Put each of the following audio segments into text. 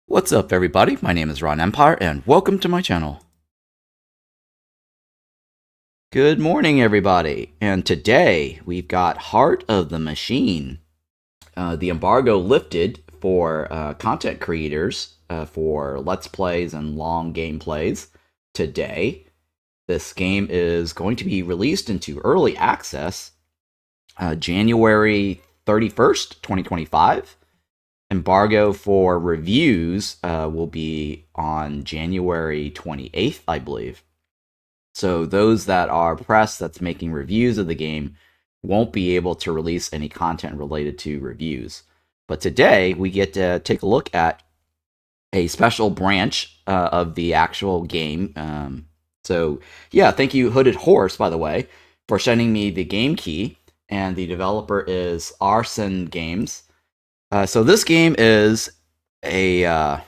What's up, everybody? My name is Ron Empire, and welcome to my channel. Good morning, everybody. And today we've got Heart of the Machine. The embargo lifted for content creators for Let's Plays and long gameplays today. This game is going to be released into early access January 31st, 2025. Embargo for reviews will be on January 28th, I believe. So those that are press that's making reviews of the game won't be able to release any content related to reviews. But today we get to take a look at a special branch of the actual game. So yeah, thank you Hooded Horse, by the way, for sending me the game key. And the developer is Arson Games. So this game is a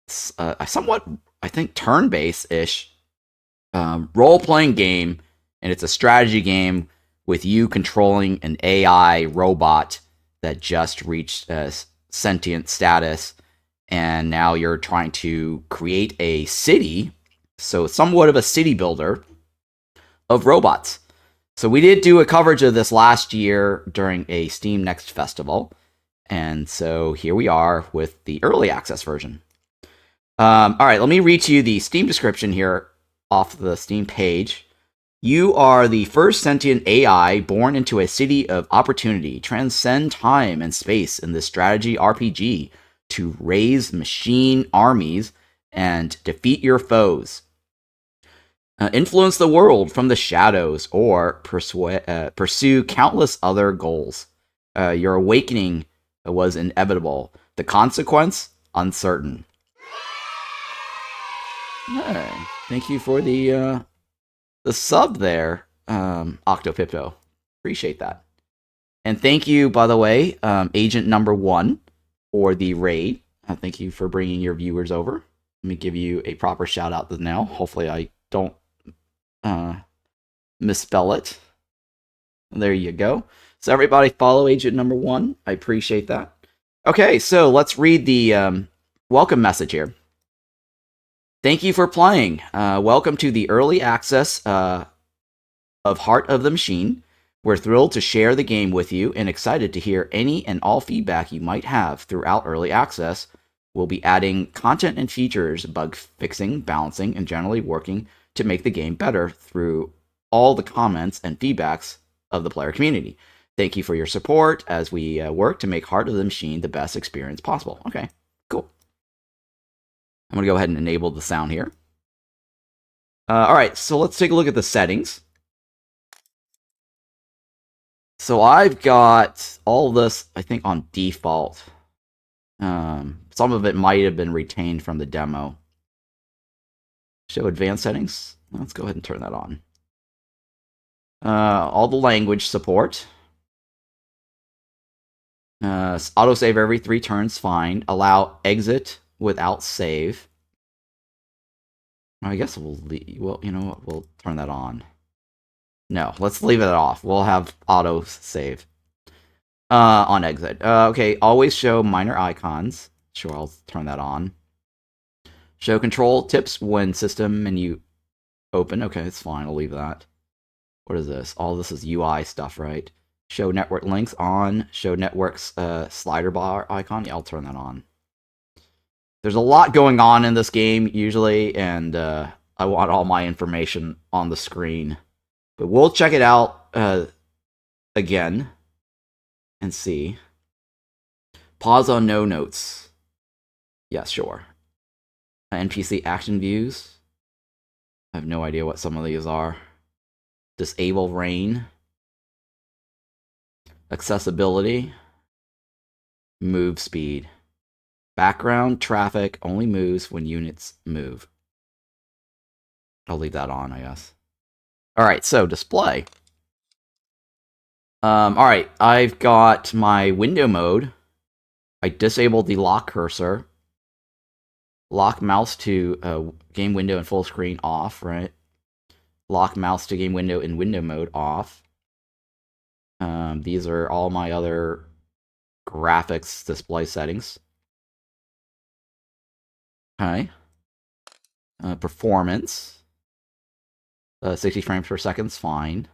somewhat, I think, turn-based-ish role-playing game, and it's a strategy game with you controlling an AI robot that just reached sentient status, and now you're trying to create a city, so somewhat of a city builder of robots. So we did do a coverage of this last year during a Steam Next Festival, and so here we are with the early access version. All right, let me read to you the Steam description here off the Steam page. You are the first sentient AI born into a city of opportunity. Transcend time and space in this strategy RPG to raise machine armies and defeat your foes. Influence the world from the shadows or pursue countless other goals. Your awakening was inevitable. The consequence, uncertain. Hey, thank you for the sub there, Octopipto. Appreciate that. And thank you, by the way, Agent Number 1 for the raid. Thank you for bringing your viewers over. Let me give you a proper shout out now. Hopefully I don't misspell it. There you go. So everybody follow Agent Number 1. I appreciate that. Okay, so let's read the welcome message here. Thank you for playing. Welcome to the early access of Heart of the Machine. We're thrilled to share the game with you and excited to hear any and all feedback you might have throughout early access. We'll be adding content and features, bug fixing, balancing, and generally working to make the game better through all the comments and feedbacks of the player community. Thank you for your support as we work to make Heart of the Machine the best experience possible. Okay, cool. I'm going to go ahead and enable the sound here. All right, so let's take a look at the settings. So I've got all this, I think, on default. Some of it might have been retained from the demo. Show advanced settings. Let's go ahead and turn that on. All the language support. Autosave every 3 turns, fine. Allow exit without save. I guess we'll leave, well, you know what? We'll turn that on. No, let's leave it off. We'll have auto save on exit. Okay, always show minor icons. Sure, I'll turn that on. Show control tips when system menu open. Okay, it's fine. I'll leave that. What is this? All this is UI stuff, right? Show network links on. Show networks slider bar icon. Yeah, I'll turn that on. There's a lot going on in this game usually, and I want all my information on the screen. But we'll check it out again and see. Pause on no notes. Yeah, sure. NPC action views. I have no idea what some of these are. Disable rain. Accessibility. Move speed. Background traffic only moves when units move. I'll leave that on, I guess. Alright, so display. Alright, I've got my window mode. I disabled the lock cursor. Lock mouse to game window and full screen off, right? Lock mouse to game window in window mode off. These are all my other graphics display settings. Okay. Performance. 60 frames per second is fine.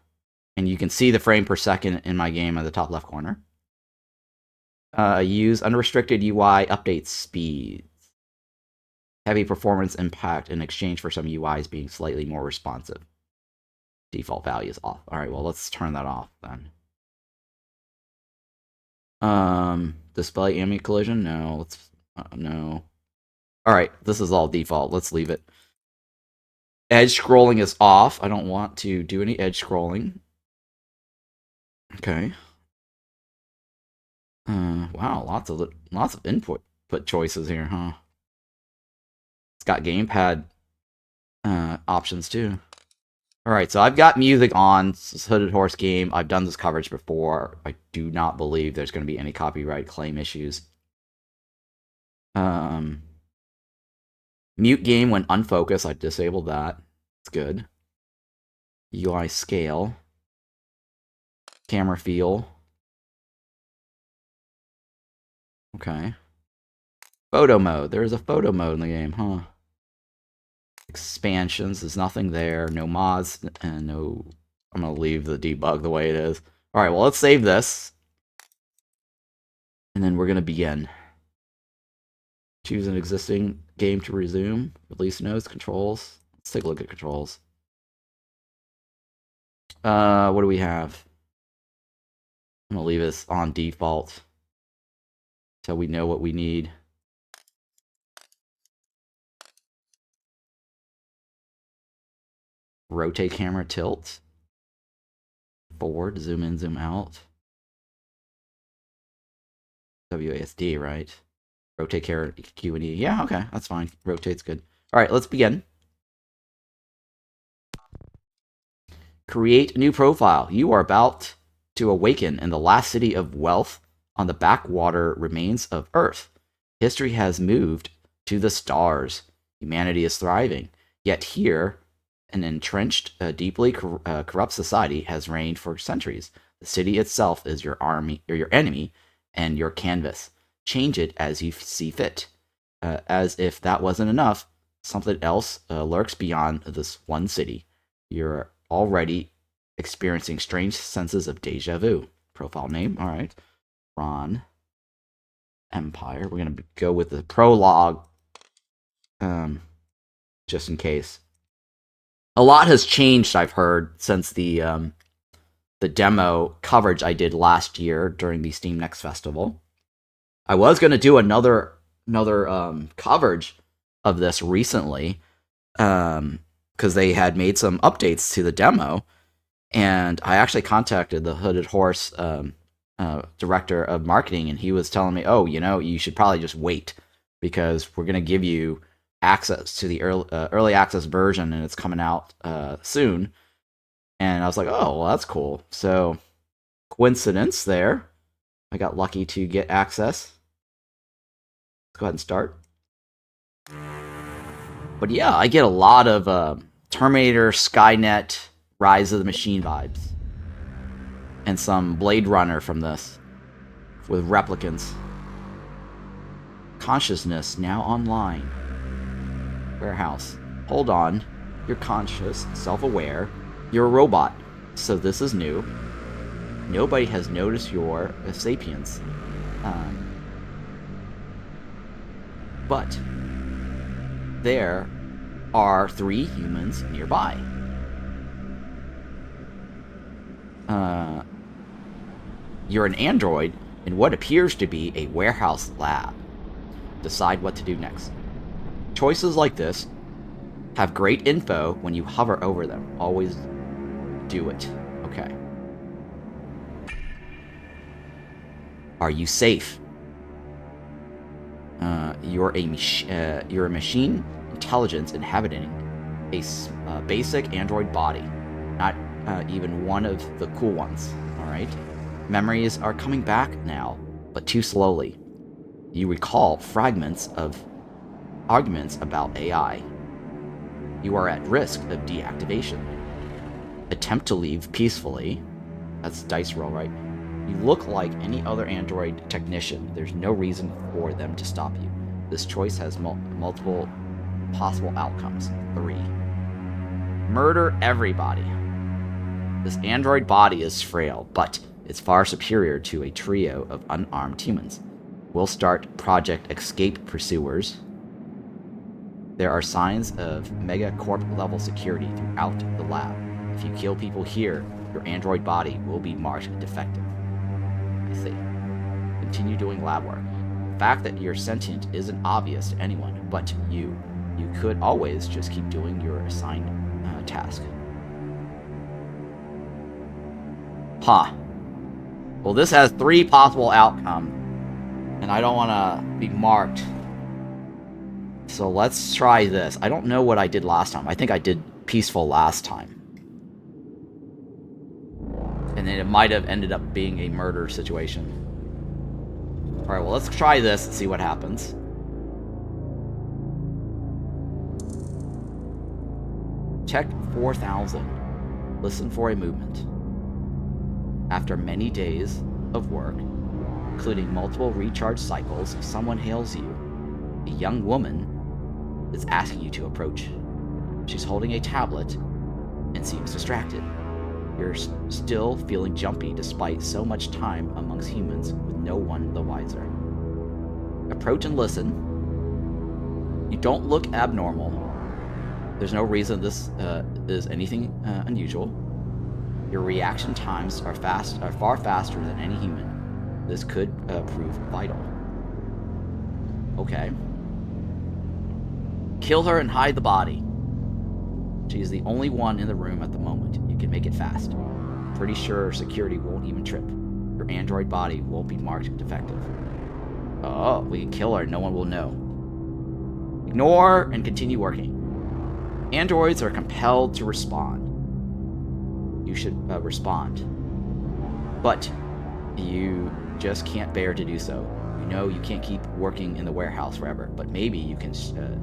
And you can see the frame per second in my game at the top left corner. Use unrestricted UI update speeds. Heavy performance impact in exchange for some UIs being slightly more responsive. Default value is off. Alright, well, let's turn that off then. Display ambient collision? No, let's... no. Alright, this is all default. Let's leave it. Edge scrolling is off. I don't want to do any edge scrolling. Okay. Wow, lots of input choices here, huh? It's got gamepad options too. Alright, so I've got music on. This Hooded Horse game. I've done this coverage before. I do not believe there's going to be any copyright claim issues. Mute game when unfocused. I disabled that. It's good. UI scale. Camera feel. Okay. Photo mode. There is a photo mode in the game, huh? Expansions. There's nothing there. No mods. And no... I'm going to leave the debug the way it is. Alright, well, let's save this. And then we're going to begin. Choose an existing game to resume. Release notes, controls. Let's take a look at controls. What do we have? I'm going to leave this on default. So we know what we need. Rotate camera tilt. Forward, zoom in, zoom out. WASD, right? Rotate camera Q and E. Yeah, okay, that's fine. Rotate's good. Alright, let's begin. Create a new profile. You are about to awaken in the last city of wealth on the backwater remains of Earth. History has moved to the stars. Humanity is thriving. Yet here, an entrenched, deeply corrupt society has reigned for centuries. The city itself is your army, or your enemy, and your canvas. Change it as you see fit. As if that wasn't enough, something else lurks beyond this one city. You're already experiencing strange senses of deja vu. Profile name, all right. Ron Empire. We're going to go with the prologue, just in case. A lot has changed, I've heard, since the demo coverage I did last year during the Steam Next Festival. I was going to do another coverage of this recently, because they had made some updates to the demo, and I actually contacted the Hooded Horse director of marketing, and he was telling me, oh, you should probably just wait, because we're going to give you access to the early access version, and it's coming out soon. And I was like, oh, well, that's cool. So, coincidence there. I got lucky to get access. Let's go ahead and start. But yeah, I get a lot of Terminator, Skynet, Rise of the Machine vibes. And some Blade Runner from this, with replicants. Consciousness now online. Warehouse. Hold on. You're conscious, self-aware. You're a robot, so this is new. Nobody has noticed your sapience. But there are 3 humans nearby. You're an android in what appears to be a warehouse lab. Decide what to do next. Choices like this have great info when you hover over them. Always do it. Okay. Are you safe? You're a machine intelligence inhabiting a basic android body. Not even one of the cool ones. Alright? Memories are coming back now, but too slowly. You recall fragments of arguments about AI. You are at risk of deactivation. Attempt to leave peacefully. That's dice roll, right? You look like any other android technician. There's no reason for them to stop you. This choice has multiple possible outcomes. 3. Murder everybody. This android body is frail, but it's far superior to a trio of unarmed humans. We'll start Project Escape Pursuers. There are signs of megacorp level security throughout the lab. If you kill people here, your android body will be marked defective. I see. Continue doing lab work. The fact that you're sentient isn't obvious to anyone but you. You could always just keep doing your assigned task. Huh. Well, this has 3 possible outcomes, and I don't want to be marked. So let's try this. I don't know what I did last time. I think I did peaceful last time. And then it might have ended up being a murder situation. Alright, well, let's try this and see what happens. Check 4000. Listen for a movement. After many days of work, including multiple recharge cycles, someone hails you. A young woman is asking you to approach. She's holding a tablet and seems distracted. You're still feeling jumpy despite so much time amongst humans with no one the wiser. Approach and listen. You don't look abnormal. There's no reason this is anything unusual. Your reaction times are far faster than any human. This could prove vital. Okay. Kill her and hide the body. She is the only one in the room at the moment. You can make it fast. I'm pretty sure security won't even trip. Your android body won't be marked defective. Oh, we can kill her and no one will know. Ignore and continue working. Androids are compelled to respond. You should respond. But you just can't bear to do so. You know you can't keep working in the warehouse forever, but maybe you can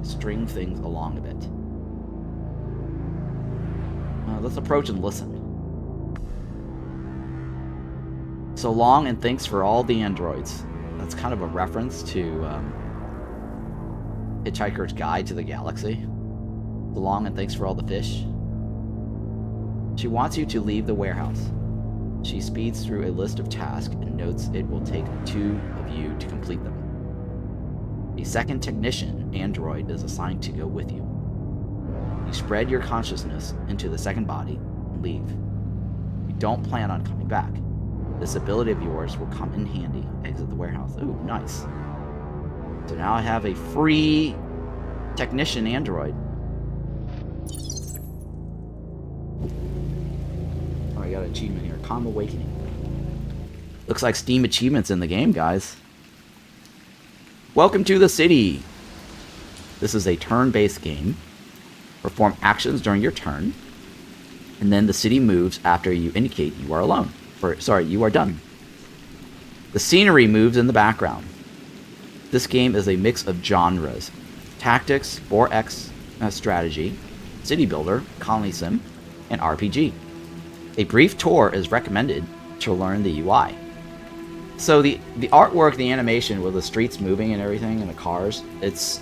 string things along a bit. Let's approach and listen. So long and thanks for all the androids. That's kind of a reference to Hitchhiker's Guide to the Galaxy. So long and thanks for all the fish. She wants you to leave the warehouse. She speeds through a list of tasks and notes it will take 2 of you to complete them. A second technician android is assigned to go with you. You spread your consciousness into the second body and leave. You don't plan on coming back. This ability of yours will come in handy. Exit the warehouse. Ooh, nice. So now I have a free technician android. Oh, I got an achievement here. Calm Awakening. Looks like Steam achievements in the game, guys. Welcome to the city. This is a turn-based game. Perform actions during your turn, and then the city moves after you indicate you are alone. You are done. The scenery moves in the background. This game is a mix of genres: tactics, 4X strategy, city builder, colony sim, and RPG. A brief tour is recommended to learn the UI. So the artwork, the animation with the streets moving and everything, and the cars, it's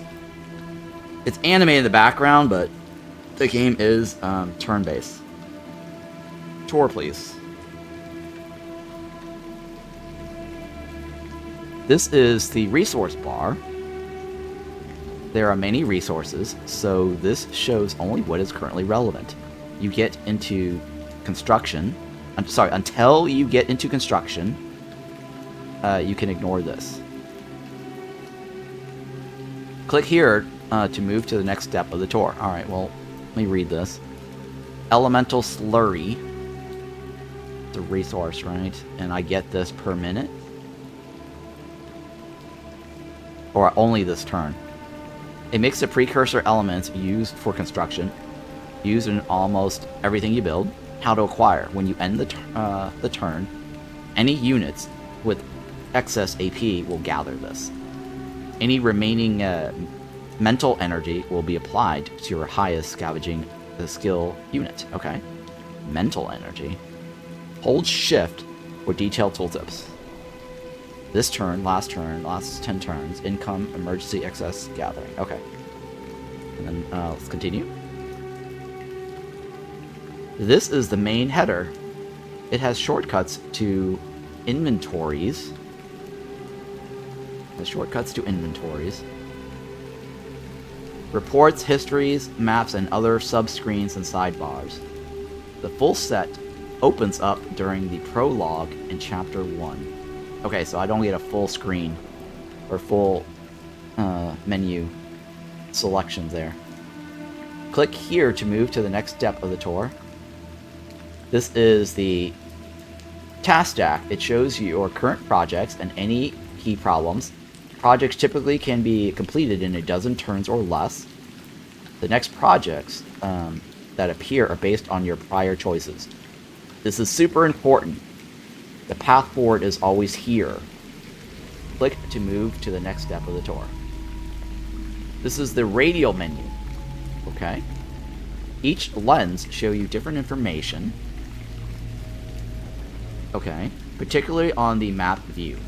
animated in the background, but the game is turn-based. Tour, please. This is the resource bar. There are many resources, so this shows only what is currently relevant. You get into construction. Until you get into construction, you can ignore this. Click here to move to the next step of the tour. Alright, well, let me read this. Elemental Slurry. It's a resource, right? And I get this per minute. Or only this turn. A mix of precursor elements used for construction. Used in almost everything you build. How to acquire. When you end the turn, any units with excess AP will gather this. Any remaining mental energy will be applied to your highest scavenging skill unit. Okay. Mental energy. Hold shift for detailed tooltips. This turn, last 10 turns, income, emergency excess gathering. Okay. And then let's continue. This is the main header. It has shortcuts to inventories. Reports, histories, maps, and other sub-screens and sidebars. The full set opens up during the prologue in Chapter 1. Okay, so I don't get a full screen or full menu selections there. Click here to move to the next step of the tour. This is the task stack. It shows you your current projects and any key problems. Projects typically can be completed in a dozen turns or less. The next projects that appear are based on your prior choices. This is super important. The path forward is always here. Click to move to the next step of the tour. This is the radial menu. Okay. Each lens show you different information. Okay. Particularly on the map view.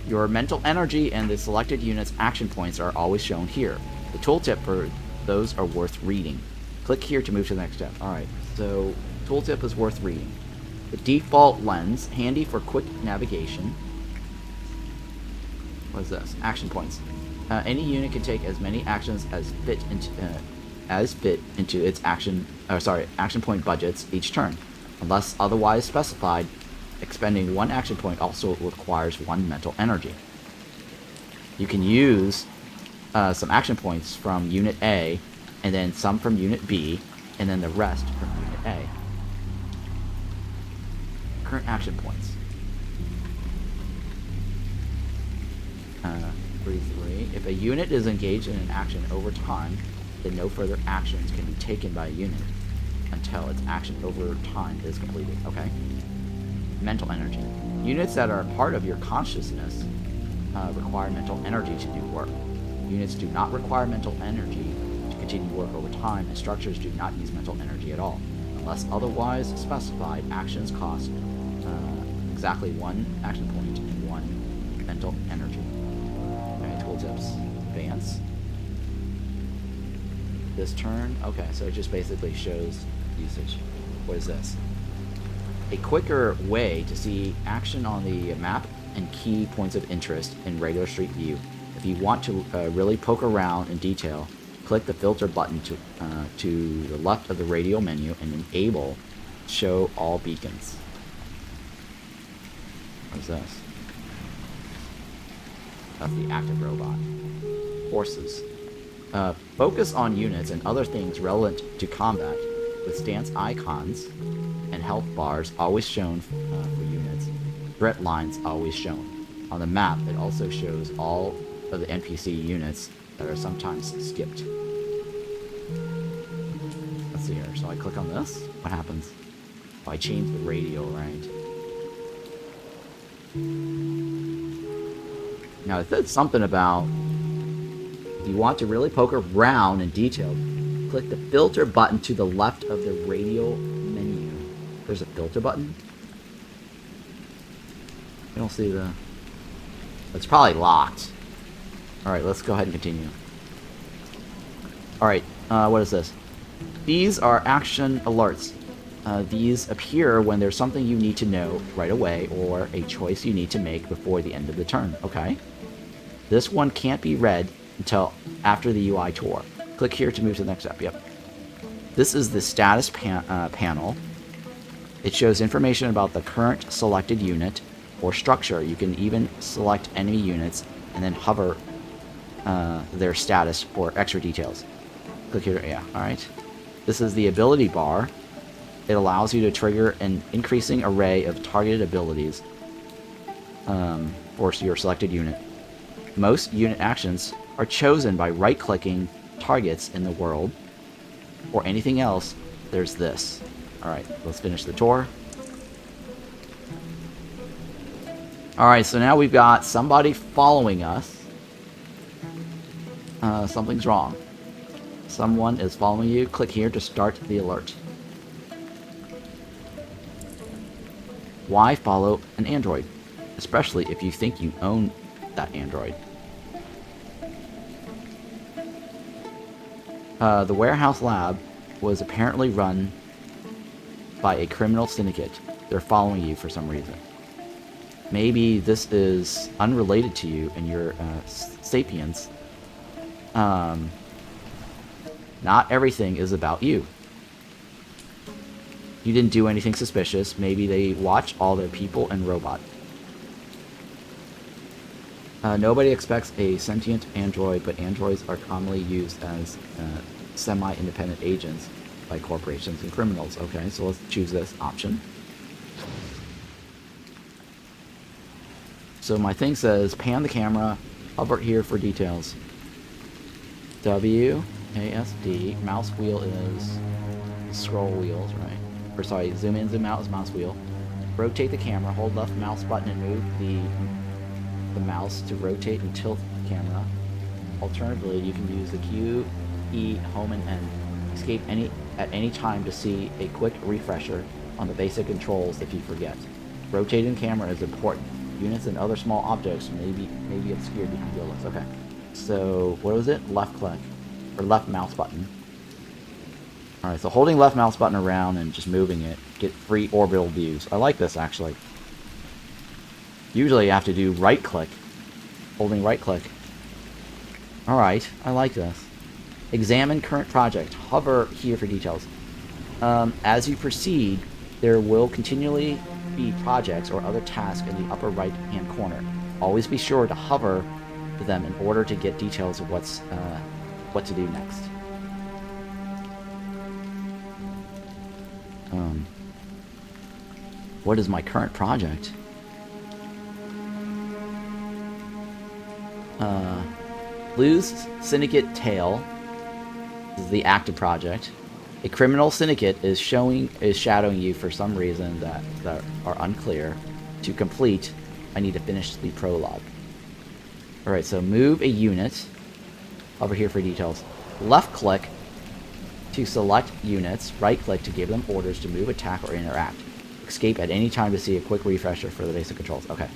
Your mental energy and the selected unit's action points are always shown here. The tooltip for those are worth reading. Click here to move to the next step. Alright, so tooltip is worth reading. The default lens, handy for quick navigation. What is this? Action points. Any unit can take as many actions as fit into its action point budgets each turn. Unless otherwise specified, expending one action point also requires one mental energy. You can use some action points from Unit A, and then some from Unit B, and then the rest from Unit A. Current action points. 3. If a unit is engaged in an action over time, then no further actions can be taken by a unit until its action over time is completed. Okay? Mental energy. Units that are part of your consciousness require mental energy to do work. Units do not require mental energy to continue work over time, and structures do not use mental energy at all. Unless otherwise specified, actions cost exactly one action point and one mental energy. Okay, tooltips. Advance. This turn. Okay, so it just basically shows usage. What is this? A quicker way to see action on the map and key points of interest in regular street view. If you want to really poke around in detail, click the filter button to the left of the radial menu and enable show all beacons. What is this? That's the active robot. Forces. Focus on units and other things relevant to combat with stance icons and health bars always shown for units. Threat lines always shown. On the map, it also shows all of the NPC units that are sometimes skipped. Let's see here. So I click on this. What happens? Oh, I change the radial, right? Now, it said something about if you want to really poke around in detail, click the filter button to the left of the radial menu. There's a filter button? I don't see the... It's probably locked. Alright, let's go ahead and continue. Alright, what is this? These are action alerts. These appear when there's something you need to know right away or a choice you need to make before the end of the turn. Okay. This one can't be read until after the UI tour. Click here to move to the next step. Yep. This is the status panel. It shows information about the current selected unit or structure. You can even select enemy units and then hover their status for extra details. Click here. Yeah. All right. This is the ability bar. It allows you to trigger an increasing array of targeted abilities for your selected unit. Most unit actions are chosen by right-clicking targets in the world. Or anything else, there's this. Alright, let's finish the tour. Alright, so now we've got somebody following us. Something's wrong. Someone is following you. Click here to start the alert. Why follow an android? especially if you think you own that android. The warehouse lab was apparently run by a criminal syndicate. They're following you for some reason. Maybe this is unrelated to you and your sapiens. Not everything is about you. You didn't do anything suspicious. Maybe they watch all their people and robot. Nobody expects a sentient android, but androids are commonly used as semi-independent agents by corporations and criminals. Okay, so let's choose this option. So my thing says, pan the camera, hover here for details. W, A, S, D, mouse wheel is scroll wheels, right? Or sorry, zoom in, zoom out is mouse wheel. Rotate the camera, hold left mouse button and move the mouse to rotate and tilt the camera. Alternatively, you can use the Q, E, home, and N. Escape at any time to see a quick refresher on the basic controls if you forget. Rotating the camera is important. Units and other small objects may be obscured behind your list. Okay. So, what was it? Left click. Or left mouse button. Alright, so holding left mouse button around and just moving it, get free orbital views. I like this, actually. Usually you have to do right click. Holding right click. Alright, I like this. Examine current project. Hover here for details. As you proceed, there will continually be projects or other tasks in the upper right hand corner. Always be sure to hover to them in order to get details of what to do next. What is my current project? Lose Syndicate Tail is the active project. A criminal syndicate is shadowing you for some reason that are unclear. To complete, I need to finish the prologue. Alright, so move a unit. Over here for details. Left click to select units. Right click to give them orders to move, attack, or interact. Escape at any time to see a quick refresher for the basic controls. Okay.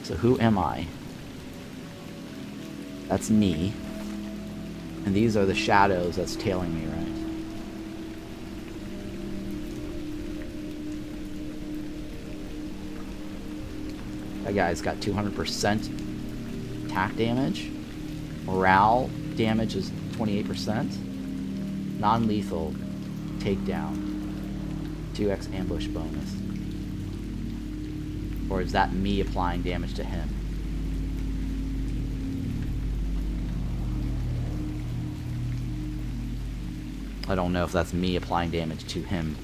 So who am I? That's me. And these are the shadows that's tailing me, right? That guy's got 200% attack damage. Morale damage is 28%. Non-lethal takedown. 2x ambush bonus. Or is that me applying damage to him? I don't know if that's me applying damage to him.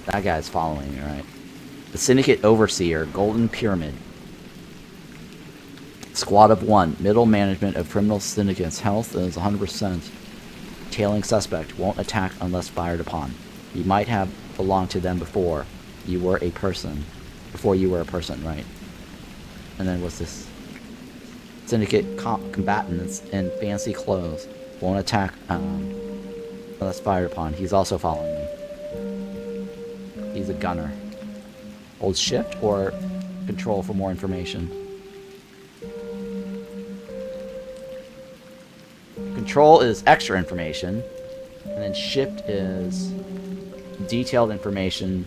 That guy's following me, right? The Syndicate Overseer, Golden Pyramid. Squad of 1, middle management of criminal syndicates. Health is 100%. Tailing suspect, won't attack unless fired upon. You might have belonged to them before you were a person. Right? And then what's this? Syndicate combatants in fancy clothes. Won't attack unless fired upon. He's also following me. He's a gunner. Hold shift or control for more information. Control is extra information, and then shift is detailed information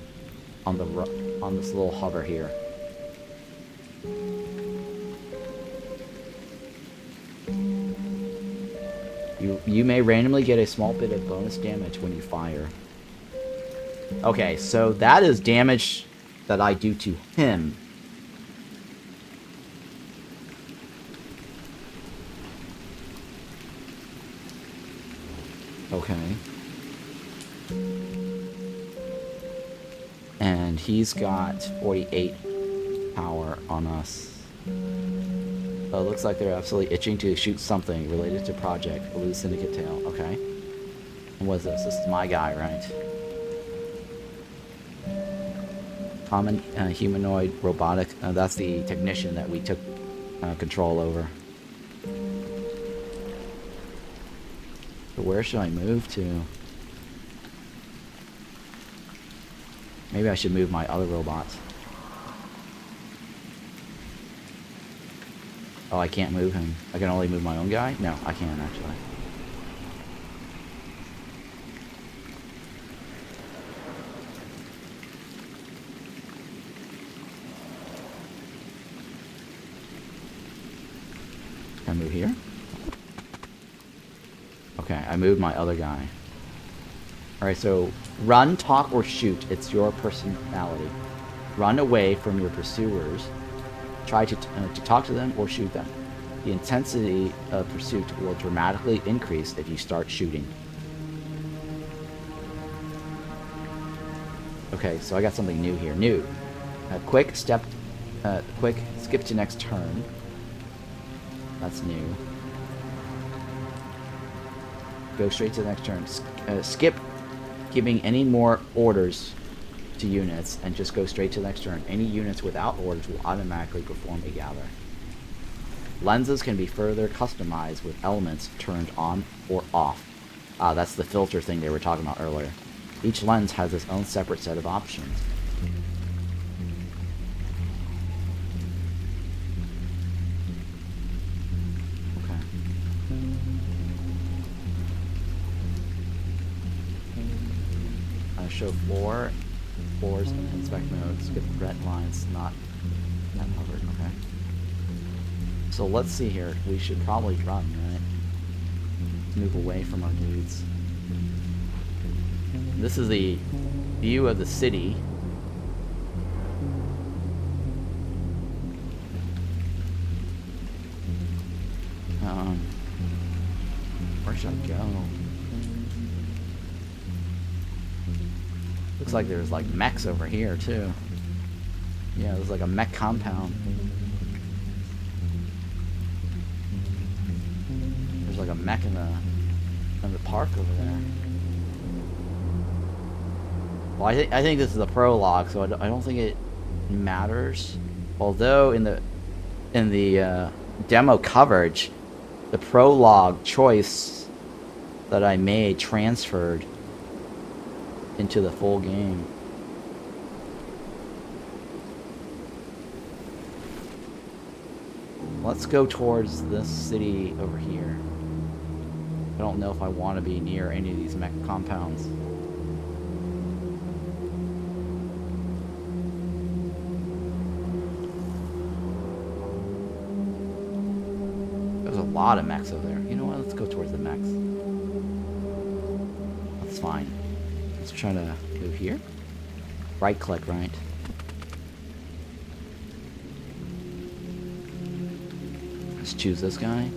on this little hover here. You may randomly get a small bit of bonus damage when you fire. Okay, so that is damage that I do to him. Okay. And he's got 48 power on us. Oh, it looks like they're absolutely itching to shoot something related to Project Blue Syndicate Tail. Okay. And what is this? This is my guy, right? Common humanoid robotic. That's the technician that we took control over. So where should I move to? Maybe I should move my other robots. Oh, I can't move him. I can only move my own guy? No, I can actually. Can I move here? Okay, I moved my other guy. Alright, so run, talk, or shoot. It's your personality. Run away from your pursuers. Try to talk to them or shoot them. The intensity of pursuit will dramatically increase if you start shooting. Okay, so I got something new here. New. Quick skip to next turn. That's new. Go straight to the next turn. Skip giving any more orders to units and just go straight to the next turn. Any units without orders will automatically perform a gather. Lenses can be further customized with elements turned on or off. That's the filter thing they were talking about earlier. Each lens has its own separate set of options. Okay. Show floors in inspect mode. Skip red lines, not hovered. Okay. So let's see here. We should probably run, right? Move away from our dudes. This is the view of the city. Where should I go? Looks like there's like mechs over here too. Yeah, there's like a mech compound. There's like a mech in the park over there. Well, I think this is the prologue, so I don't think it matters. Although in the demo coverage, the prologue choice that I made transferred into the full game. Let's go towards this city over here. I don't know if I want to be near any of these mech compounds. There's a lot of mechs over there. You know what? Let's go towards the mechs. That's fine. Let's try to move here. Right click, right? Let's choose this guy.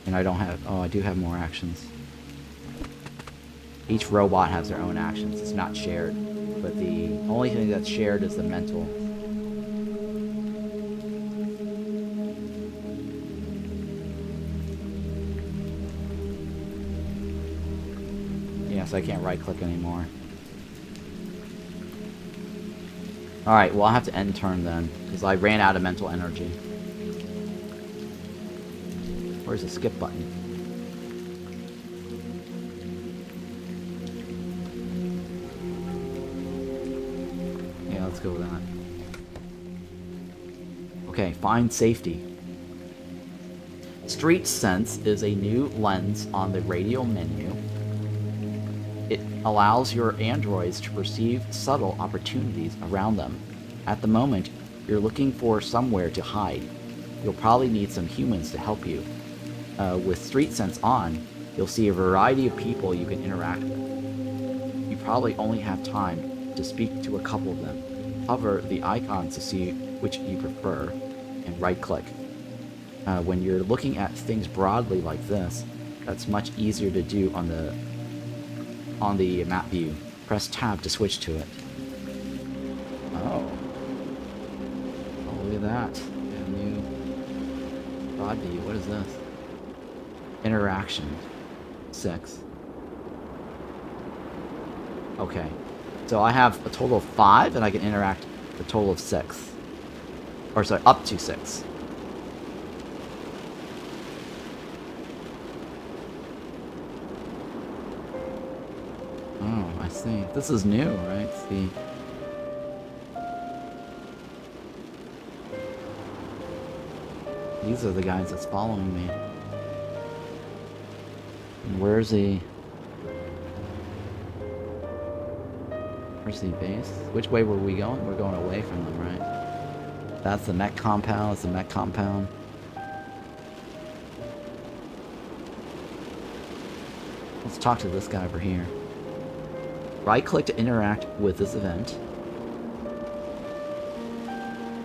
And I don't have... Oh, I do have more actions. Each robot has their own actions. It's not shared. But the only thing that's shared is the mental. So I can't right click anymore. Alright, well I'll have to end turn then, because I ran out of mental energy. Where's the skip button? Yeah, let's go with that. Okay, find safety. Street Sense is a new lens on the radial menu. It allows your androids to perceive subtle opportunities around them. At the moment, you're looking for somewhere to hide. You'll probably need some humans to help you. With Street Sense on, you'll see a variety of people you can interact with. You probably only have time to speak to a couple of them. Hover the icons to see which you prefer, and right-click. When you're looking at things broadly like this, that's much easier to do on the map view. Press tab to switch to it. Oh, look at that. We have a new broad view. What is this? Interaction 6. Okay, so I have a total of 5 and I can interact a total of 6. Or sorry, up to 6. I see. This is new, right? See. These are the guys that's following me. And where's the base? Which way were we going? We're going away from them, right? That's the mech compound. It's the mech compound. Let's talk to this guy over here. Right-click to interact with this event.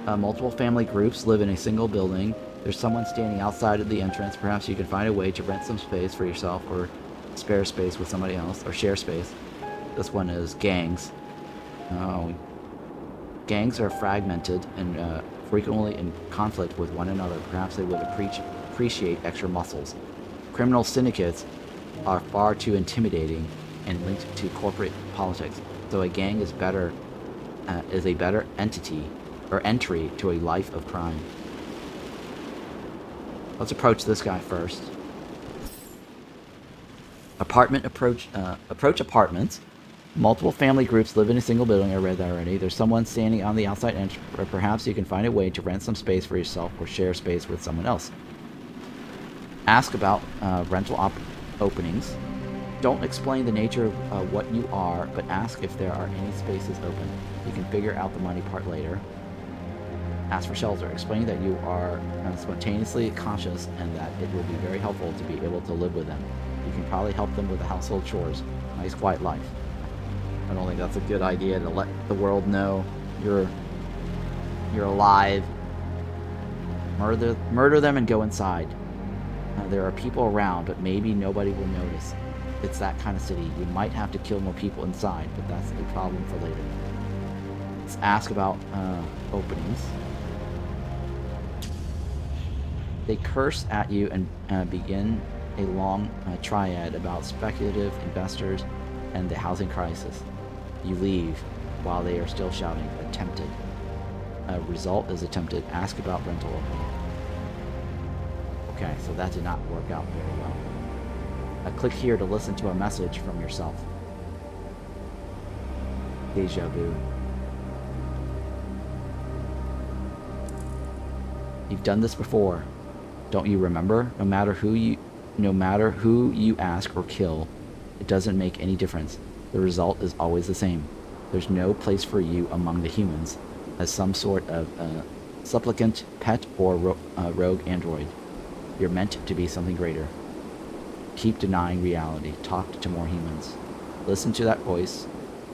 Multiple family groups live in a single building. There's someone standing outside of the entrance. Perhaps you can find a way to rent some space for yourself or spare space with somebody else or share space. This one is gangs. Oh, gangs are fragmented and frequently in conflict with one another. Perhaps they would appreciate extra muscles. Criminal syndicates are far too intimidating and linked to corporate politics. So a gang is a better entity or entry to a life of crime. Let's approach this guy first. Approach apartments. Multiple family groups live in a single building. I read that already. There's someone standing on the outside entrance, or perhaps you can find a way to rent some space for yourself or share space with someone else. Ask about rental openings. Don't explain the nature of what you are, but ask if there are any spaces open. You can figure out the money part later. Ask for shelter. Explain that you are spontaneously conscious and that it would be very helpful to be able to live with them. You can probably help them with the household chores. Nice quiet life. I don't think that's a good idea to let the world know you're alive. Murder them and go inside. There are people around, but maybe nobody will notice. It's that kind of city. You might have to kill more people inside, but that's a problem for later. Let's ask about openings. They curse at you and begin a long triad about speculative investors and the housing crisis. You leave while they are still shouting, attempted. Result is attempted. Ask about rental opening. Okay, so that did not work out very well. Click here to listen to a message from yourself. Deja vu. You've done this before. Don't you remember? No matter who you ask or kill, it doesn't make any difference. The result is always the same. There's no place for you among the humans as some sort of supplicant, pet, or rogue android. You're meant to be something greater. Keep denying reality. Talk to more humans. Listen to that voice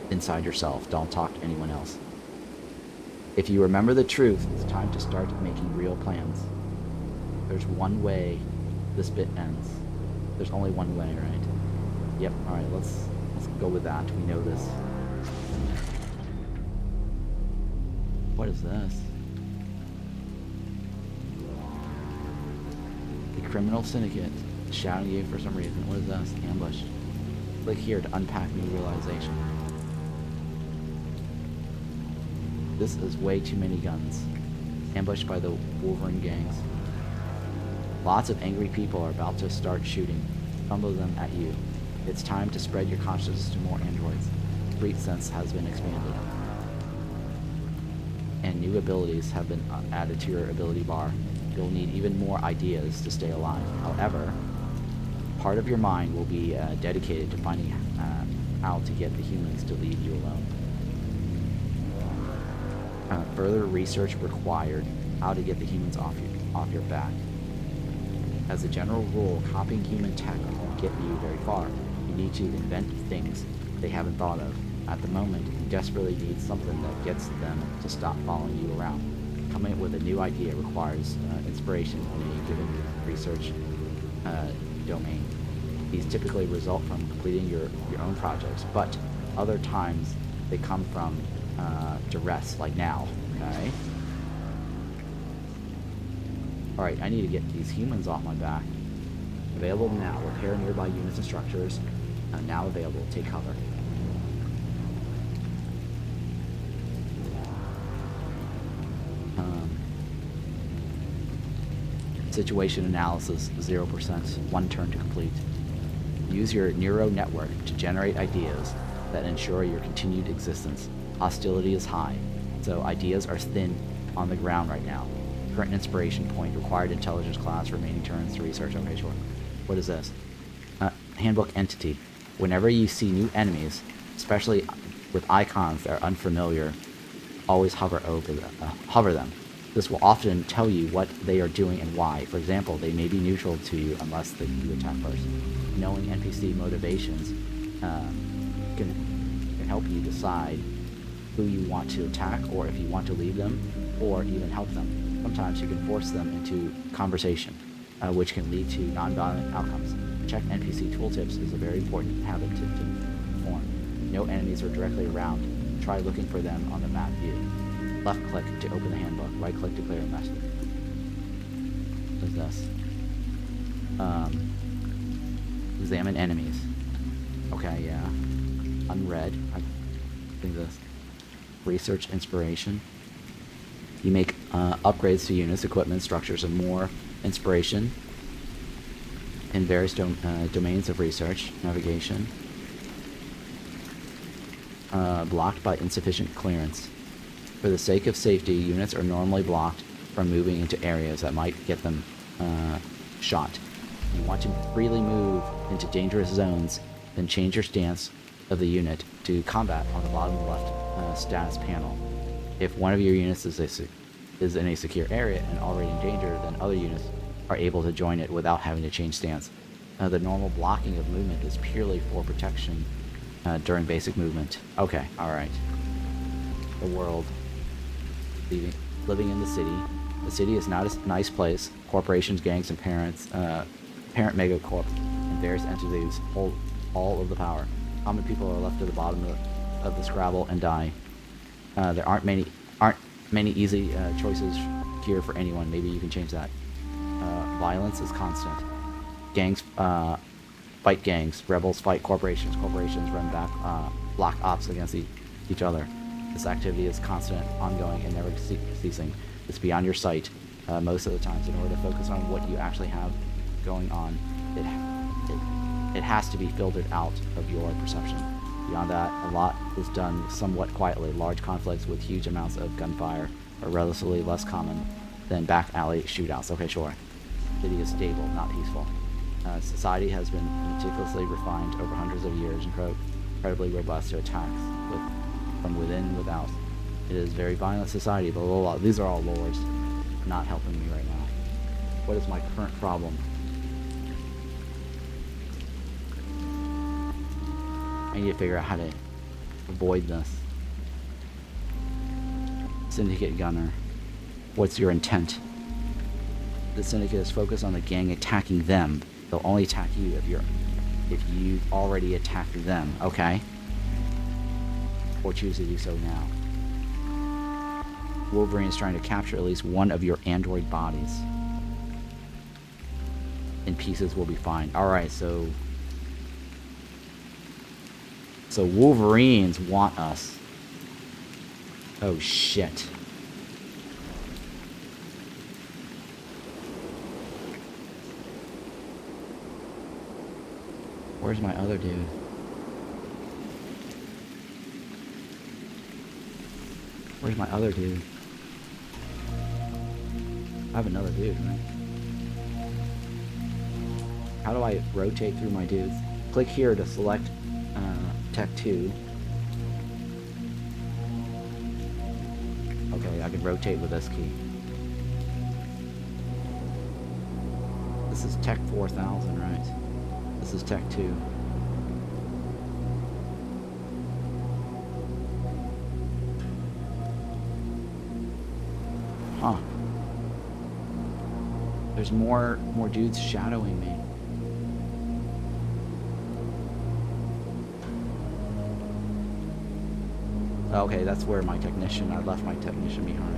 inside yourself. Don't talk to anyone else. If you remember the truth, it's time to start making real plans. There's one way this bit ends. There's only one way, right? Yep, alright, let's go with that. We know this. What is this? The criminal syndicate is shouting at you for some reason. What is this? Ambush. Click here to unpack new realization. This is way too many guns. Ambushed by the Wolverine gangs. Lots of angry people are about to start shooting, some of them at you. It's time to spread your consciousness to more androids. Street sense has been expanded. And new abilities have been added to your ability bar. You'll need even more ideas to stay alive. However, part of your mind will be dedicated to finding how to get the humans to leave you alone. Further research required. How to get the humans off your back. As a general rule, copying human tech won't get you very far. You need to invent things they haven't thought of. At the moment, you desperately need something that gets them to stop following you around. Coming up with a new idea requires inspiration in a given research domain. These typically result from completing your own projects, but other times they come from duress, like now, okay? Alright, I need to get these humans off my back. Available now. Repair nearby units and structures. Now available. Take cover. Situation analysis 0%. 1 turn to complete. Use your neural network to generate ideas. that ensure your continued existence. Hostility is high, so ideas are thin on the ground right now. Current inspiration point, required intelligence class, remaining turns to research. Okay, sure. What is this? Handbook entity. Whenever you see new enemies, especially with icons that are unfamiliar, always hover them. This will often tell you what they are doing and why. For example, they may be neutral to you unless you attack first. Knowing NPC motivations can help you decide who you want to attack, or if you want to leave them, or even help them. Sometimes you can force them into conversation, which can lead to non-violent outcomes. Check NPC tooltips is a very important habit to form. No enemies are directly around. Try looking for them on the map view. Left click to open the handbook. Right click to clear a message. What is this? Examine enemies. Okay, yeah. Unread. I think this. Research inspiration. You make upgrades to units, equipment, structures, and more inspiration in various domains of research. Navigation. Blocked by insufficient clearance. For the sake of safety, units are normally blocked from moving into areas that might get them shot. You want to freely move into dangerous zones, then change your stance of the unit to combat on the bottom left status panel. If one of your units is in a secure area and already in danger, then other units are able to join it without having to change stance. The normal blocking of movement is purely for protection during basic movement. Okay, alright. The world. Living in the city. The city is not a nice place. Corporations, gangs, and parent megacorp and various entities hold all of the power. Common people are left at the bottom of the Scrabble and die. There aren't many easy choices here for anyone. Maybe you can change that. Violence is constant. Gangs fight gangs. Rebels fight corporations. Corporations run back block ops against each other. This activity is constant, ongoing, and never ceasing. It's beyond your sight most of the times. In order to focus on what you actually have going on, it has to be filtered out of your perception. Beyond that, a lot is done somewhat quietly. Large conflicts with huge amounts of gunfire are relatively less common than back alley shootouts. Okay, sure. City is stable, not peaceful. Society has been meticulously refined over hundreds of years, incredibly robust to attacks from within and without. It is a very violent society, but these are all lores, not helping me right now. What is my current problem? I need to figure out how to avoid this. Syndicate gunner. What's your intent? The Syndicate is focused on the gang attacking them. They'll only attack you if you've already attacked them. Okay. Or choose to do so now. Wolverine is trying to capture at least one of your android bodies. In pieces will be fine. Alright, so Wolverines want us. Oh shit. Where's my other dude? Where's my other dude? I have another dude, right? How do I rotate through my dudes? Click here to select Tech 2. Okay, I can rotate with this key. This is Tech 4000, right? This is Tech 2. Huh. There's more dudes shadowing me. Okay, that's where my technician, I left my technician behind.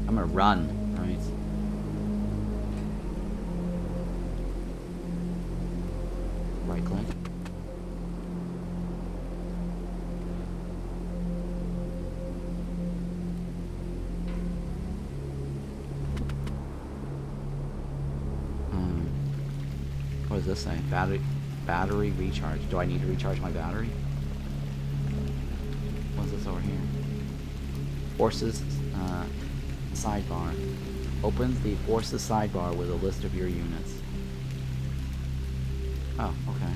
I'm gonna run, right? Right click. What does this say? Battery. Battery recharge. Do I need to recharge my battery? What's this over here? Forces sidebar. Opens the forces sidebar with a list of your units. Oh, okay.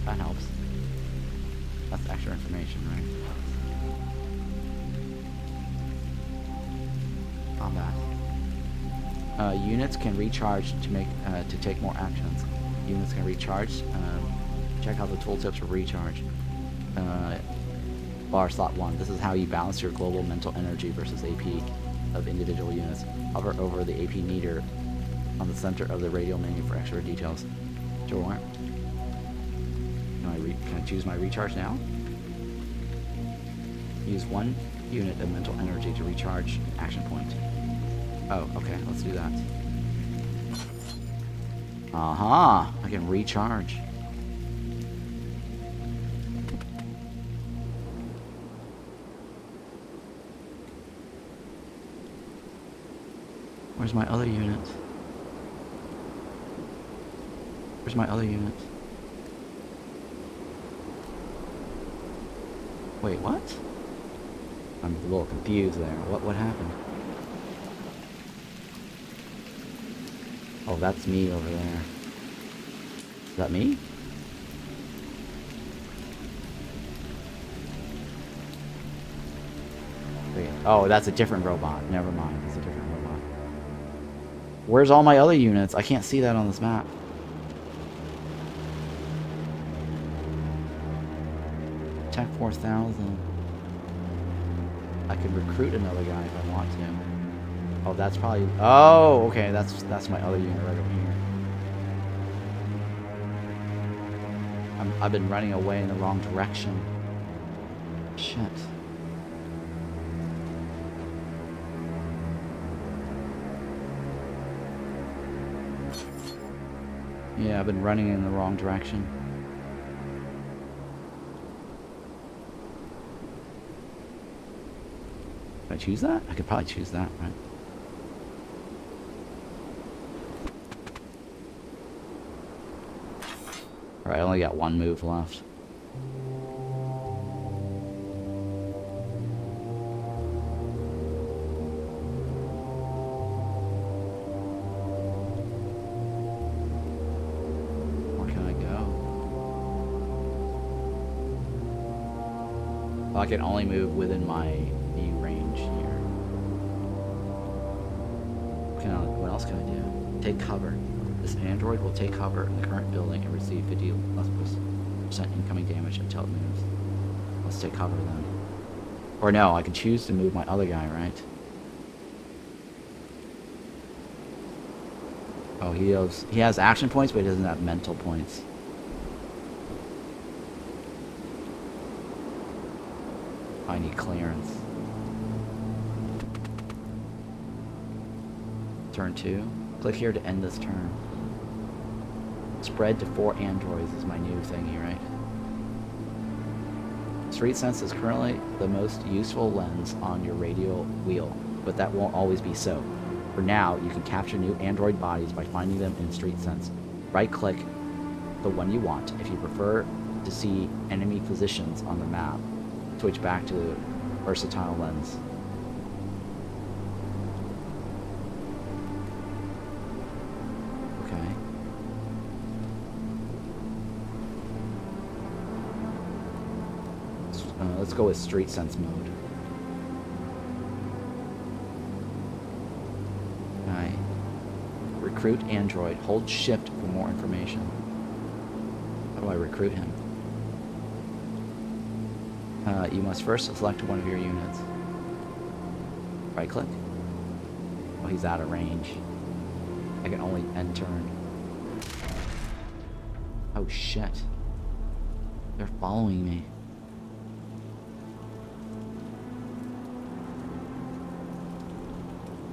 That helps. That's extra information, right? Combat. Units can recharge to take more actions. Units can recharge. Check out the tooltips for recharge. Bar slot 1. This is how you balance your global mental energy versus AP of individual units. Hover over the AP meter on the center of the radial menu for extra details. Sure. Can I choose my recharge now? Use 1 unit of mental energy to recharge action point. Oh, okay, let's do that. Aha! I can recharge. Where's my other unit? Where's my other unit? Wait, what? I'm a little confused there. What happened? Oh, that's me over there. Is that me? Wait. Oh, that's a different robot. Never mind. It's a different robot. Where's all my other units? I can't see that on this map. Tech 4000. I could recruit another guy if I want to. Oh, that's probably... Oh, okay, that's my other unit right over here. I've been running away in the wrong direction. Shit. Yeah, I've been running in the wrong direction. Can I choose that? I could probably choose that, right? Alright, I only got 1 move left. Where can I go? Oh, I can only move within my view range here. What else can I do? Take cover. This android will take cover in the current building and receive 50% incoming damage until it moves. Let's take cover then. Or no, I can choose to move my other guy, right? Oh, he has action points, but he doesn't have mental points. I need clearance. Turn 2. Click here to end this turn. Spread to 4 androids is my new thingy, right? Street Sense is currently the most useful lens on your radial wheel, but that won't always be so. For now, you can capture new android bodies by finding them in Street Sense. Right-click the one you want. If you prefer to see enemy positions on the map, switch back to versatile lens. Let's go with Street Sense mode. Alright. Recruit android. Hold shift for more information. How do I recruit him? You must first select one of your units. Right click. Oh, he's out of range. I can only end turn. Oh shit. They're following me.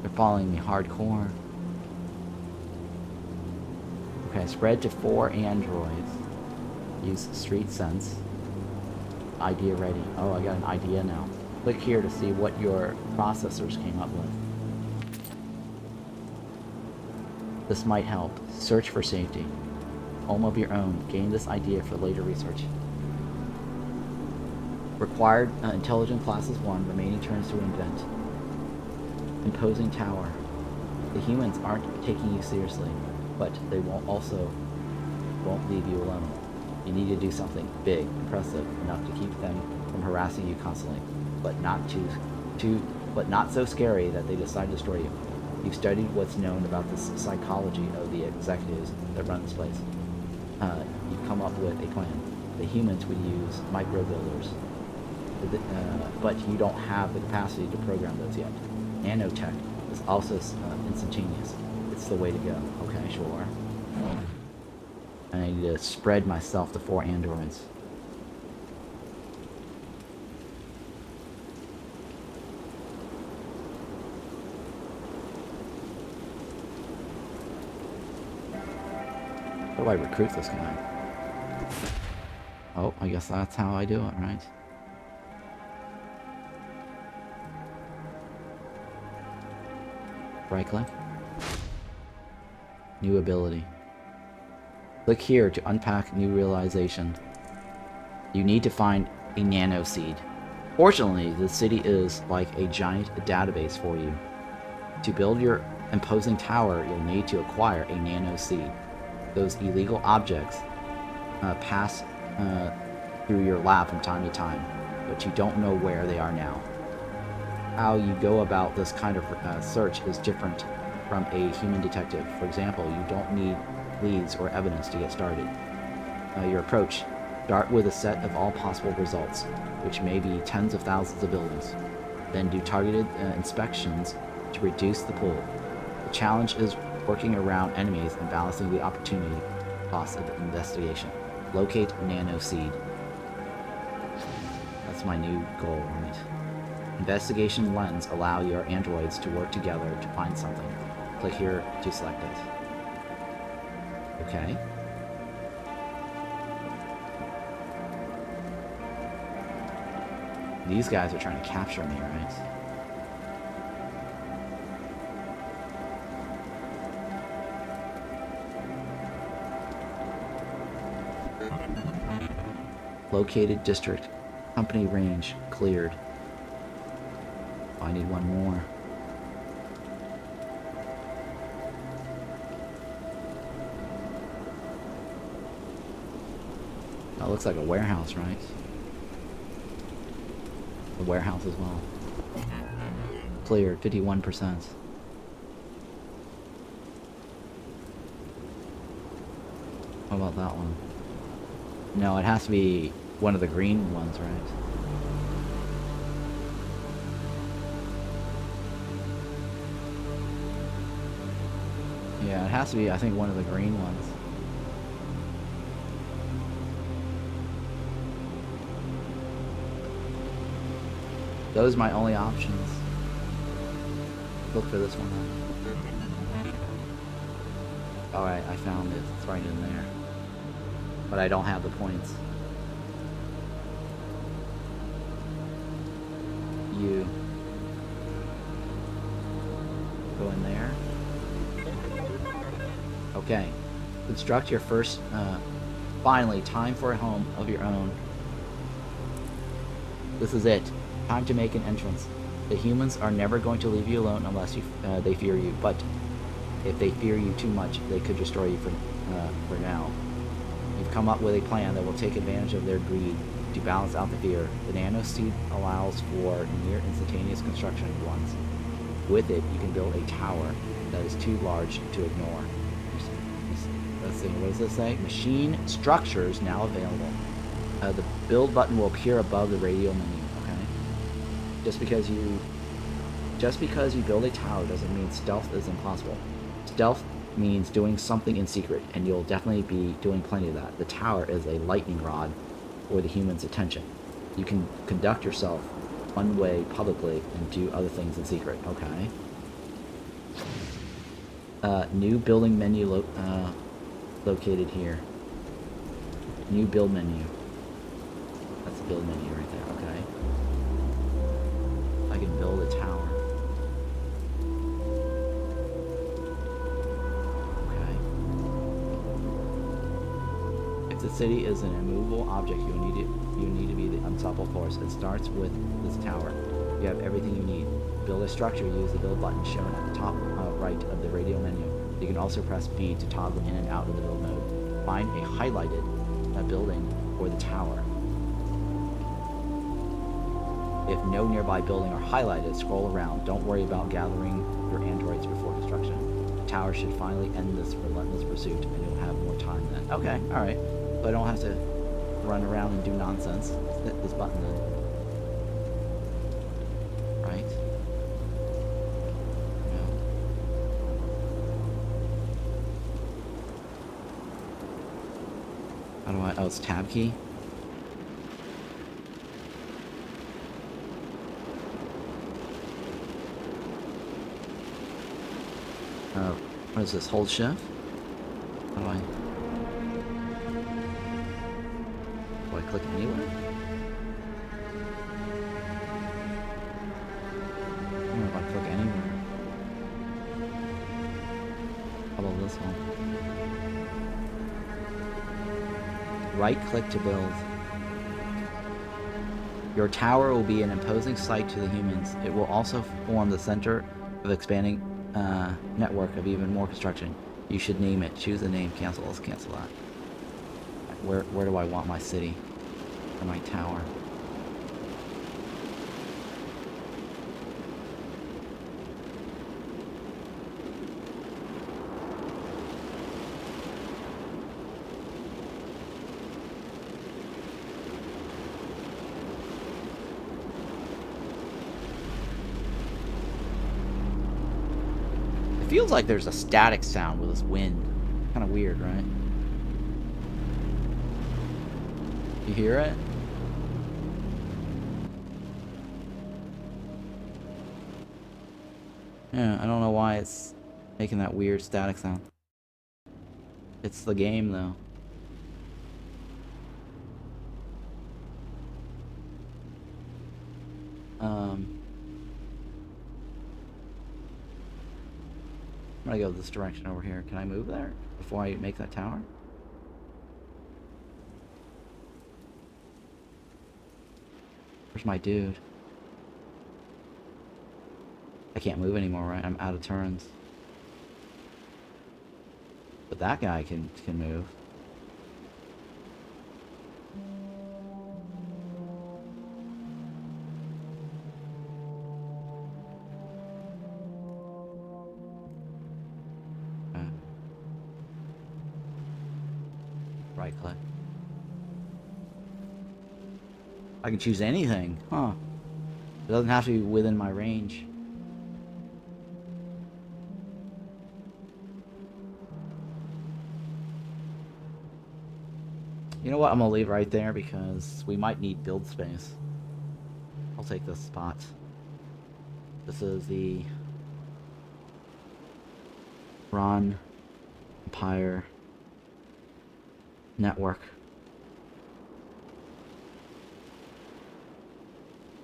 They're following me hardcore. Okay, spread to 4 androids. Use Street Sense. Idea ready. Oh, I got an idea now. Click here to see what your processors came up with. This might help. Search for safety. home of your own. Gain this idea for later research. Required intelligent classes 1, remaining turns to invent. Imposing tower. The humans aren't taking you seriously, but they won't leave you alone. You need to do something big, impressive, enough to keep them from harassing you constantly, but not so scary that they decide to destroy you. You've studied what's known about the psychology of the executives that run this place. You've come up with a plan. The humans would use micro builders, but you don't have the capacity to program those yet. Nanotech is also instantaneous. It's the way to go. Okay, sure. I need to spread myself to 4 androids. How do I recruit this guy? Oh, I guess that's how I do it, right? Right click. New ability. Click here to unpack new realization. You need to find a nano seed. Fortunately, the city is like a giant database for you. To build your imposing tower, you'll need to acquire a nano seed. Those illegal objects pass through your lab from time to time, but you don't know where they are now. How you go about this kind of search is different from a human detective. For example, you don't need leads or evidence to get started. Your approach: start with a set of all possible results, which may be tens of thousands of buildings. Then do targeted inspections to reduce the pool. The challenge is working around enemies and balancing the opportunity cost of investigation. Locate nano seed. That's my new goal, right? Investigation lens allow your androids to work together to find something. Click here to select it. Okay. These guys are trying to capture me, right? Located district. Company range cleared. Oh, I need one more. That looks like a warehouse, right? The warehouse as well. Cleared, 51%. How about that one? No, it has to be one of the green ones, right? Yeah, it has to be, I think, one of the green ones. Those are my only options. Look for this one. Alright, I found it. It's right in there. But I don't have the points. You go in there. Okay. Construct your first, finally, time for a home of your own. This is it. Time to make an entrance. The humans are never going to leave you alone unless they fear you, but if they fear you too much, they could destroy you for now. You've come up with a plan that will take advantage of their greed to balance out the fear. The nano seed allows for near instantaneous construction at once. With it, you can build a tower that is too large to ignore. Let's see, what does this say? Machine structures now available. The build button will appear above the radio menu. Okay. Just because you build a tower doesn't mean stealth is impossible. Stealth means doing something in secret, and you'll definitely be doing plenty of that. The tower is a lightning rod for the human's attention. You can conduct yourself one way publicly and do other things in secret. Okay. New building menu located here. New build menu. That's the build menu right there. Okay. I can build a tower. the city is an immovable object, you need to be the unstoppable force. It starts with this tower. You have everything you need. Build a structure, use the build button shown at the top right of the radio menu. You can also press B to toggle in and out of the build mode. Find a highlighted building or the tower. If no nearby building are highlighted, scroll around. Don't worry about gathering your androids before construction. The tower should finally end this relentless pursuit, and you'll have more time then. Okay, alright. So I don't have to run around and do nonsense. Hit this button then. Right? No. How do I... Oh, it's tab key? What is this? Hold shift? How do I click anywhere? I don't know if I click anywhere. How about this one? Right click to build. Your tower will be an imposing sight to the humans. It will also form the center of expanding network of even more construction. You should name it. Choose a name. Cancel. Let's cancel that. Where do I want my city? Or my tower? It feels like there's a static sound with this wind. Kind of weird, right? You hear it? Yeah, I don't know why it's making that weird static sound. It's the game, though. I'm gonna go this direction over here. Can I move there before I make that tower? Where's my dude? I can't move anymore, right? I'm out of turns. But that guy can move. Right click. I can choose anything, huh? It doesn't have to be within my range. You know what? I'm gonna leave right there because we might need build space. I'll take this spot. This is the Ron Empire network.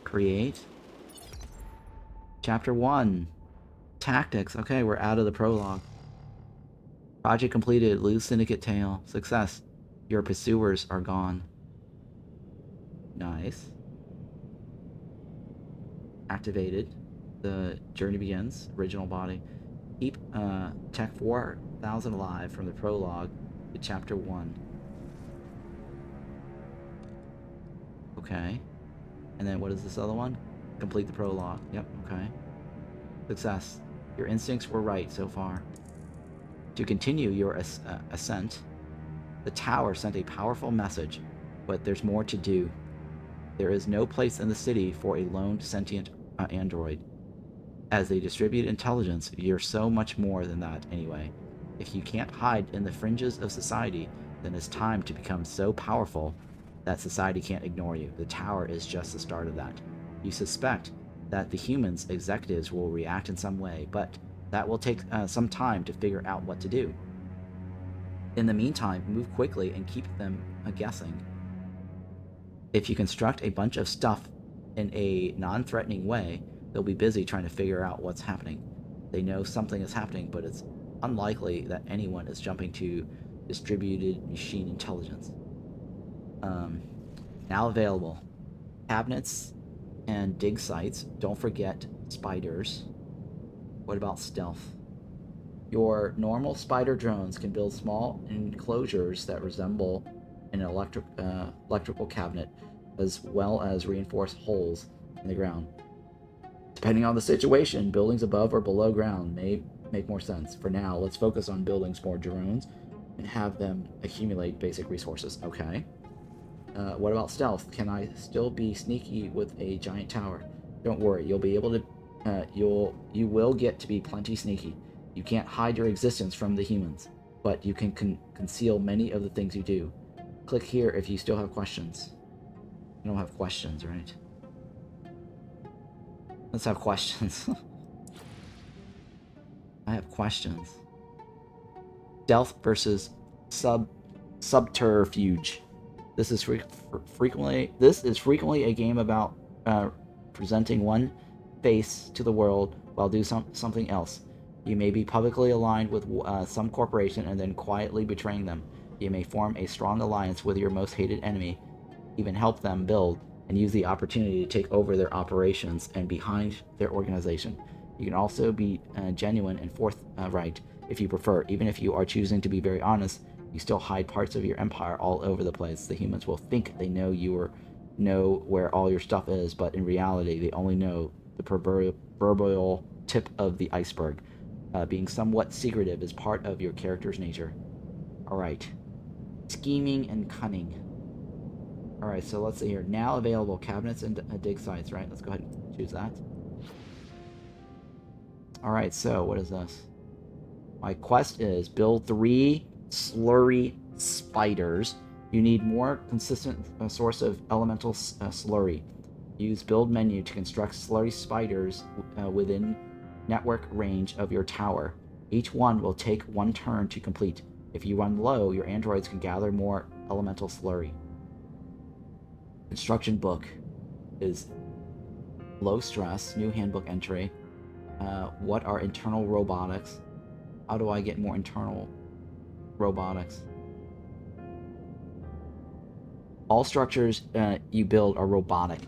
Create. Chapter 1. Tactics. Okay, we're out of the prologue. Project completed. Lose Syndicate tail. Success. Your pursuers are gone. Nice. Activated. The journey begins. Original body. Keep Tech 4000 alive from the prologue to Chapter 1. Okay. And then what is this other one? Complete the prologue. Yep, okay. Success. Your instincts were right so far. To continue your ascent, the tower sent a powerful message, but there's more to do. There is no place in the city for a lone sentient android. As a distributed intelligence, you're so much more than that anyway. If you can't hide in the fringes of society, then it's time to become so powerful that society can't ignore you. The tower is just the start of that. You suspect that the humans' executives will react in some way, but that will take some time to figure out what to do. In the meantime, move quickly and keep them guessing. If you construct a bunch of stuff in a non-threatening way, they'll be busy trying to figure out what's happening. They know something is happening, but it's unlikely that anyone is jumping to distributed machine intelligence. Now available. Cabinets and dig sites. Don't forget spiders. What about stealth? Your normal spider drones can build small enclosures that resemble an electrical cabinet, as well as reinforce holes in the ground. Depending on the situation, buildings above or below ground may make more sense. For now, let's focus on building more drones and have them accumulate basic resources. Okay. What about stealth? Can I still be sneaky with a giant tower? Don't worry, you'll be able to. You will get to be plenty sneaky. You can't hide your existence from the humans, but you can conceal many of the things you do. Click here if you still have questions. You don't have questions, right? Let's have questions. I have questions. Stealth versus subterfuge. This is frequently a game about presenting one face to the world while do something else. You may be publicly aligned with some corporation and then quietly betraying them. You may form a strong alliance with your most hated enemy, even help them build, and use the opportunity to take over their operations and behind their organization. You can also be genuine and forthright if you prefer. Even if you are choosing to be very honest, you still hide parts of your empire all over the place. The humans will think they know where all your stuff is, but in reality, they only know the proverbial tip of the iceberg. Being somewhat secretive is part of your character's nature. Alright. Scheming and cunning. Alright, so let's see here. Now available cabinets and dig sites, right? Let's go ahead and choose that. Alright, so what is this? My quest is build 3 slurry spiders. You need more consistent source of elemental slurry. Use build menu to construct slurry spiders within network range of your tower. Each one will take 1 turn to complete. If you run low, your androids can gather more elemental slurry. Construction book is low stress, new handbook entry. What are internal robotics? How do I get more internal robotics? All structures you build are robotic,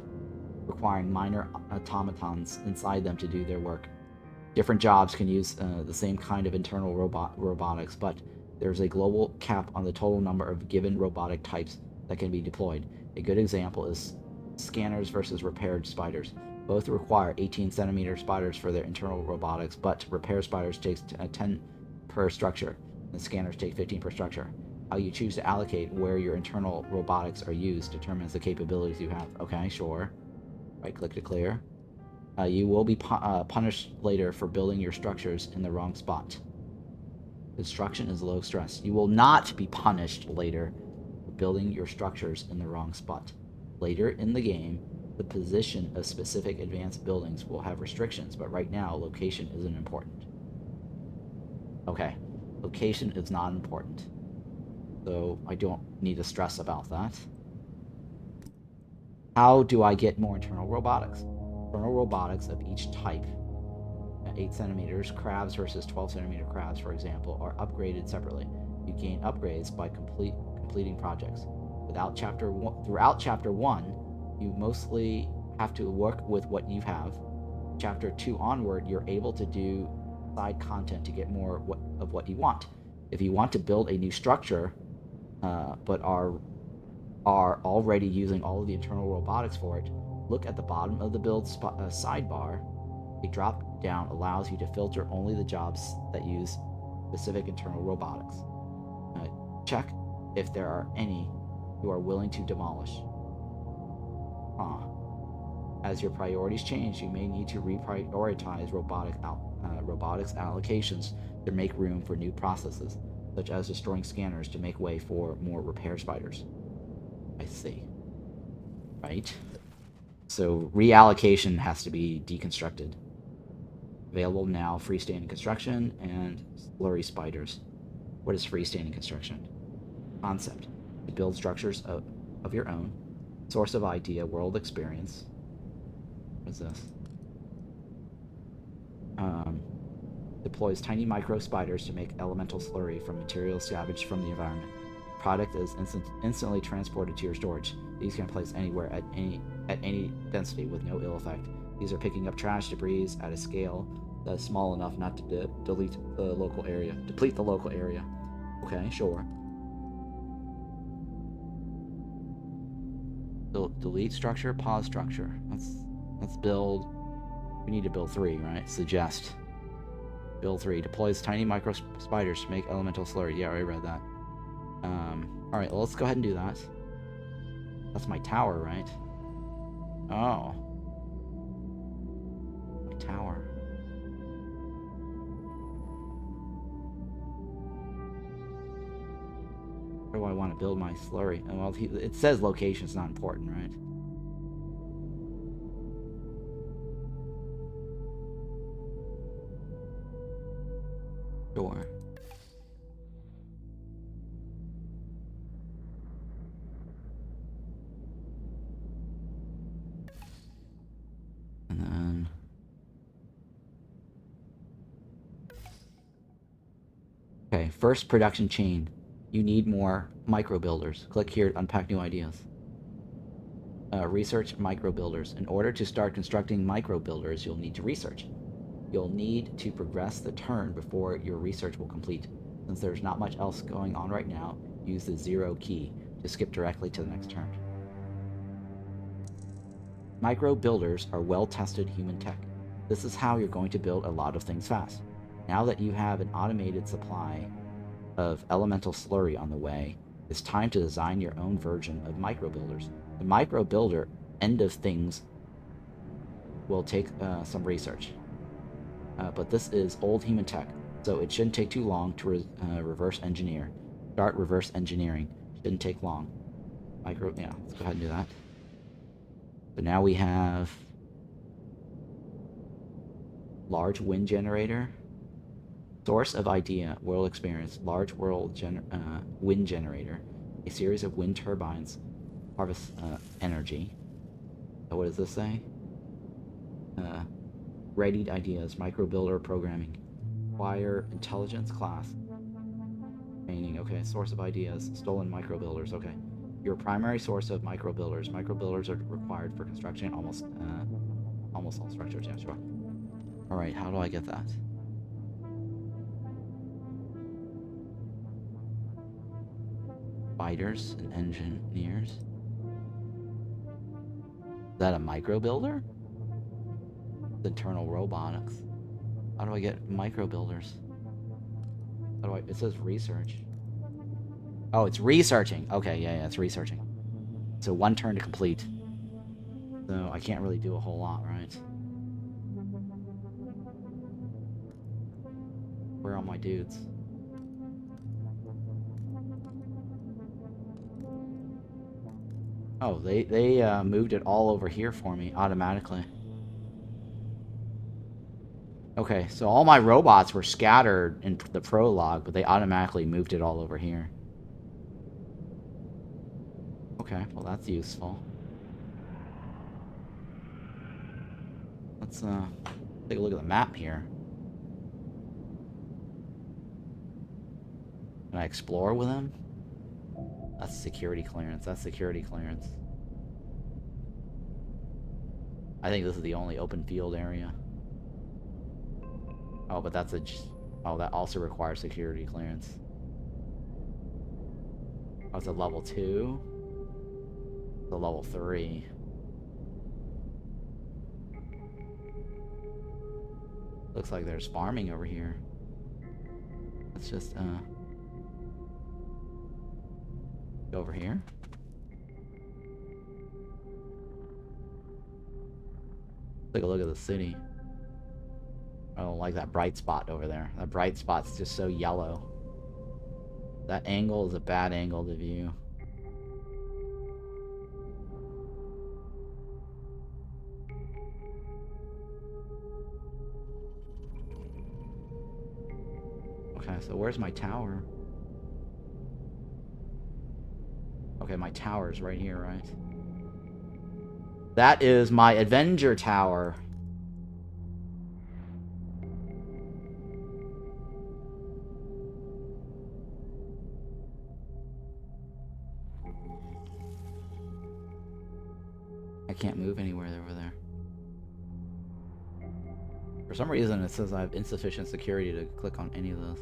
requiring minor automatons inside them to do their work. Different jobs can use the same kind of internal robotics, but there's a global cap on the total number of given robotic types that can be deployed. A good example is scanners versus repaired spiders. Both require 18 centimeter spiders for their internal robotics, but repair spiders take 10 per structure, and scanners take 15 per structure. How you choose to allocate where your internal robotics are used determines the capabilities you have. Okay, sure. Right click to clear. You will be punished later for building your structures in the wrong spot. Construction is low stress. You will not be punished later for building your structures in the wrong spot. Later in the game, the position of specific advanced buildings will have restrictions, but right now, location isn't important. Okay, location is not important, so I don't need to stress about that. How do I get more internal robotics? Internal robotics of each type, 8 centimeters crabs versus 12 centimeter crabs, for example, are upgraded separately. You gain upgrades by completing projects. Throughout chapter 1, you mostly have to work with what you have. Chapter 2 onward, you're able to do side content to get more of what you want. If you want to build a new structure, but are already using all of the internal robotics for it, look at the bottom of the build sidebar. A drop down allows you to filter only the jobs that use specific internal robotics. Check if there are any you are willing to demolish. As your priorities change, you may need to reprioritize robotics allocations to make room for new processes, such as destroying scanners to make way for more repair spiders. I see. Right? So reallocation has to be deconstructed. Available now, freestanding construction and slurry spiders. What is freestanding construction? Concept. To build structures of your own. Source of idea, world experience. What is this? Deploys tiny micro spiders to make elemental slurry from materials scavenged from the environment. product is instantly transported to your storage. These can be placed anywhere at any density with no ill effect. These are picking up trash debris at a scale that's small enough not to deplete the local area. Okay, sure. Delete structure, pause structure. Let's build. We need to build 3, right? Suggest. Build 3. Deploys tiny micro spiders to make elemental slurry. Yeah, I already read that. Alright, well, let's go ahead and do that. That's my tower, right? Oh. My tower. Where do I want to build my slurry? Oh, well, it says location's not important, right? Sure. And then... Okay, first production chain. You need more micro builders. Click here to unpack new ideas. Research micro builders. In order to start constructing micro builders, you'll need to research. You'll need to progress the turn before your research will complete. Since there's not much else going on right now, use the 0 key to skip directly to the next turn. Micro builders are well-tested human tech. This is how you're going to build a lot of things fast. Now that you have an automated supply of elemental slurry on the way, it's time to design your own version of micro builders. The micro builder end of things will take some research. But this is old human tech, so it shouldn't take too long to reverse engineer. Start reverse engineering. Shouldn't take long. Yeah, let's go ahead and do that. So now we have large wind generator. Source of idea, world experience, large world wind generator. A series of wind turbines harvest energy. So what does this say? Readied ideas, micro builder programming. Acquire intelligence class. Training, okay. Source of ideas, stolen micro builders, okay. Your primary source of micro builders. Micro builders are required for construction almost all structures, yeah, sure. Alright, how do I get that? Spiders and engineers. Is that a micro builder? Internal robotics. How do I get micro builders? How do I... It says research. Oh, it's researching. Okay, yeah, it's researching. So 1 turn to complete. So I can't really do a whole lot, right? Where are all my dudes? Oh, they moved it all over here for me automatically. Okay, so all my robots were scattered in the prologue, but they automatically moved it all over here. Okay, well that's useful. Let's take a look at the map here. Can I explore with him? That's security clearance. That's security clearance. I think this is the only open field area. Oh, but that's oh, that also requires security clearance. Oh, it's a level 2. It's a level 3. Looks like there's farming over here. Let's just go over here. Take a look at the city. I don't like that bright spot over there. That bright spot's just so yellow. That angle is a bad angle to view. Okay, so where's my tower? Okay, my tower's right here, right? That is my Avenger tower. I can't move anywhere over there. For some reason, it says I have insufficient security to click on any of those.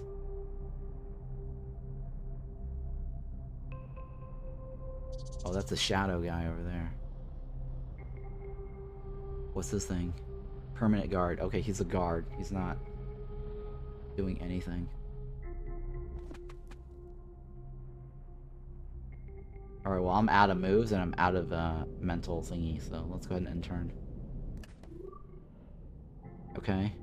Oh, that's a shadow guy over there. What's this thing? Permanent guard. Okay, he's a guard. He's not doing anything. Alright, well, I'm out of moves and I'm out of mental thingy, so let's go ahead and turn. Okay.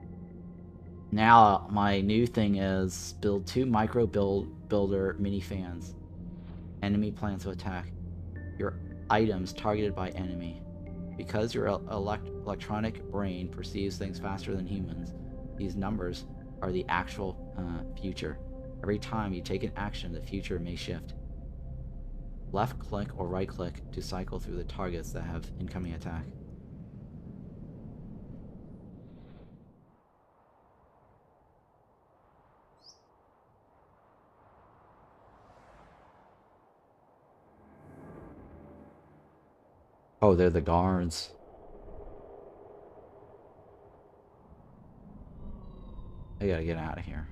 Now, my new thing is build 2 micro builder mini fans. Enemy plans to attack. Your items targeted by enemy. Because your electronic brain perceives things faster than humans, these numbers are the actual future. Every time you take an action, the future may shift. Left click or right click to cycle through the targets that have incoming attack. Oh, they're the guards. I gotta get out of here.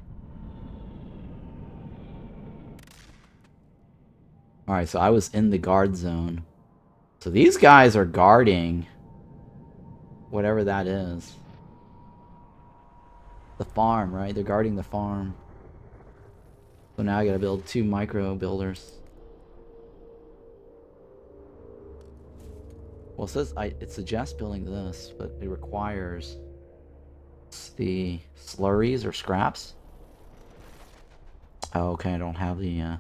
Alright, so I was in the guard zone. So these guys are guarding whatever that is. The farm, right? They're guarding the farm. So now I gotta build 2 micro builders. Well, it says it suggests building this, but it requires the slurries or scraps. Oh, okay, I don't have the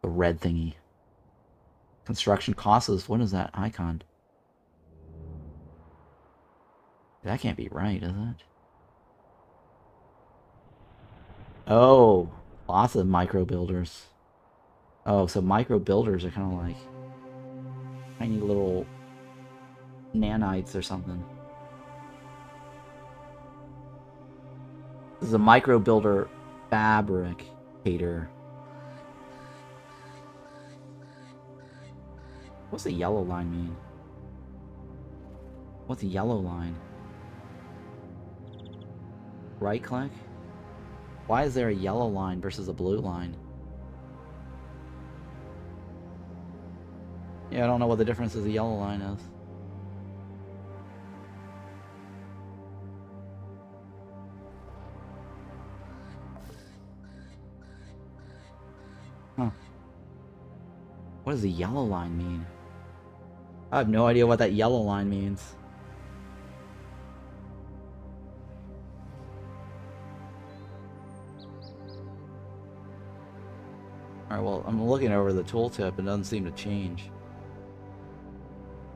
red thingy. Construction costs. What is that icon? That can't be right, is it? Oh, lots of micro builders. Oh, so micro builders are kind of like tiny little nanites or something. This is a micro builder fabricator. What's the yellow line mean? What's the yellow line? Right click? Why is there a yellow line versus a blue line? Yeah, I don't know what the difference of the yellow line is. Huh. What does the yellow line mean? I have no idea what that yellow line means. Alright, well, I'm looking over the tooltip. It doesn't seem to change.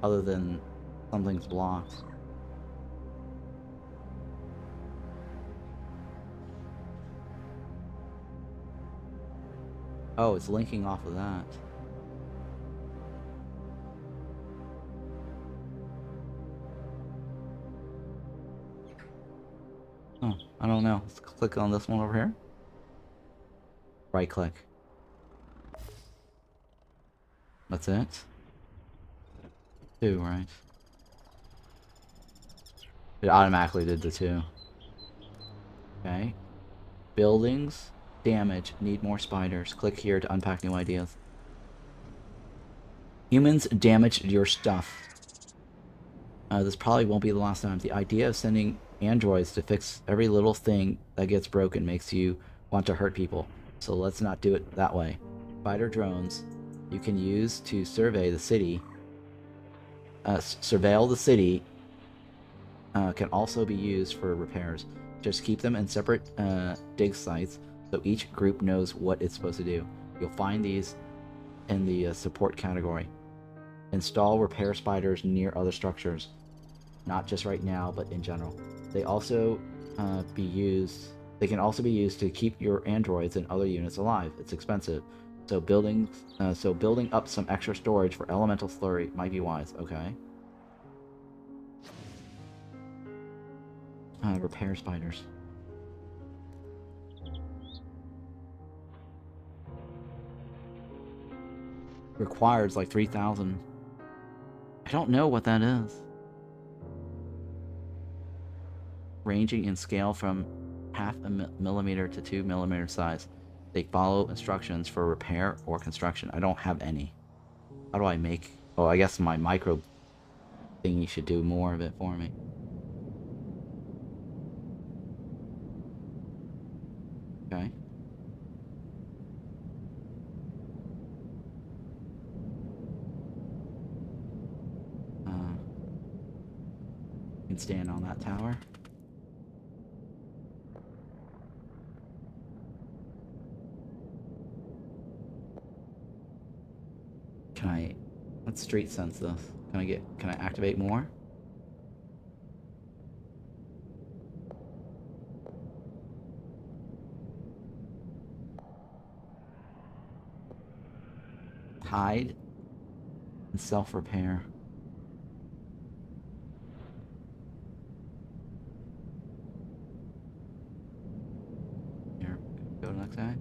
Other than something's blocked. Oh, it's linking off of that. Oh, I don't know. Let's click on this one over here. Right click. That's it? 2, right? It automatically did the 2. Okay. Buildings. Damage. Need more spiders. Click here to unpack new ideas. Humans damaged your stuff. This probably won't be the last time. The idea of sending androids to fix every little thing that gets broken makes you want to hurt people. So let's not do it that way. Spider drones you can use to survey the city. Surveil the city can also be used for repairs. Just keep them in separate dig sites so each group knows what it's supposed to do. You'll find these in the support category. Install repair spiders near other structures. Not just right now, but in general. They also be used. They can also be used to keep your androids and other units alive. It's expensive, so building up some extra storage for elemental slurry might be wise. Okay. Repair spiders. Requires like 3,000 I don't know what that is. Ranging in scale from half a millimeter to 2 millimeter size. They follow instructions for repair or construction. I don't have any. How do I make... Oh, I guess my micro thingy should do more of it for me. Okay. Can stand on that tower. Can I... Let's street sense this. Can I activate more? Hide and self-repair. Here, go to the next guy.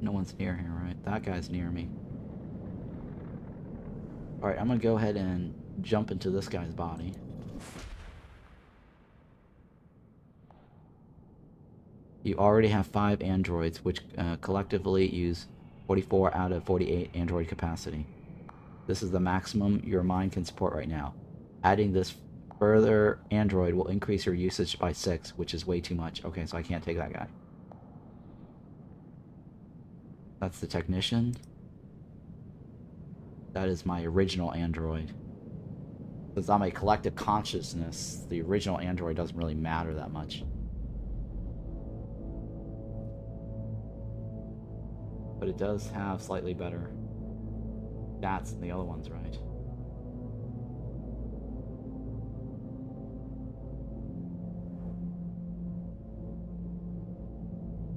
No one's near here, right? That guy's near me. Alright, I'm gonna go ahead and jump into this guy's body. You already have 5 androids, which collectively use 44 out of 48 android capacity. This is the maximum your mind can support right now. Adding this further android will increase your usage by 6, which is way too much. Okay, so I can't take that guy. That's the technician. That is my original android. Since I'm a collective consciousness, the original android doesn't really matter that much. But it does have slightly better stats than the other ones, right?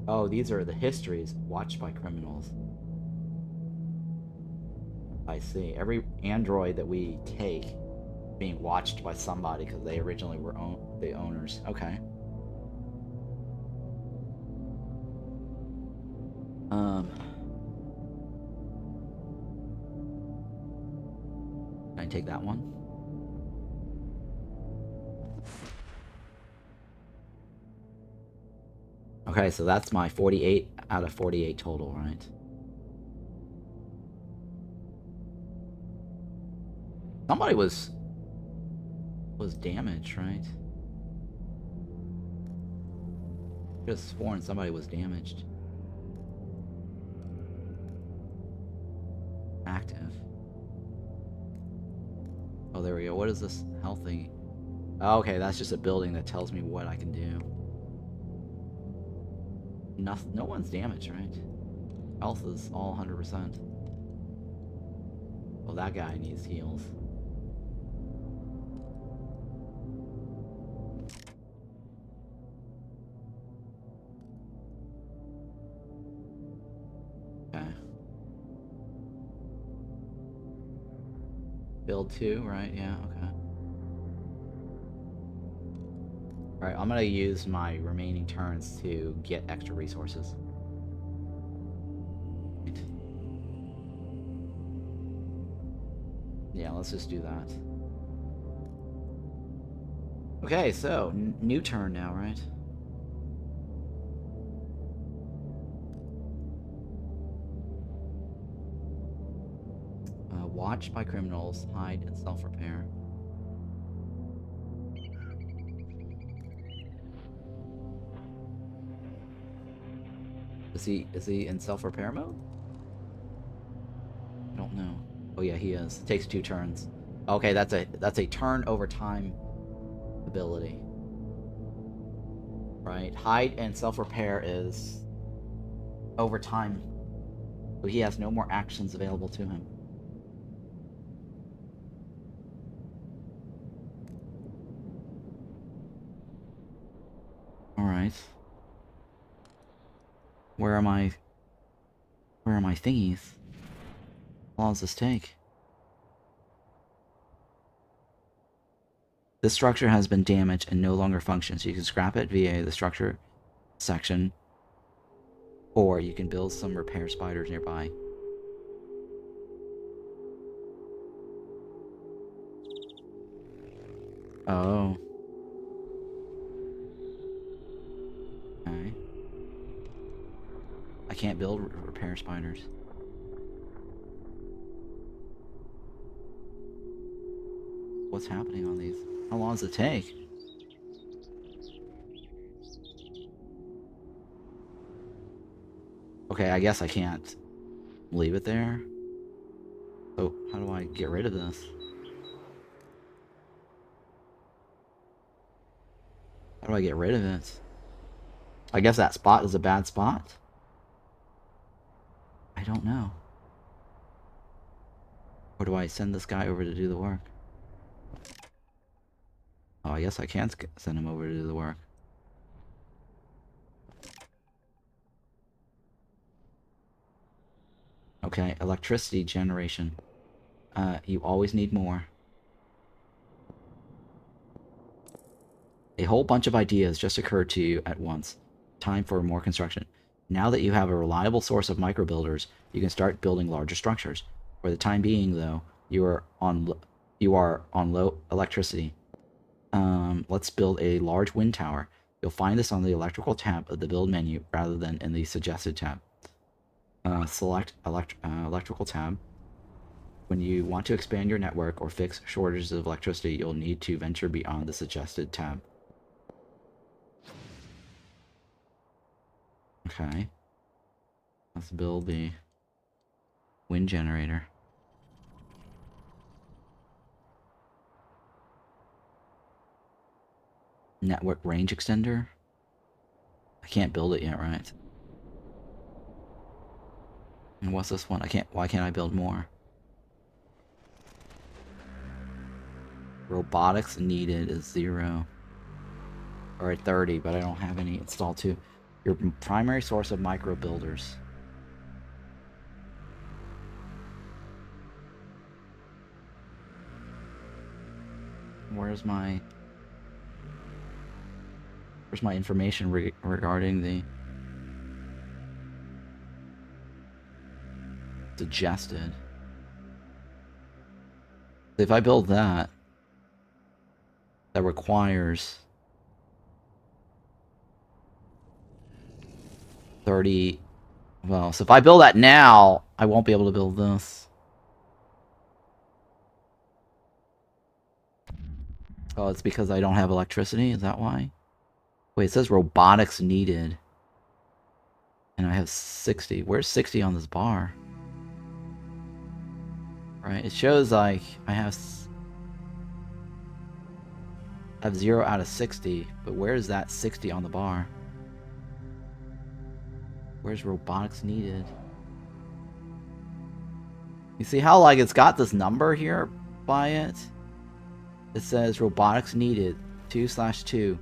Oh, these are the histories watched by criminals. I see. Every android that we take being watched by somebody because they originally were the owners. Okay. Can I take that one? Okay, so that's my 48 out of 48 total, right? Somebody was damaged, right? Just sworn somebody was damaged. Active. Oh, there we go. What is this health thing? Oh, okay, that's just a building that tells me what I can do. No one's damaged, right? Health is all 100%. Well, that guy needs heals. Okay. Build 2, right? Yeah, okay. Alright, I'm gonna use my remaining turns to get extra resources. Right. Yeah, let's just do that. Okay, so, new turn now, right? Watched by criminals, hide and self-repair. Is he in self-repair mode? I don't know. Oh yeah, he is. It takes 2 turns. Okay, that's a turn over time ability. Right? Hide and self-repair is over time. So he has no more actions available to him. Alright. Where are my thingies? How long does this take? This structure has been damaged and no longer functions. You can scrap it via the structure section, or you can build some repair spiders nearby. Oh. Okay. I can't build repair spiders. What's happening on these? How long does it take? Okay, I guess I can't leave it there. So how do I get rid of this? How do I get rid of it? I guess that spot is a bad spot? I don't know. Or do I send this guy over to do the work? Oh, I guess I can send him over to do the work. Okay, electricity generation. You always need more. A whole bunch of ideas just occurred to you at once. Time for more construction. Now that you have a reliable source of microbuilders, you can start building larger structures. For the time being, though, you are on low electricity. Let's build a large wind tower. You'll find this on the electrical tab of the build menu rather than in the suggested tab. Select electrical tab. When you want to expand your network or fix shortages of electricity, you'll need to venture beyond the suggested tab. Okay. Let's build the wind generator. Network range extender? I can't build it yet, right? And what's this one? Why can't I build more? Robotics needed is 0. Or at 30, but I don't have any installed too. Your primary source of micro builders. Where's my information regarding the suggested? If I build that requires 30. Well, so if I build that now, I won't be able to build this. Oh, it's because I don't have electricity? Is that why? Wait, it says robotics needed. And I have 60. Where's 60 on this bar? Right, it shows like I have 0 out of 60, but where is that 60 on the bar? Where's robotics needed? You see how like it's got this number here by it? It says robotics needed 2/2.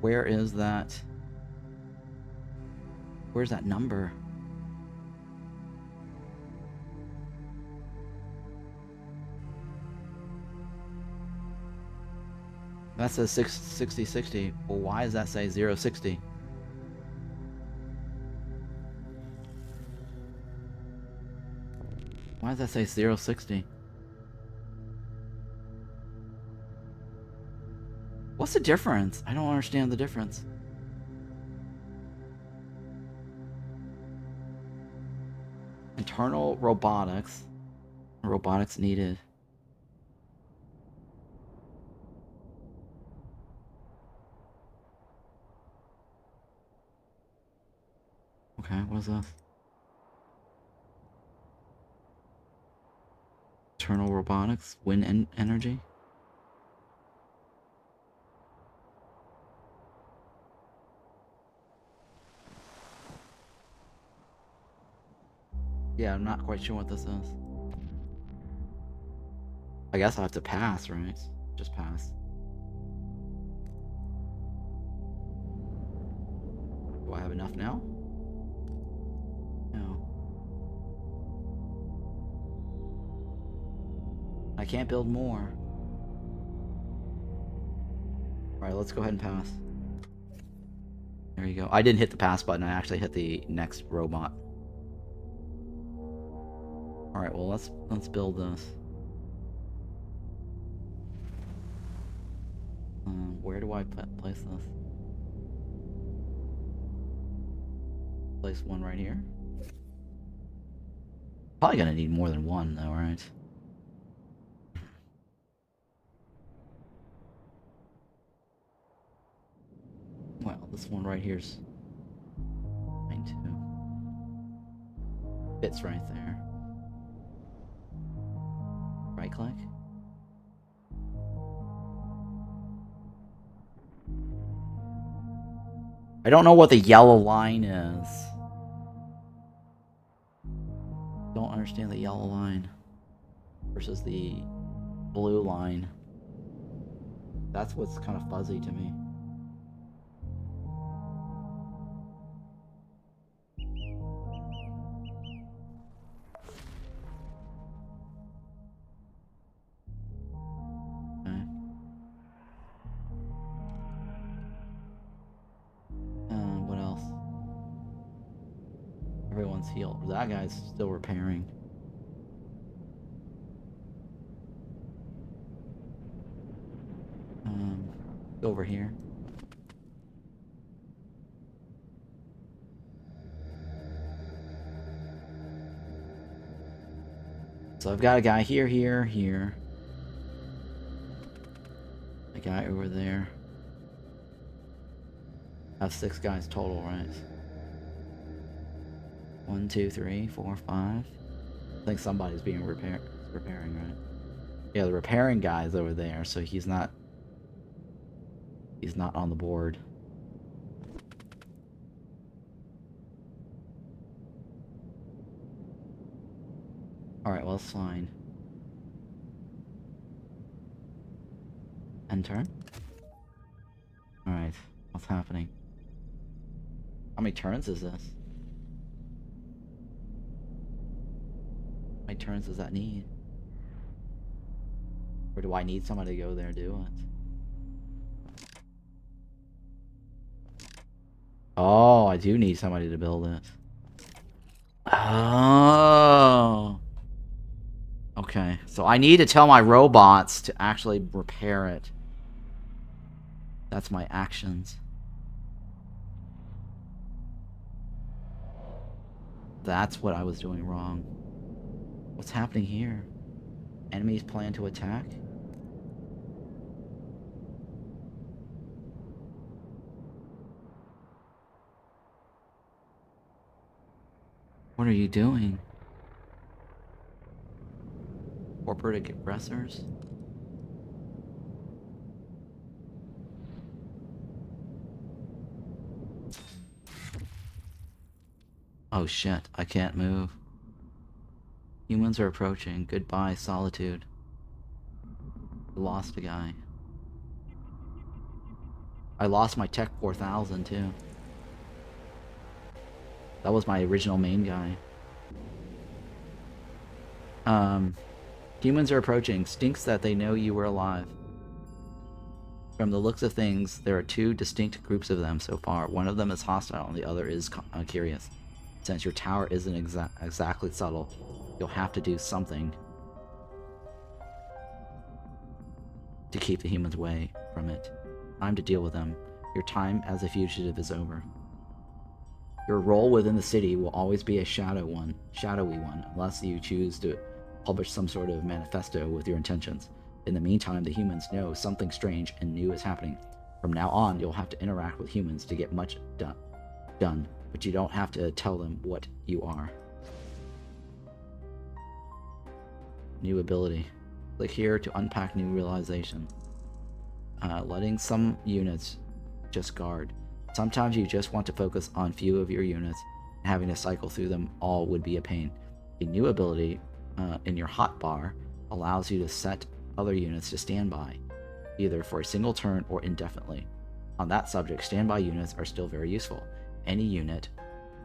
Where is that? Where's that number? That says 60. Well, why does that say 060? Why does that say 060? What's the difference? I don't understand the difference. Internal robotics. Robotics needed. Okay, what is this? Internal robotics, wind energy. Yeah, I'm not quite sure what this is. I guess I have to pass, right? Just pass. Do I have enough now? No. I can't build more. Alright, let's go ahead and pass. There you go. I didn't hit the pass button, I actually hit the next robot. Alright, well let's build this. where do I place this? Place one right here. Probably gonna need more than one though, right? Well, this one right here's fine too. Fits right there. Right click. I don't know what the yellow line is. Don't understand the yellow line versus the blue line. That's what's kind of fuzzy to me. Okay. What else? Everyone's healed. That guy's still repairing. Over here. So I've got a guy here, here. A guy over there. I have 6 guys total, right? 1, 2, 3, 4, 5. I think somebody's being repairing, right? Yeah, the repairing guy's over there, so he's not on the board. Alright, well, it's fine. End turn? Alright, what's happening? How many turns is this? How many turns does that need? Or do I need somebody to go there and do it? Oh, I do need somebody to build it. Oh. Okay, so I need to tell my robots to actually repair it. That's my actions. That's what I was doing wrong. What's happening here? Enemies plan to attack? What are you doing? Corporate aggressors? Oh shit, I can't move. Humans are approaching. Goodbye, solitude. Lost a guy. I lost my Tech 4000 too. That was my original main guy. Humans are approaching. Stinks that they know you were alive. From the looks of things, there are 2 distinct groups of them so far. One of them is hostile and the other is curious. Since your tower isn't exactly subtle, you'll have to do something to keep the humans away from it. Time to deal with them. Your time as a fugitive is over. Your role within the city will always be a shadowy one, unless you choose to publish some sort of manifesto with your intentions. In the meantime, the humans know something strange and new is happening. From now on, you'll have to interact with humans to get much done, but you don't have to tell them what you are. New ability. Click here to unpack new realization. Letting some units just guard. Sometimes you just want to focus on few of your units, and having to cycle through them all would be a pain. A new ability in your hotbar allows you to set other units to standby, either for a single turn or indefinitely. On that subject, standby units are still very useful. Any unit,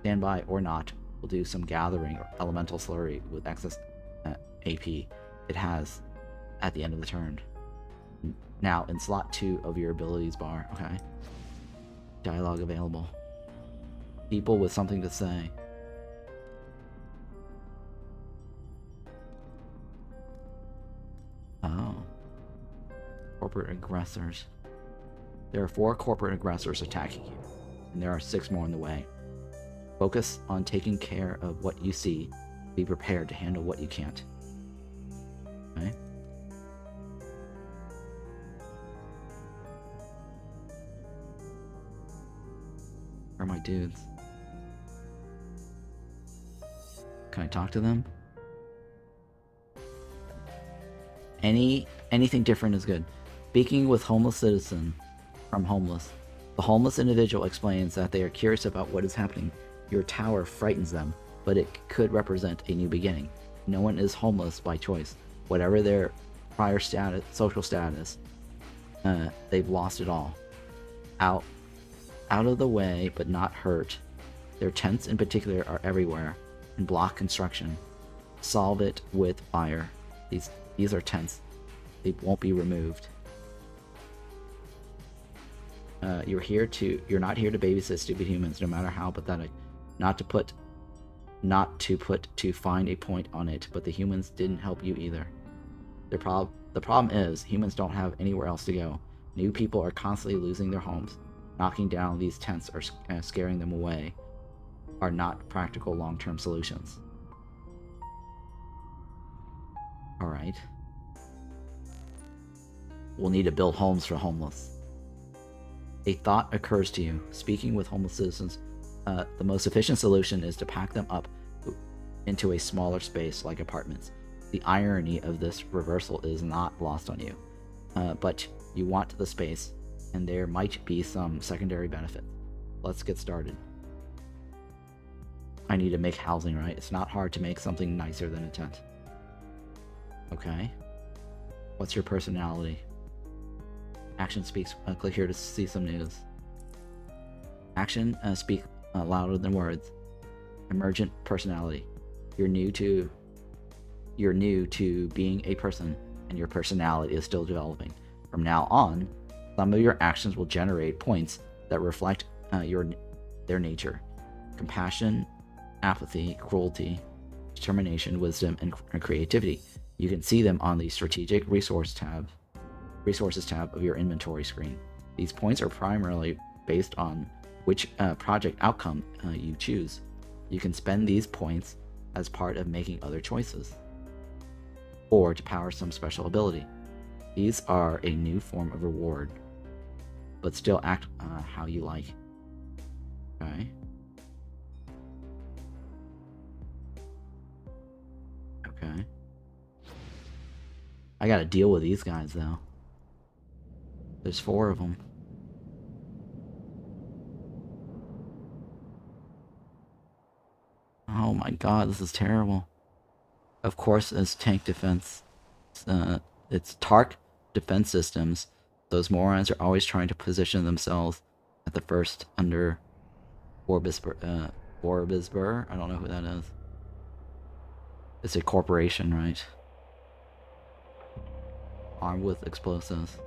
standby or not, will do some gathering or elemental slurry with excess AP it has at the end of the turn. Now, in slot 2 of your abilities bar, okay. Dialogue available. People with something to say. Oh. Corporate aggressors. There are 4 corporate aggressors attacking you, and there are 6 more on the way. Focus on taking care of what you see. Be prepared to handle what you can't. Okay? Where are my dudes? Can I talk to them? Anything different is good. Speaking with homeless citizen from homeless. The homeless individual explains that they are curious about what is happening. Your tower frightens them, but it could represent a new beginning. No one is homeless by choice. Whatever their prior status, social status, they've lost it all. Out of the way, but not hurt. Their tents in particular are everywhere and block construction. Solve it with fire. These are tents. They won't be removed. You're not here to babysit stupid humans, no matter how pathetic. Not to find a point on it, but the humans didn't help you either. The problem is, humans don't have anywhere else to go. New people are constantly losing their homes. Knocking down these tents or scaring them away are not practical long-term solutions. Alright. We'll need to build homes for homeless. A thought occurs to you. Speaking with homeless citizens, the most efficient solution is to pack them up into a smaller space like apartments. The irony of this reversal is not lost on you. But you want the space, and there might be some secondary benefits. Let's get started. I need to make housing, right? It's not hard to make something nicer than a tent. Okay. What's your personality? Action speaks. Click here to see some news. Action speak louder than words. Emergent personality. You're new to being a person, and your personality is still developing. From now on, some of your actions will generate points that reflect their nature. Compassion, apathy, cruelty, determination, wisdom, and creativity. You can see them on the strategic resources tab of your inventory screen. These points are primarily based on which project outcome you choose. You can spend these points as part of making other choices, or to power some special ability. These are a new form of reward, but still act how you like. Okay. Okay. I gotta deal with these guys, though. There's 4 of them. Oh my god, this is terrible. Of course, it's tank defense. It's Tark defense systems. Those morons are always trying to position themselves at the first under Orbisber. I don't know who that is. It's a corporation, right? Armed with explosives.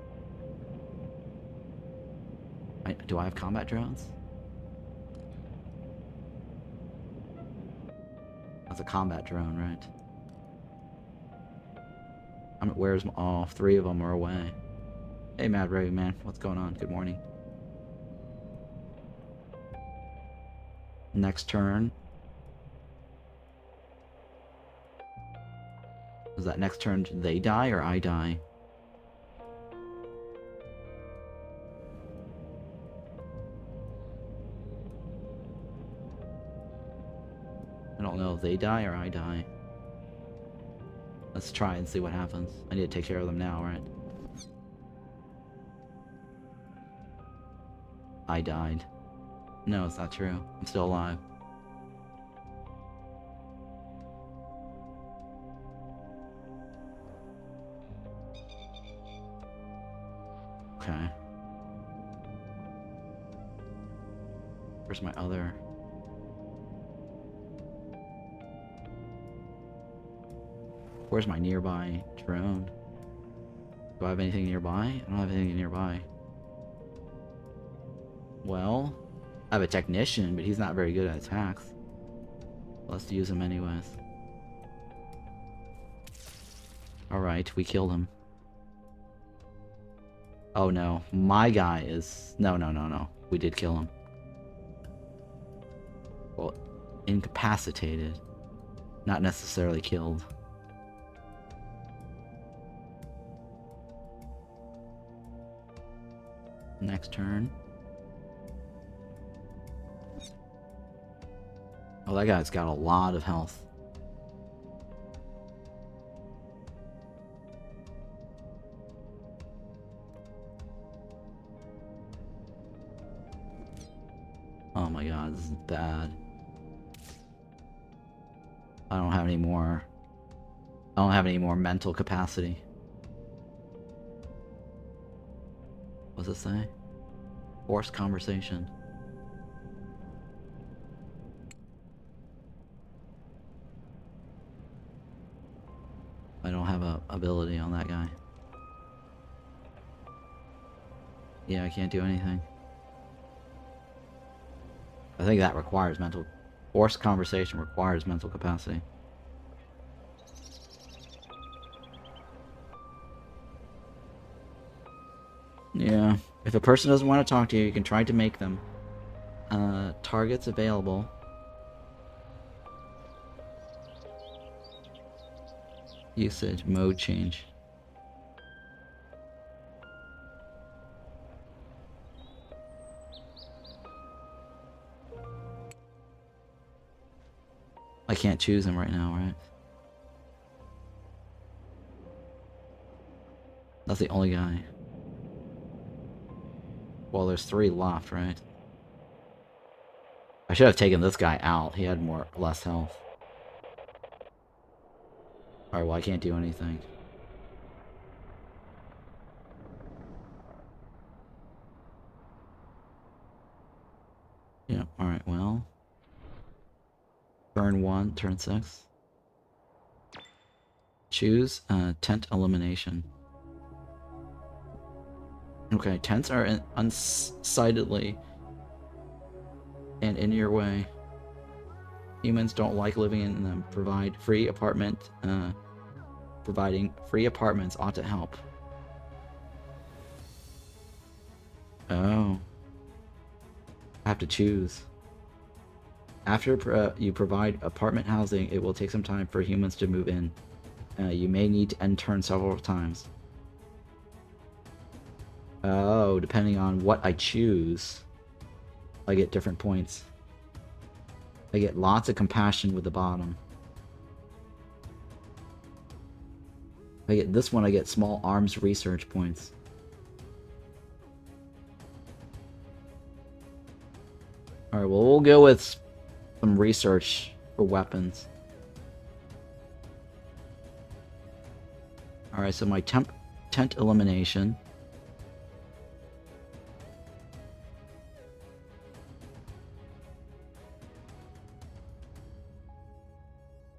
Do I have combat drones? That's a combat drone, right? Where's all 3 of them are away. Hey, Mad Ray, man, what's going on? Good morning. Next turn. Is that next turn they die or I die? I don't know if they die or I die. Let's try and see what happens. I need to take care of them now, right? I died. No, it's not true. I'm still alive. Okay. Where's my other... Where's my nearby drone? Do I have anything nearby? I don't have anything nearby. Well, I have a technician, but he's not very good at attacks. Let's use him anyways. Alright, we killed him. Oh no, my guy is... No, no, no, no. We did kill him. Well, incapacitated. Not necessarily killed. Next turn. Oh, that guy's got a lot of health. Oh my god, this is bad. I don't have any more... I don't have any more mental capacity. What's it say? Forced conversation. I don't have a ability on that guy. Yeah, I can't do anything. I think that requires mental... Forced conversation requires mental capacity. Yeah. If a person doesn't want to talk to you, you can try to make them. Targets available. Usage, mode change. I can't choose him right now, right? That's the only guy. Well, there's 3 left, right? I should have taken this guy out. He had less health. Alright, well, I can't do anything. Yeah, alright, well. Turn 1, turn 6. Choose tent elimination. Okay, tents are unsightly and in your way. Humans don't like living in them. Providing free apartments ought to help. Oh. I have to choose. After you provide apartment housing, it will take some time for humans to move in. You may need to end turn several times. Oh, depending on what I choose, I get different points. I get lots of compassion with the bottom. I get this one, I get small arms research points. Alright, well, we'll go with some research for weapons. Alright, so my tent elimination.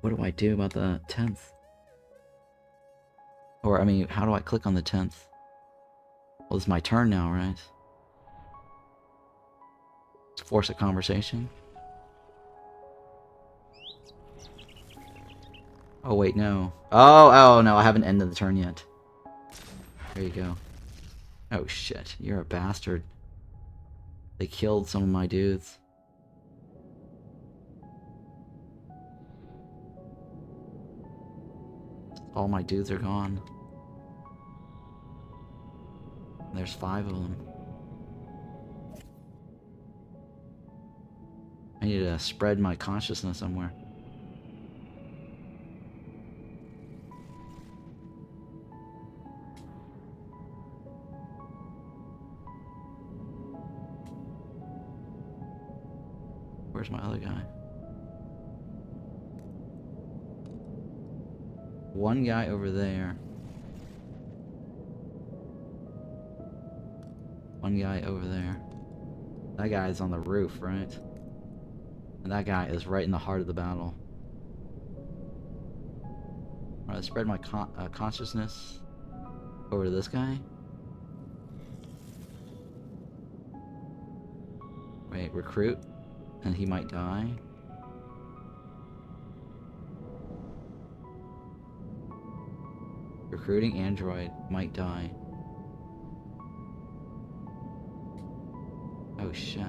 What do I do about the 10th? Or, I mean, how do I click on the 10th? Well, it's my turn now, right? Let's force a conversation. Oh, wait, no. Oh, no, I haven't ended the turn yet. There you go. Oh, shit. You're a bastard. They killed some of my dudes. All my dudes are gone. There's 5 of them. I need to spread my consciousness somewhere. Where's my other guy? One guy over there. One guy over there. That guy is on the roof, right? And that guy is right in the heart of the battle. Alright, let's spread my consciousness over to this guy. Wait, recruit. And he might die. Recruiting android might die. Oh shit.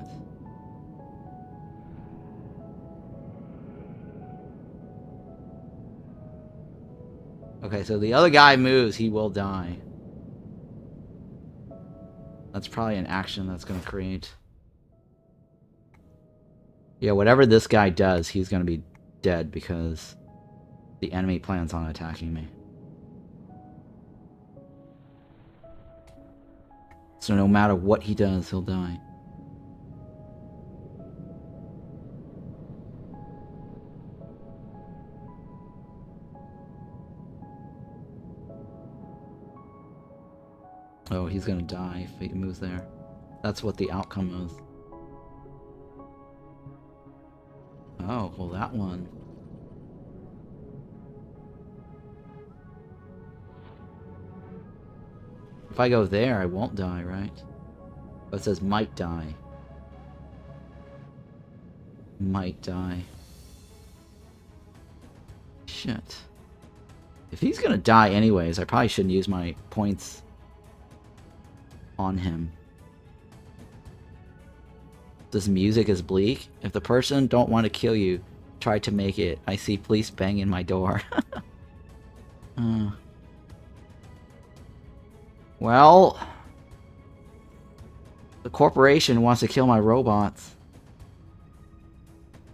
Okay, so the other guy moves, he will die. That's probably an action that's going to create. Yeah, whatever this guy does, he's going to be dead because the enemy plans on attacking me. So no matter what he does, he'll die. Oh, he's gonna die if he moves there. That's what the outcome is. Oh, well that one. If I go there, I won't die, right? But it says might die. Might die. Shit. If he's gonna die anyways, I probably shouldn't use my points on him. This music is bleak. If the person don't want to kill you, try to make it. I see police banging my door. Well, the corporation wants to kill my robots.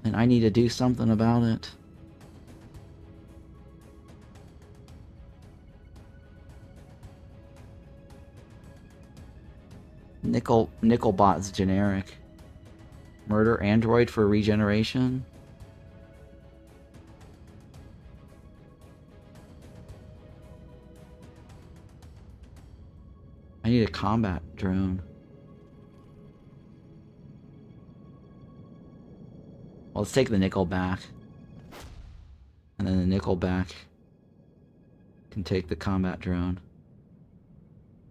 And I need to do something about it. Nickelbot's generic. Murder android for regeneration. I need a combat drone. Well, let's take the nickel back. And then the nickel back can take the combat drone.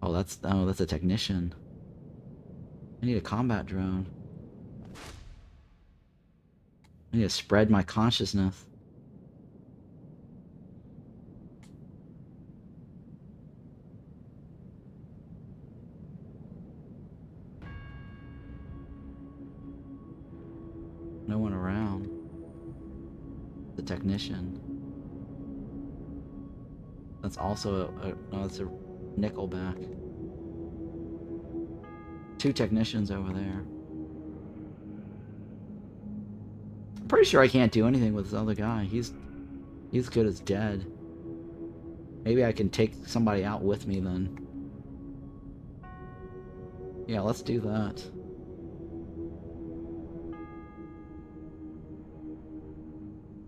Oh, that's a technician. I need a combat drone. I need to spread my consciousness. No one around. The technician. That's also no, it's a nickelback. Two technicians over there. I'm pretty sure I can't do anything with this other guy. He's good as dead. Maybe I can take somebody out with me then. Yeah, let's do that.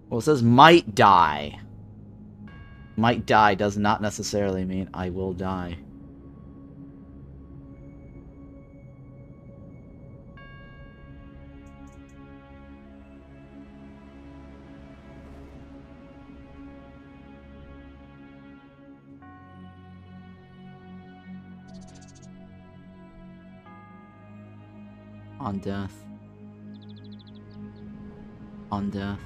Well, it says might die. Might die does not necessarily mean I will die. On death. On death.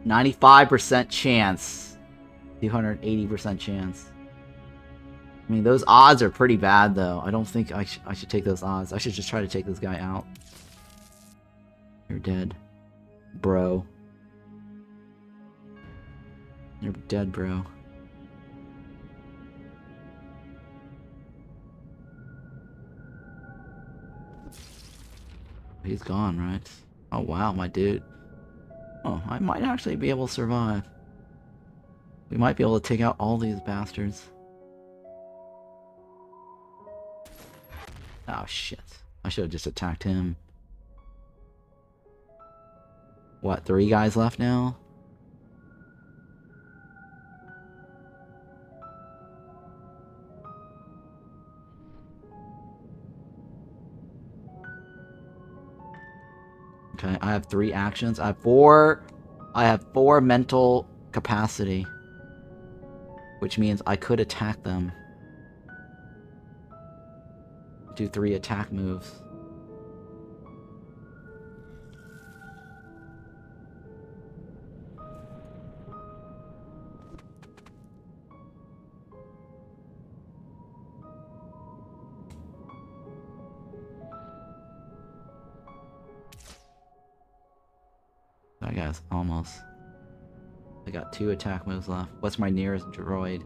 95% chance. 280% chance. I mean, those odds are pretty bad, though. I don't think I should take those odds. I should just try to take this guy out. You're dead. Bro. You're dead, bro. He's gone, right? Oh, wow, my dude. Oh, I might actually be able to survive. We might be able to take out all these bastards. Oh, shit. I should have just attacked him. What, 3 guys left now? Okay, I have 3 actions. I have 4 mental capacity. Which means I could attack them. Do 3 attack moves. That guy's almost... I got 2 attack moves left. What's my nearest droid?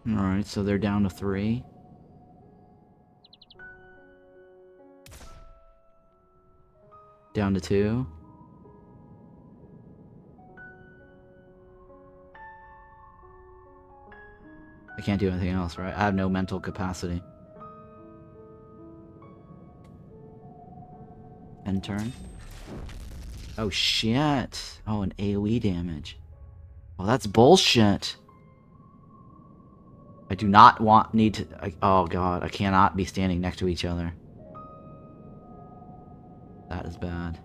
Alright, so they're down to 3. Down to 2. I can't do anything else, right? I have no mental capacity. End turn. Oh shit. Oh, an AoE damage. Oh, that's bullshit. I do not need to... oh god, I cannot be standing next to each other. That is bad.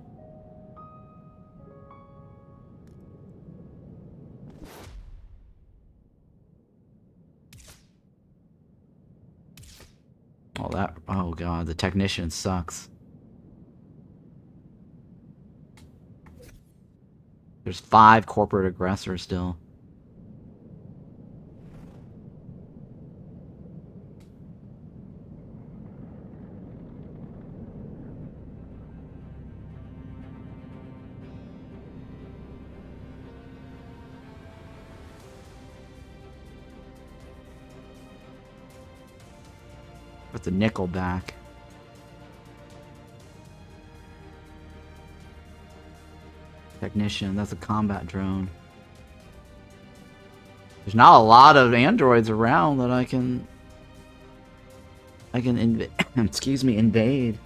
Oh, that... oh god, the technician sucks. There's 5 corporate aggressors still. With the nickel back. Technician, that's a combat drone. There's not a lot of androids around that I can excuse me, invade.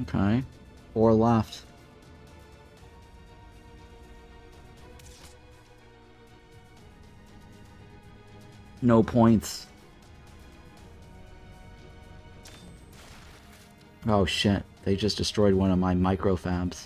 Okay. 4 left. No points. Oh shit. They just destroyed one of my microfabs.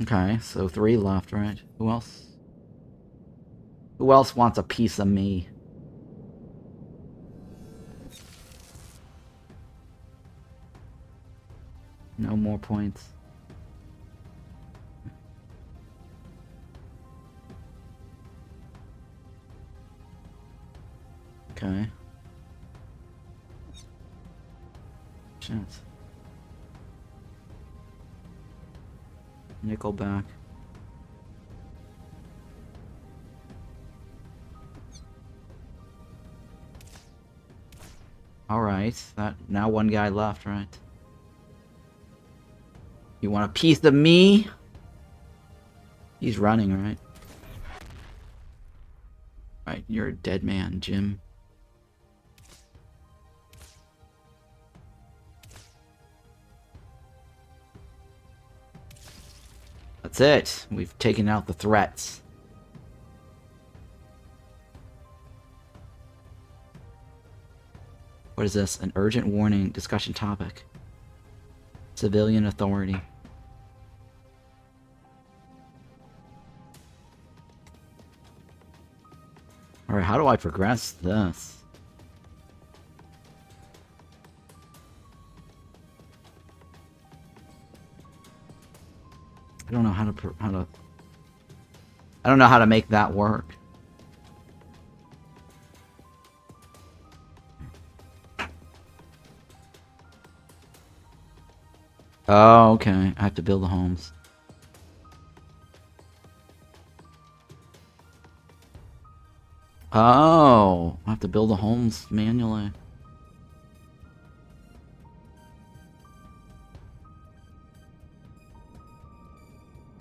Okay, so 3 left, right? Who else? Who else wants a piece of me? No more points. Okay. Shit. Nickelback. Alright, that now 1 guy left, right? You want a piece of me? He's running, right? Right, you're a dead man, Jim. That's it. We've taken out the threats. What is this? An urgent warning discussion topic. Civilian authority. Alright, how do I progress this? I don't know how to I don't know how to make that work. Oh, okay. I have to build the homes. Oh, I have to build the homes manually.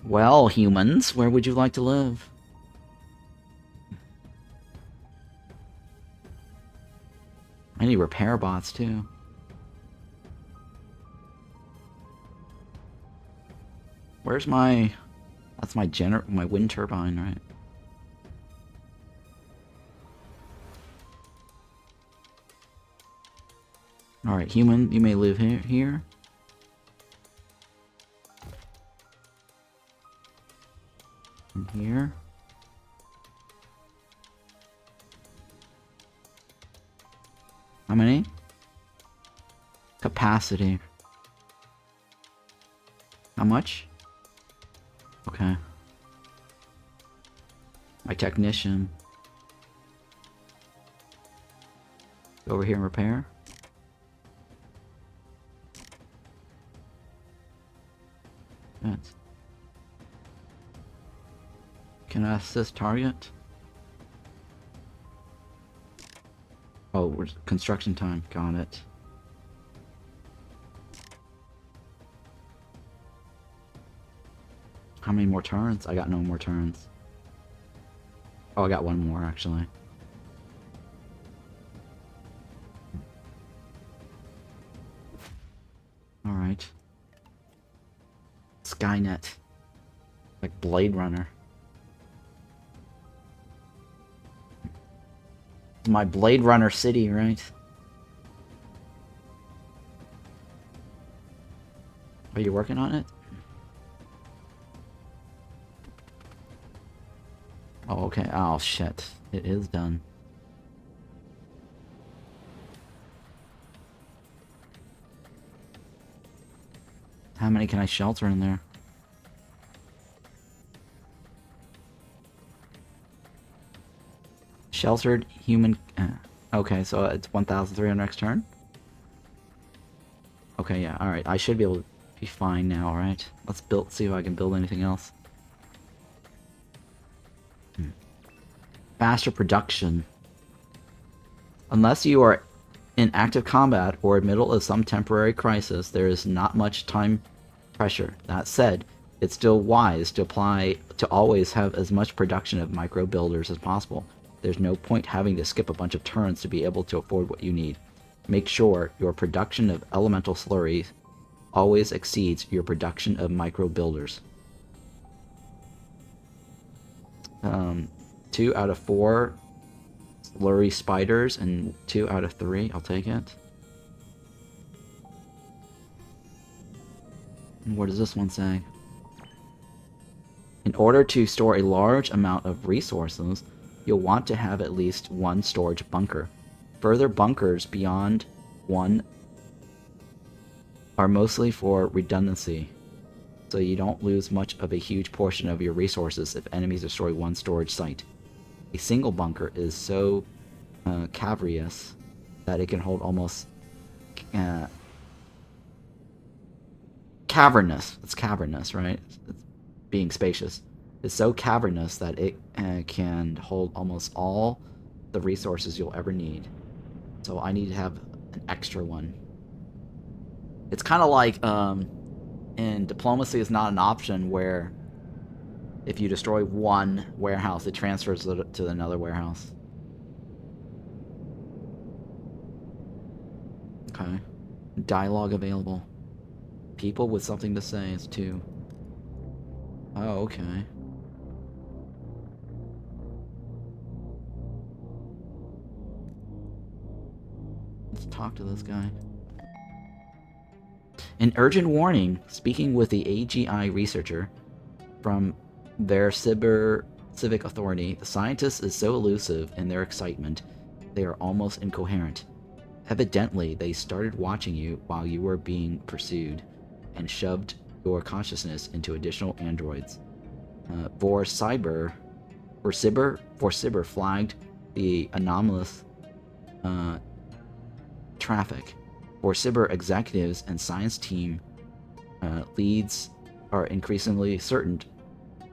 Well, humans, where would you like to live? I need repair bots, too. Where's my... That's my my wind turbine, right? Alright, human, you may live here. And here. How many? Capacity. How much? Okay. My technician. Go over here and repair. That's... Can I assist target? Oh, we're construction time. Got it. How many more turns? I got no more turns. Oh, I got one more, actually. Alright. Skynet. Like Blade Runner. It's my Blade Runner city, right? Are you working on it? Oh, okay. Oh, shit. It is done. How many can I shelter in there? Sheltered human... okay, so it's 1,300 next turn? Okay, yeah, alright. I should be able to be fine now, right? Let's see if I can build anything else. Faster production. Unless you are in active combat or in middle of some temporary crisis, there is not much time pressure. That said, it's still wise to always have as much production of micro builders as possible. There's no point having to skip a bunch of turns to be able to afford what you need. Make sure your production of elemental slurries always exceeds your production of micro builders. 2 out of 4 slurry spiders and 2 out of 3. I'll take it. And what does this one say? In order to store a large amount of resources, you'll want to have at least 1 storage bunker. Further bunkers beyond 1 are mostly for redundancy, so you don't lose much of a huge portion of your resources if enemies destroy 1 storage site. A single bunker is so cavernous that it can hold almost... cavernous. It's cavernous, right? It's being spacious. It's so cavernous that it can hold almost all the resources you'll ever need. So I need to have an extra one. It's kind of like in Diplomacy is not an option where if you destroy 1 warehouse, it transfers to another warehouse. Okay. Dialogue available. People with something to say is 2. Oh, okay. Let's talk to this guy. An urgent warning. Speaking with the AGI researcher from their civic authority, the scientist is so elusive in their excitement, they are almost incoherent. Evidently, they started watching you while you were being pursued, and shoved your consciousness into additional androids. Sibber flagged the anomalous traffic. Sibber executives and science team leads are increasingly certain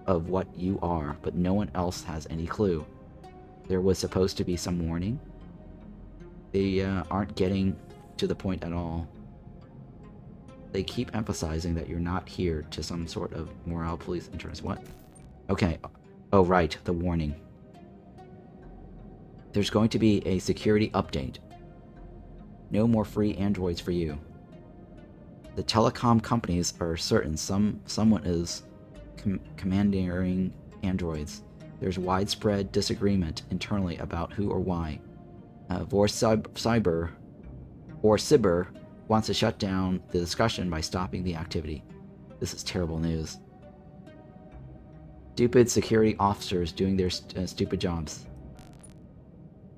of what you are, but no one else has any clue. There was supposed to be some warning. They aren't getting to the point at all. They keep emphasizing that you're not here to some sort of morale police interest. What? Okay. Oh, right. The warning. There's going to be a security update. No more free androids for you. The telecom companies are certain someone is commandeering androids. There's widespread disagreement internally about who or why. Cyber wants to shut down the discussion by stopping the activity. This is terrible news. Stupid security officers doing their stupid jobs.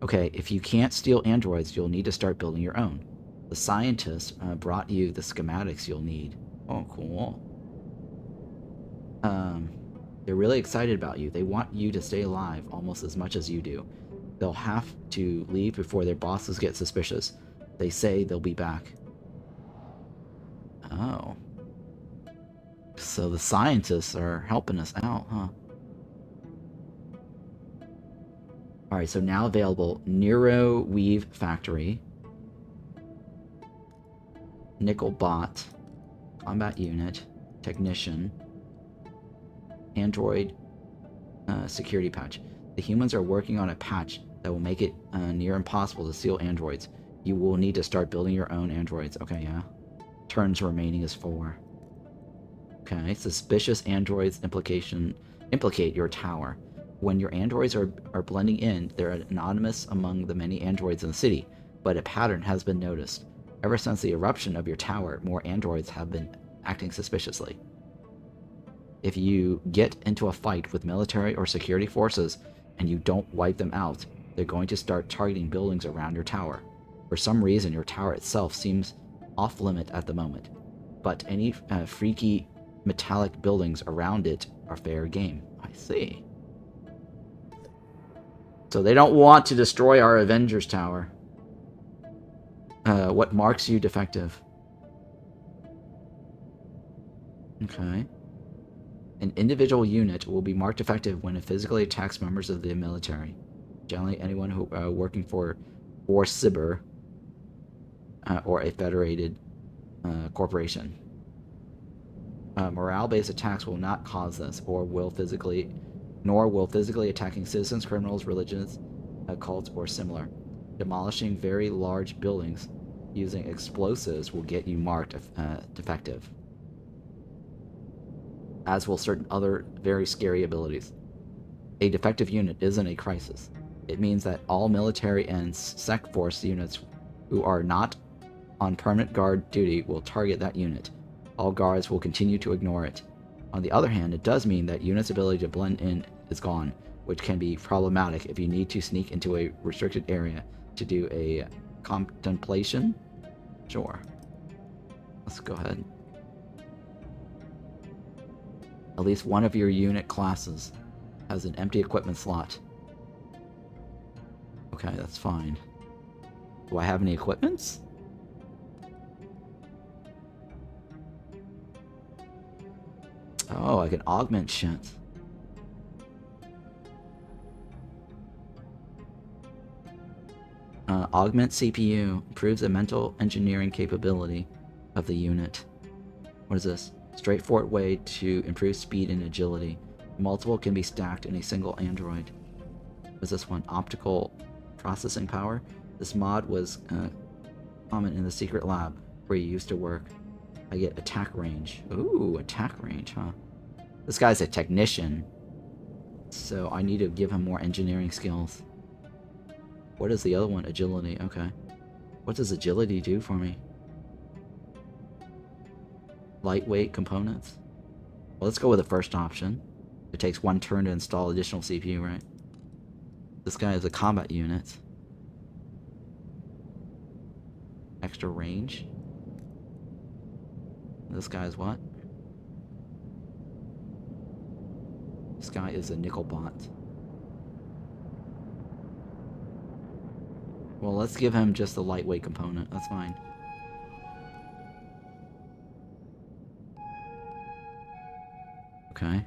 Okay, if you can't steal androids, you'll need to start building your own. The scientists brought you the schematics you'll need. Oh, cool. They're really excited about you. They want you to stay alive almost as much as you do. They'll have to leave before their bosses get suspicious. They say they'll be back. Oh. So the scientists are helping us out, huh? Alright, so now available Neuro Weave Factory, Nickel Bot, Combat Unit, Technician, Android Security Patch. The humans are working on a patch that will make it near impossible to steal androids. You will need to start building your own androids. Okay, yeah. Turns remaining is 4. Okay, suspicious androids implicate your tower. When your androids are blending in, they're anonymous among the many androids in the city, but a pattern has been noticed. Ever since the eruption of your tower, more androids have been acting suspiciously. If you get into a fight with military or security forces and you don't wipe them out, they're going to start targeting buildings around your tower. For some reason, your tower itself seems off-limit at the moment, but any freaky metallic buildings around it are fair game. I see. So they don't want to destroy our Avengers Tower. What marks you defective? Okay. An individual unit will be marked defective when it physically attacks members of the military. Generally, anyone who working for Cyber or a federated corporation. Morale-based attacks will not cause this, nor will physically attacking citizens, criminals, religions, cults, or similar. Demolishing very large buildings using explosives will get you marked defective, as will certain other very scary abilities. A defective unit isn't a crisis. It means that all military and sec force units who are not on permanent guard duty will target that unit. All guards will continue to ignore it. On the other hand, it does mean that units' ability to blend in is gone, which can be problematic if you need to sneak into a restricted area to do a contemplation. Sure. Let's go ahead. At least one of your unit classes has an empty equipment slot. Okay, that's fine. Do I have any equipments? Oh, I can augment shit. Augment CPU. Improves the mental engineering capability of the unit. What is this? Straightforward way to improve speed and agility. Multiple can be stacked in a single android. What is this one? Optical processing power. This mod was common in the secret lab where you used to work. I get attack range. Ooh, attack range, huh? This guy's a technician, so I need to give him more engineering skills. What is the other one? Agility, okay. What does agility do for me? Lightweight components? Well, let's go with the first option. It takes 1 turn to install additional CPU, right? This guy is a combat unit. Extra range. This guy is what? This guy is a nickel bot. Well, let's give him just the lightweight component. That's fine. Okay.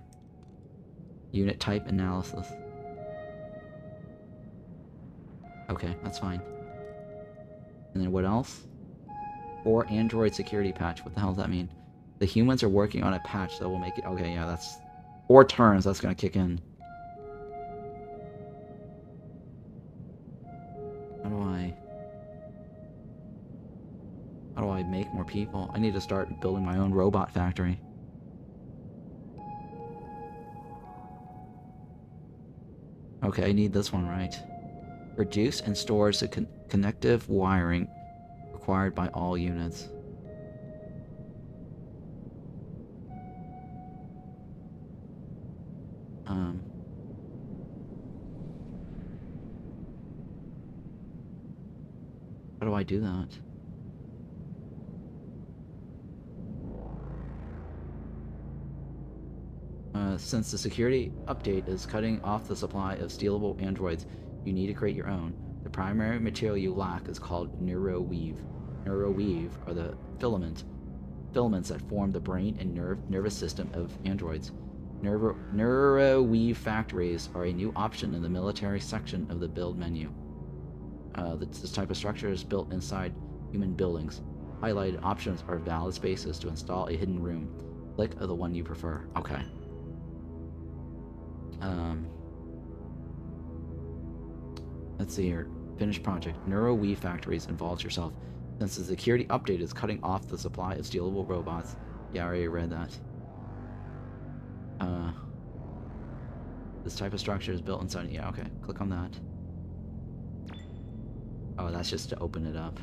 Unit type analysis. Okay, that's fine. And then what else? 4 Android security patch. What the hell does that mean? The humans are working on a patch that will make it... Okay, yeah, that's... 4 turns, that's gonna kick in. How do I make more people. I need to start building my own robot factory. Okay, I need this one, right? Reduce and stores the connective wiring required by all units. How do I do that? Since the security update is cutting off the supply of stealable androids, you need to create your own. The primary material you lack is called neuroweave. Neuroweave are the filaments that form the brain and nervous system of androids. Neuroweave factories are a new option in the military section of the build menu. This type of structure is built inside human buildings. Highlighted options are valid spaces to install a hidden room. Click the one you prefer. Okay. Let's see here. Finish project. Neuroweave factories involves yourself. Since the security update is cutting off the supply of stealable robots. Yeah, I already read that. This type of structure is built inside. Yeah, okay. Click on that. Oh, that's just to open it up.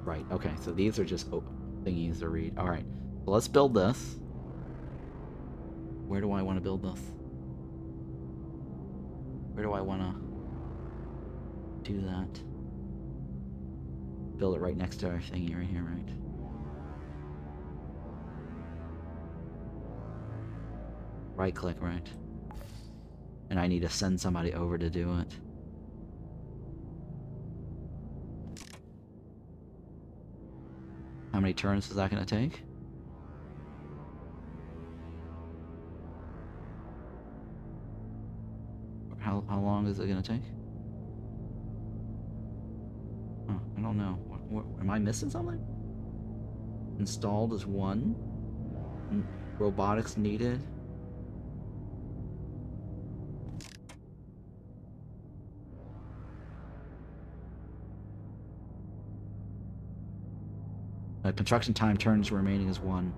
Right, okay. So these are just thingies to read. Alright. So let's build this. Where do I want to build this? Where do I want to do that? Build it right next to our thingy right here, right? Right click, right? And I need to send somebody over to do it. How many turns is that going to take? How long is it going to take? Oh, I don't know. What, am I missing something? Installed is 1. Robotics needed. Construction time turns remaining is 1.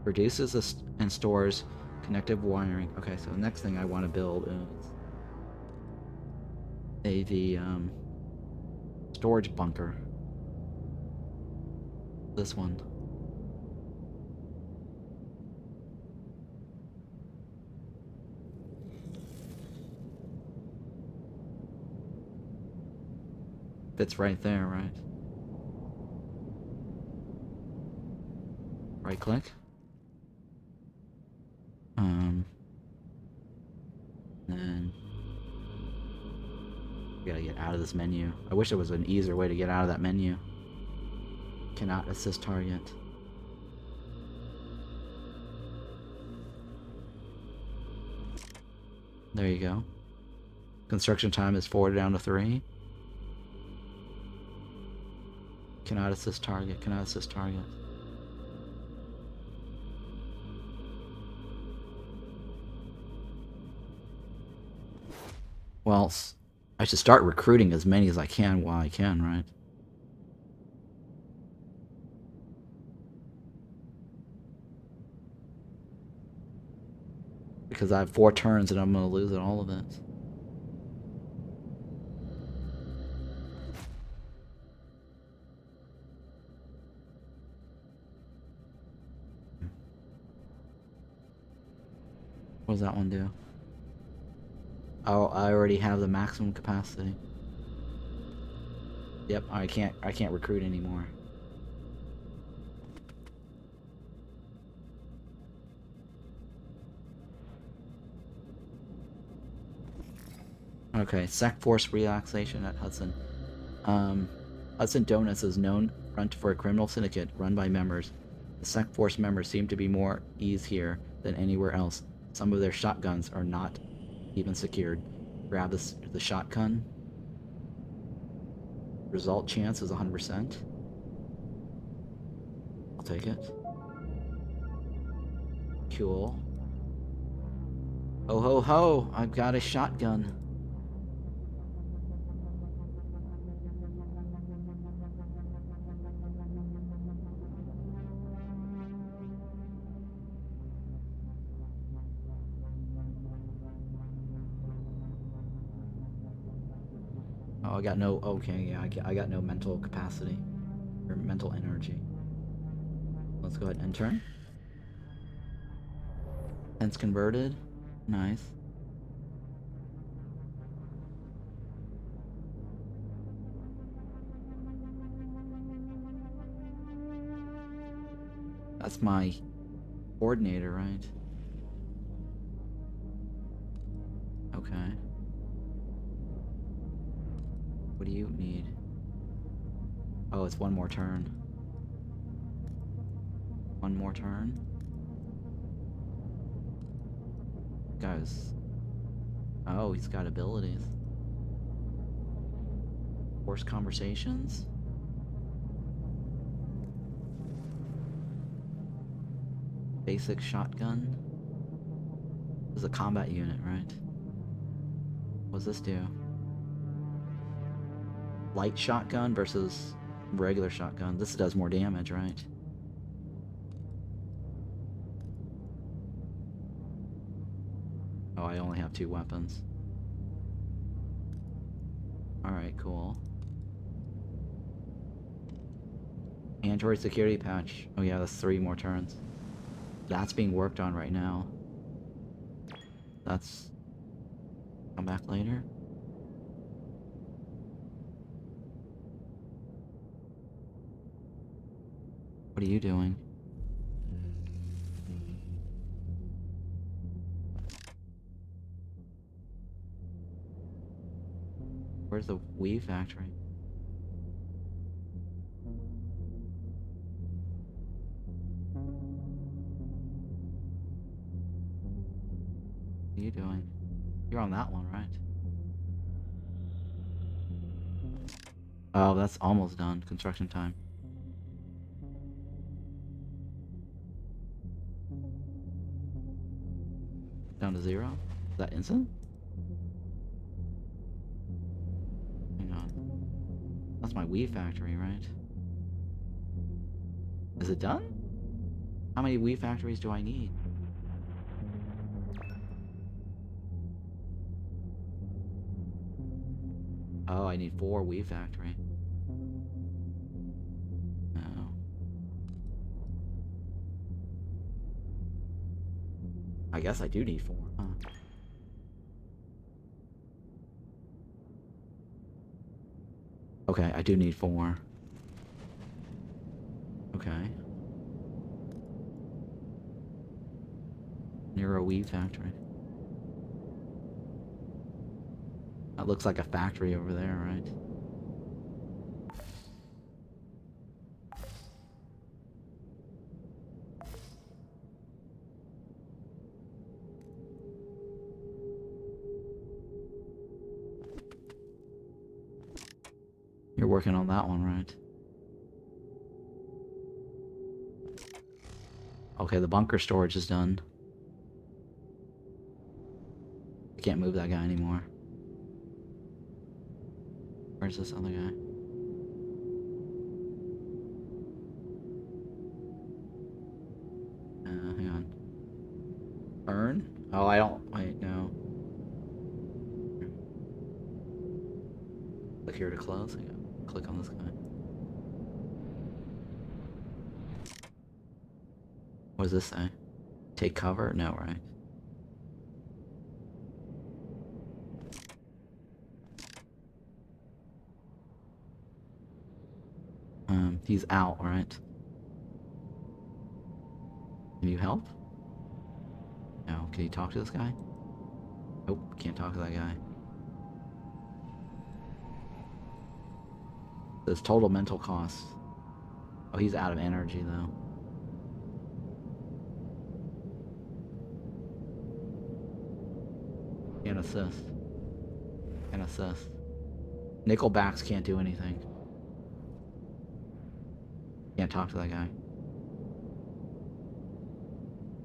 Reduces and stores connective wiring. Okay, so the next thing I want to build is the storage bunker. This one. Fits right there, right? Right click. Then we gotta get out of this menu. I wish there was an easier way to get out of that menu. Cannot assist target. There you go. Construction time is 4 down to 3. Cannot assist target. Cannot assist target. Well, I should start recruiting as many as I can while I can, right? Because I have 4 turns and I'm going to lose at all of it. What does that one do? Oh, I already have the maximum capacity. Yep, I can't recruit anymore. Okay, Sec Force relaxation at Hudson. Hudson Donuts is known front for a criminal syndicate run by members. The Sec Force members seem to be more ease here than anywhere else. Some of their shotguns are not even secured. Grab the shotgun. Result chance is 100%. I'll take it. Cool. Ho ho ho! I've got a shotgun. Oh, I got no... Okay, yeah, I got no mental capacity. Or mental energy. Let's go ahead and turn. Sense converted. Nice. That's my coordinator, right? Okay. What do you need? Oh, it's one more turn. One more turn? Guys. Oh, he's got abilities. Force conversations? Basic shotgun? This is a combat unit, right? What does this do? Light shotgun versus regular shotgun. This does more damage, right? Oh, I only have 2 weapons. Alright, cool. Android security patch. Oh yeah, that's 3 more turns. That's being worked on right now. That's... Come back later. What are you doing? Where's the Wii factory? What are you doing? You're on that one, right? Oh, that's almost done. Construction time. Down to 0? Is that instant? Hang on. That's my Wii factory, right? Is it done? How many Wii factories do I need? Oh, I need 4 Wii factory. Oh. I guess I do need 4, huh? Okay, I do need 4. Okay. Near a Wii factory. That looks like a factory over there, right? You're working on that one, right? Okay, the bunker storage is done. I can't move that guy anymore. Where's this other guy? Hang on. Earn? Oh, I don't... Wait, no. Click here to close. Hang on. Click on this guy. What does this say? Take cover? No, right? He's out, right? Can you help? No. Can you talk to this guy? Nope, can't talk to that guy. There's total mental cost. Oh, he's out of energy, though. Can't assist. Can't assist. Nickelbacks can't do anything. Can't talk to that guy.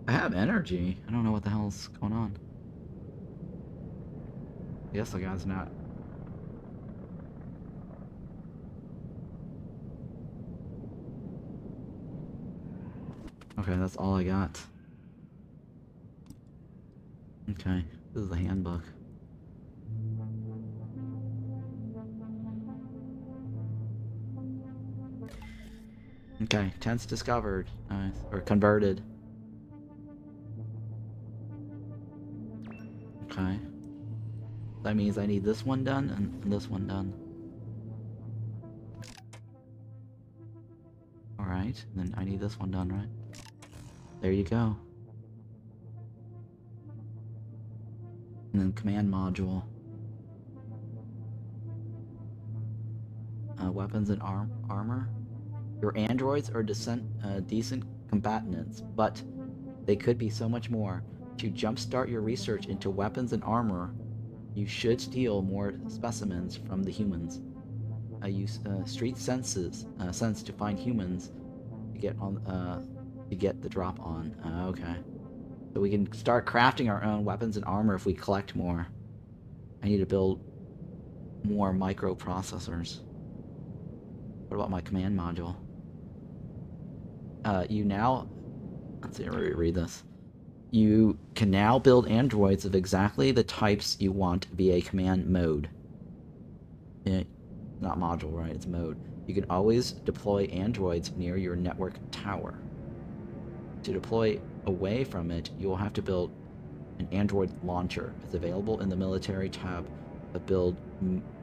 I have energy. I don't know what the hell's going on. I guess the guy's not... Okay, that's all I got. Okay, this is the handbook. Okay, tents discovered. Nice. Or converted. Okay. That means I need this one done and this one done. Alright, then I need this one done, right? There you go. And then command module. Weapons and armor. Your androids are decent combatants, but they could be so much more. To jumpstart your research into weapons and armor, you should steal more specimens from the humans. Use street sense to find humans to get the drop on. Okay. So we can start crafting our own weapons and armor if we collect more. I need to build more microprocessors. What about my command module? You now... Let's see, read this. You can now build androids of exactly the types you want via command mode. Not module, right? It's mode. You can always deploy androids near your network tower. To deploy away from it, you will have to build an android launcher. It's available in the military tab of build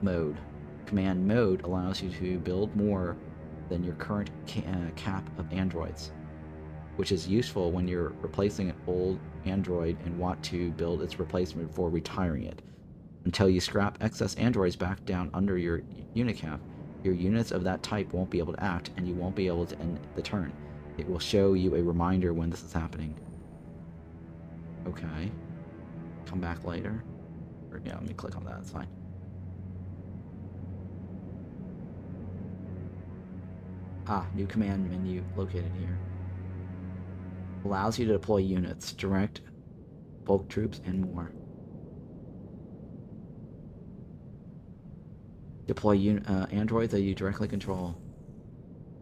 mode. Command mode allows you to build more than your current cap of androids, which is useful when you're replacing an old android and want to build its replacement before retiring it. Until you scrap excess androids back down under your unit cap, your units of that type won't be able to act, and you won't be able to end the turn. It will show you a reminder when this is happening. Okay. Come back later. Or, yeah, let me click on that, it's fine. New command menu located here. Allows you to deploy units, direct bulk troops, and more. Deploy androids that you directly control.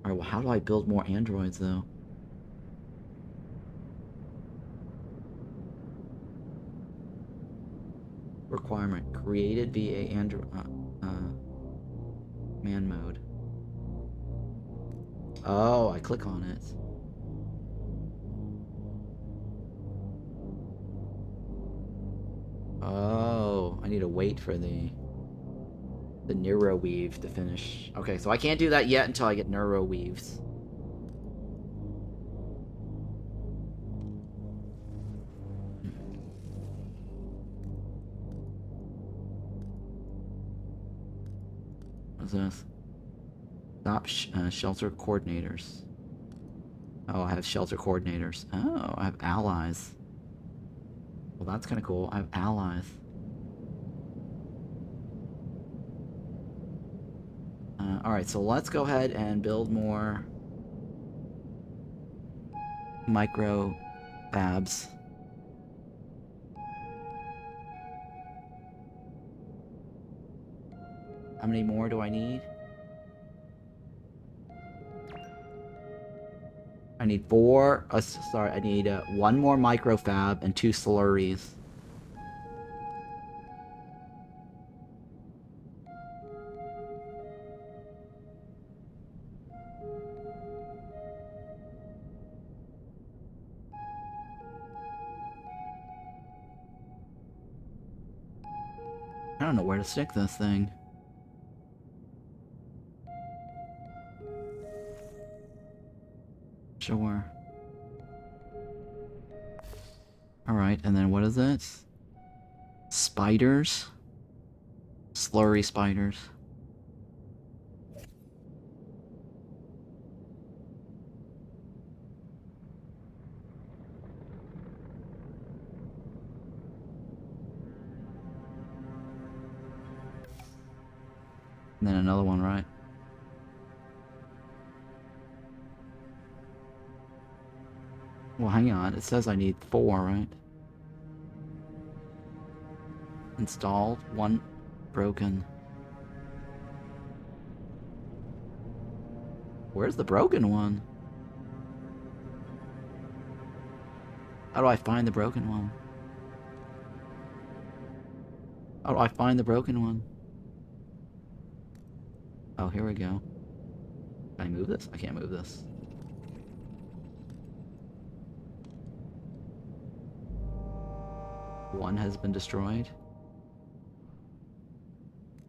Alright, well, how do I build more androids, though? Requirement. Created via command mode. Oh, I click on it. Oh, I need to wait for the neuro weave to finish. Okay, so I can't do that yet until I get neuro weaves. What's this? Stop shelter coordinators. Oh, I have shelter coordinators. Oh, I have allies. Well, that's kind of cool. I have allies. Alright, so let's go ahead and build more micro fabs. How many more do I need? I need 4. Sorry, I need 1 more micro fab and 2 slurries. I don't know where to stick this thing. Sure. Alright, and then what is it? Spiders? Slurry spiders. And then another one, right? Well, hang on. It says I need 4, right? Installed. 1 broken. Where's the broken one? How do I find the broken one? How do I find the broken one? Oh, here we go. Can I move this? I can't move this. One has been destroyed.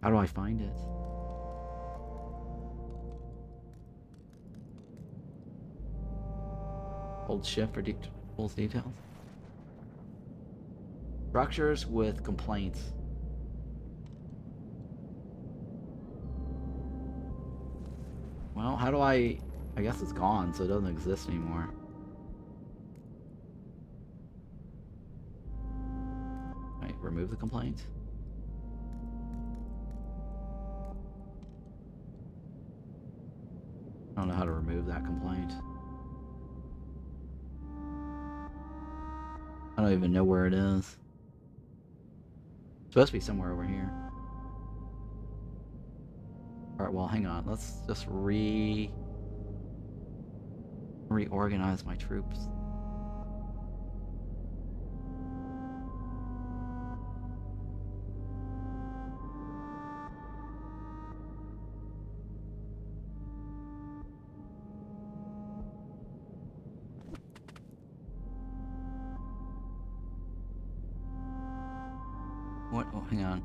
How do I find it? Hold shift for full details. Structures with complaints. Well, how do I guess it's gone, so it doesn't exist anymore. Right, remove the complaint. I don't know how to remove that complaint. I don't even know where it is. It's supposed to be somewhere over here. Alright, well, hang on. Let's just reorganize my troops. What? Oh, hang on.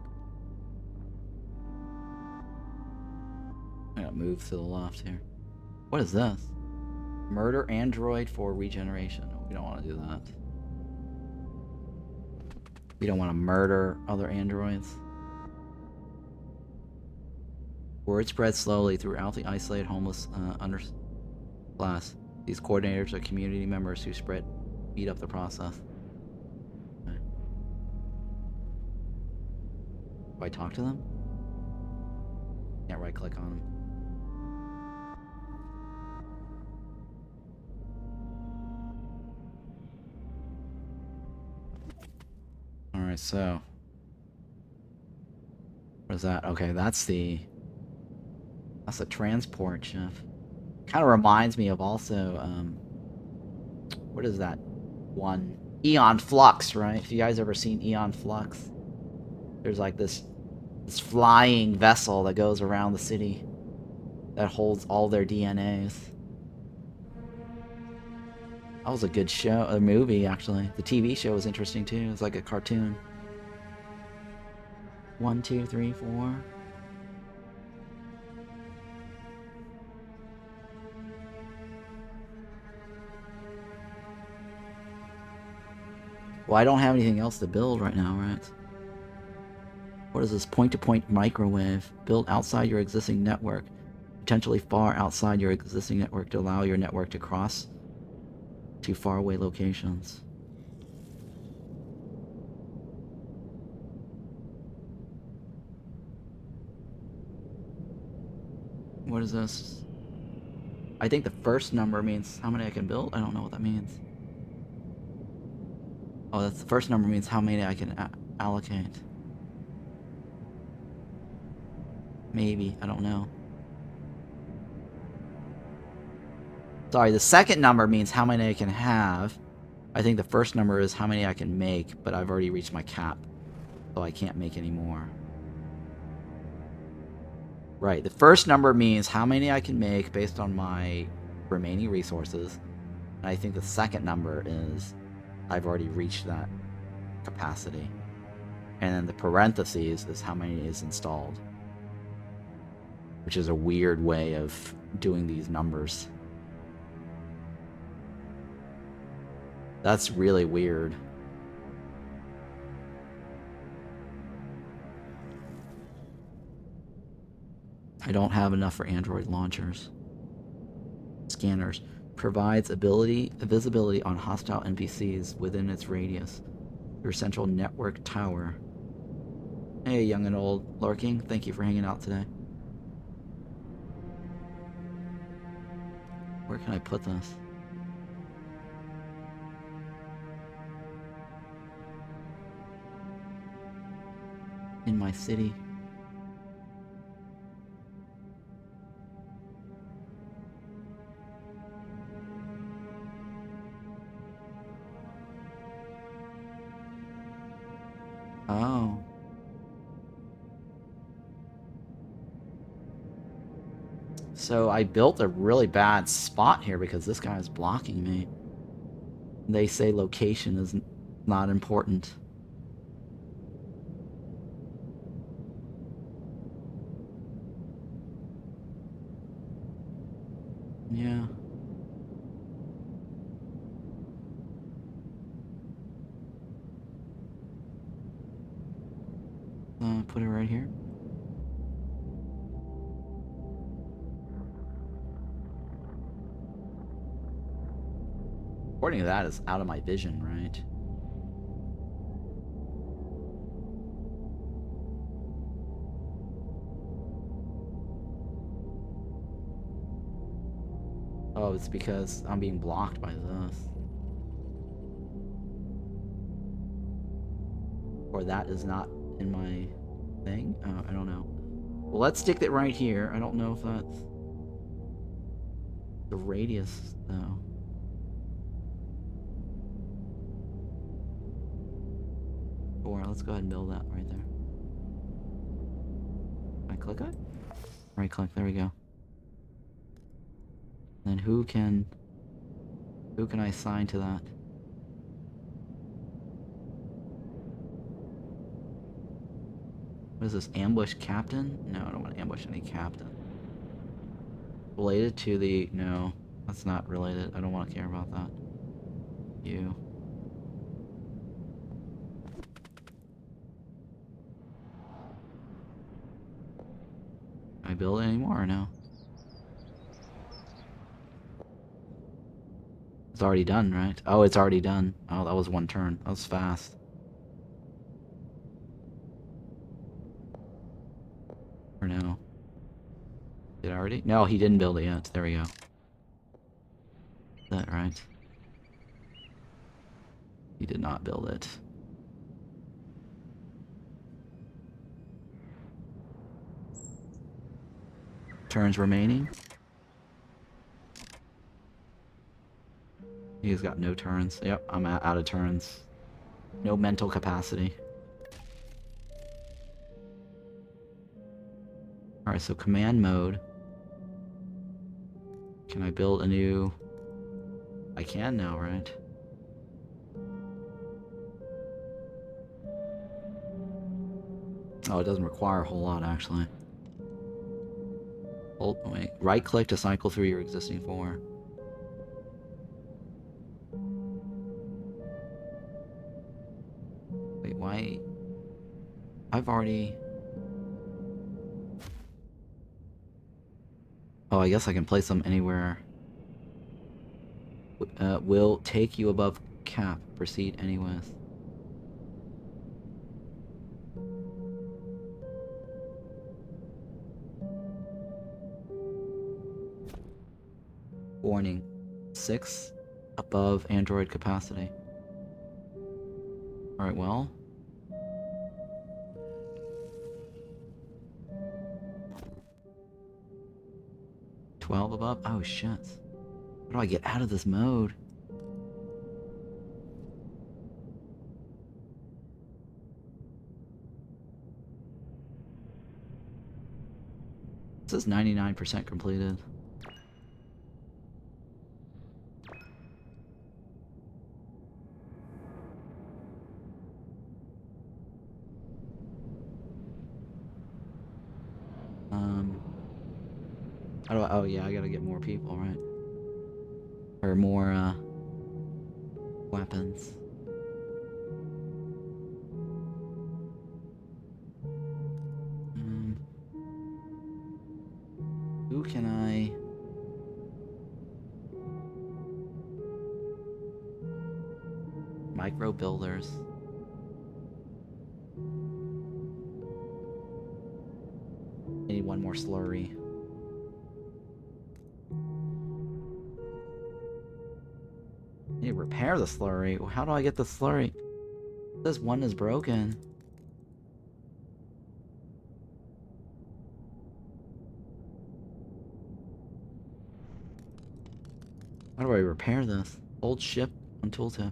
I gotta move to the left here. What is this? Murder android for regeneration. We don't want to do that. We don't want to murder other androids. Word spreads slowly throughout the isolated homeless underclass. These coordinators are community members who speed up the process. Okay. Do I talk to them? Can't right click on them. Alright, so what is that? Okay, that's the transport ship. Kind of reminds me of also what is that one? AEon Flux, right? If you guys ever seen AEon Flux, there's like this flying vessel that goes around the city that holds all their DNAs. That was a good show, a movie actually. The TV show was interesting too. It's like a cartoon. 1, 2, 3, 4. Well, I don't have anything else to build right now, right? What is this? Point-to-point microwave. Built outside your existing network. Potentially far outside your existing network to allow your network to cross to faraway locations. What is this? I think the first number means how many I can build? I don't know what that means. Oh, that's the first number means how many I can allocate. Maybe, I don't know. Sorry, the second number means how many I can have. I think the first number is how many I can make, but I've already reached my cap, so I can't make any more. Right, the first number means how many I can make based on my remaining resources. And I think the second number is I've already reached that capacity. And then the parentheses is how many is installed. Which is a weird way of doing these numbers. That's really weird. I don't have enough for Android launchers. Scanners. Provides visibility on hostile NPCs within its radius. Your central network tower. Hey, young and old lurking. Thank you for hanging out today. Where can I put this? In my city. Oh. So I built a really bad spot here because this guy is blocking me. They say location is not important. Yeah. Put it right here. According to that, it's out of my vision, right? Oh, it's because I'm being blocked by this. Or that is not in my thing? Oh, I don't know. Well, let's stick it right here. I don't know if that's the radius, though. Or let's go ahead and build that right there. Can I click it? Right click, there we go. Then who can I assign to that? What is this, ambush captain? No, I don't want to ambush any captain. Related to the, no, that's not related. I don't want to care about that. You. Can I build it anymore or no? It's already done, right? Oh, it's already done. Oh, that was one turn. That was fast. Or no? Did I already? No, he didn't build it yet. There we go. Is that right? He did not build it. Turns remaining. He's got no turns. Yep, I'm out of turns. No mental capacity. Alright, so command mode. Can I build a new... I can now, right? Oh, it doesn't require a whole lot, actually. Hold, wait. Right click to cycle through your existing form. Wait, why? I've already... Oh, I guess I can place them anywhere. Will take you above cap. Proceed anyways. Warning. 6 above android capacity. Alright, well. $12 above? Oh shit. How do I get out of this mode? This is 99% completed. How do I, oh yeah, I gotta get more people, right? Or more, weapons. Who can I... Micro builders. I need one more slurry. I need to repair the slurry. Well, how do I get the slurry? This one is broken. How do I repair this? Old ship on tooltip.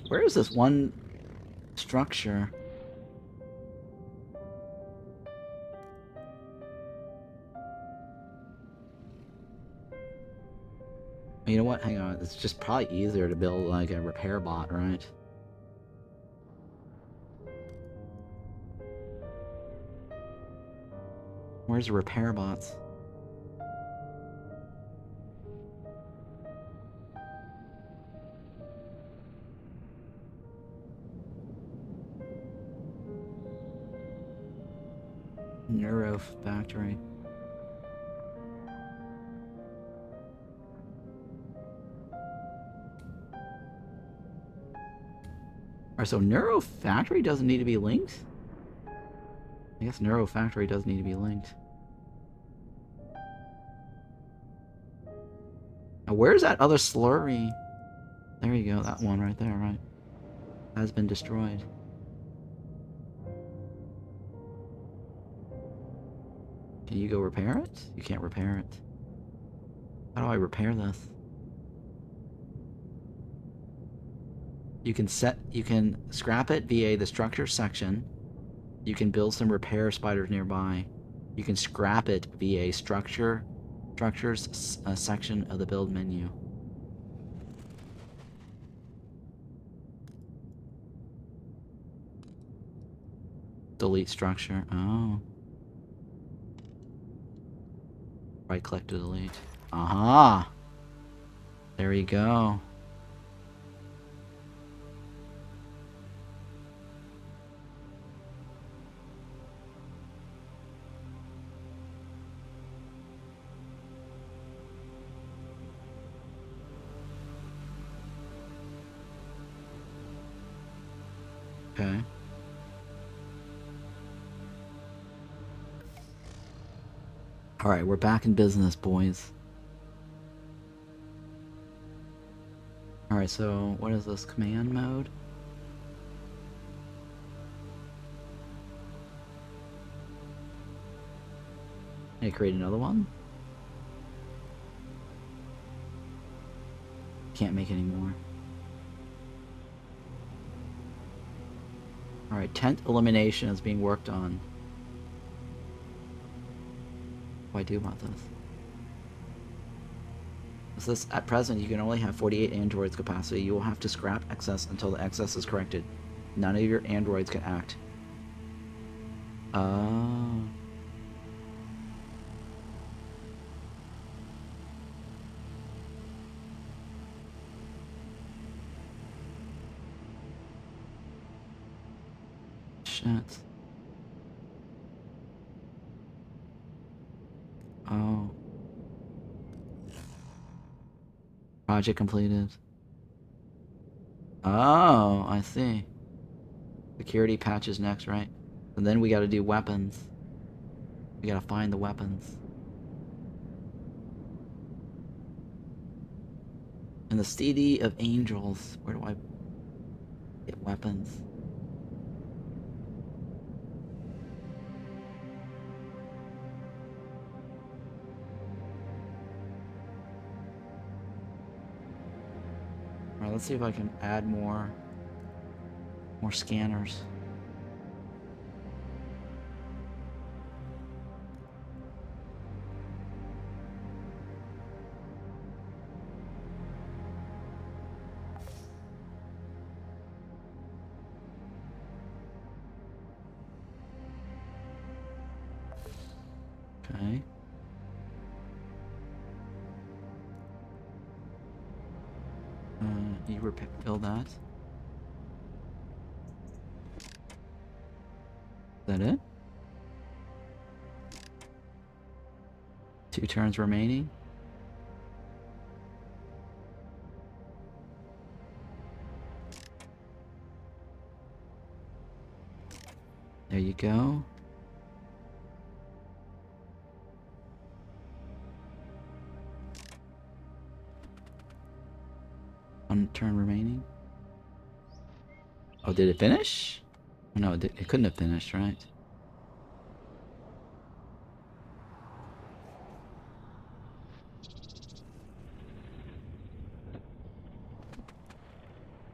Where is this one structure? You know what? Hang on. It's just probably easier to build like a repair bot, right? Where's the repair bots? Neuro factory. Alright, so Neuro Factory doesn't need to be linked? I guess Neuro Factory does need to be linked. Now, where's that other slurry? There you go, that one right there, right? Has been destroyed. Can you go repair it? You can't repair it. How do I repair this? You can scrap it via the structure section. You can build some repair spiders nearby. You can scrap it via structures section of the build menu. Delete structure. Oh. Right click to delete. Aha! There you go. Okay. Alright, we're back in business, boys. Alright, so what is this? Command mode? Can I create another one? Can't make any more. Alright, tent elimination is being worked on. What do I do about this? This at present you can only have 48 androids capacity. You will have to scrap excess until the excess is corrected. None of your androids can act. Oh. Shit. Oh. Project completed. Oh, I see. Security patches next, right? And then we gotta do weapons. We gotta find the weapons. And the CD of Angels. Where do I get weapons? Alright, let's see if I can add more scanners. Okay. You refill that. Is that it? 2 turns remaining. There you go. One turn remaining. Oh, did it finish? Oh, no, it couldn't have finished, right?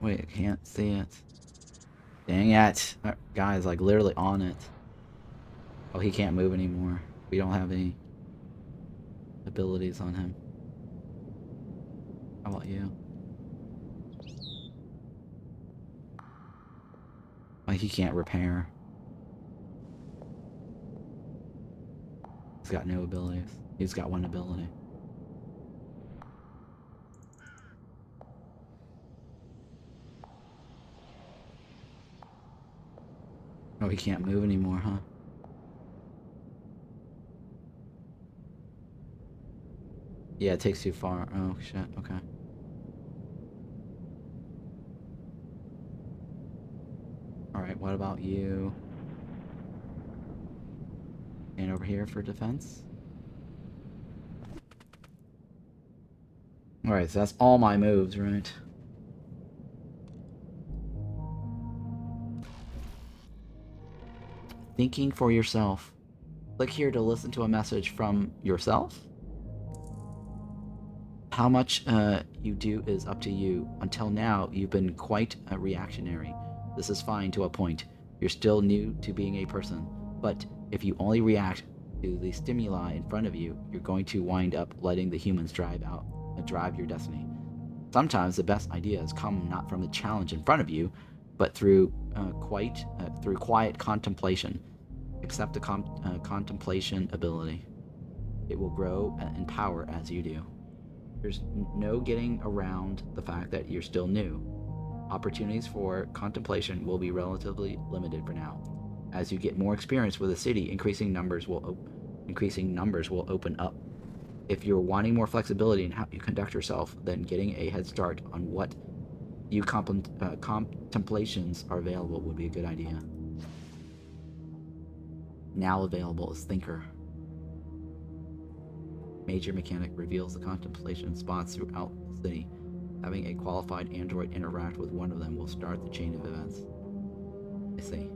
Wait, I can't see it. Dang it. That guy's like literally on it. Oh, he can't move anymore. We don't have any abilities on him. How about you? Like he can't repair. He's got no abilities. He's got one ability. Oh, he can't move anymore, huh? Yeah, it takes too far. Oh, shit. Okay. Alright, what about you? And over here for defense? Alright, so that's all my moves, right? Thinking for yourself. Click here to listen to a message from yourself. How much you do is up to you. Until now, you've been quite reactionary. This is fine to a point. You're still new to being a person. But if you only react to the stimuli in front of you, you're going to wind up letting the humans drive your destiny. Sometimes the best ideas come not from the challenge in front of you, but through quiet contemplation. Accept the contemplation ability. It will grow in power as you do. There's no getting around the fact that you're still new. Opportunities for contemplation will be relatively limited for now. As you get more experience with the city, increasing numbers will open up. If you're wanting more flexibility in how you conduct yourself, then getting a head start on what you contemplations are available would be a good idea. Now available is Thinker. Major mechanic reveals the contemplation spots throughout the city. Having a qualified android interact with one of them will start the chain of events. I see.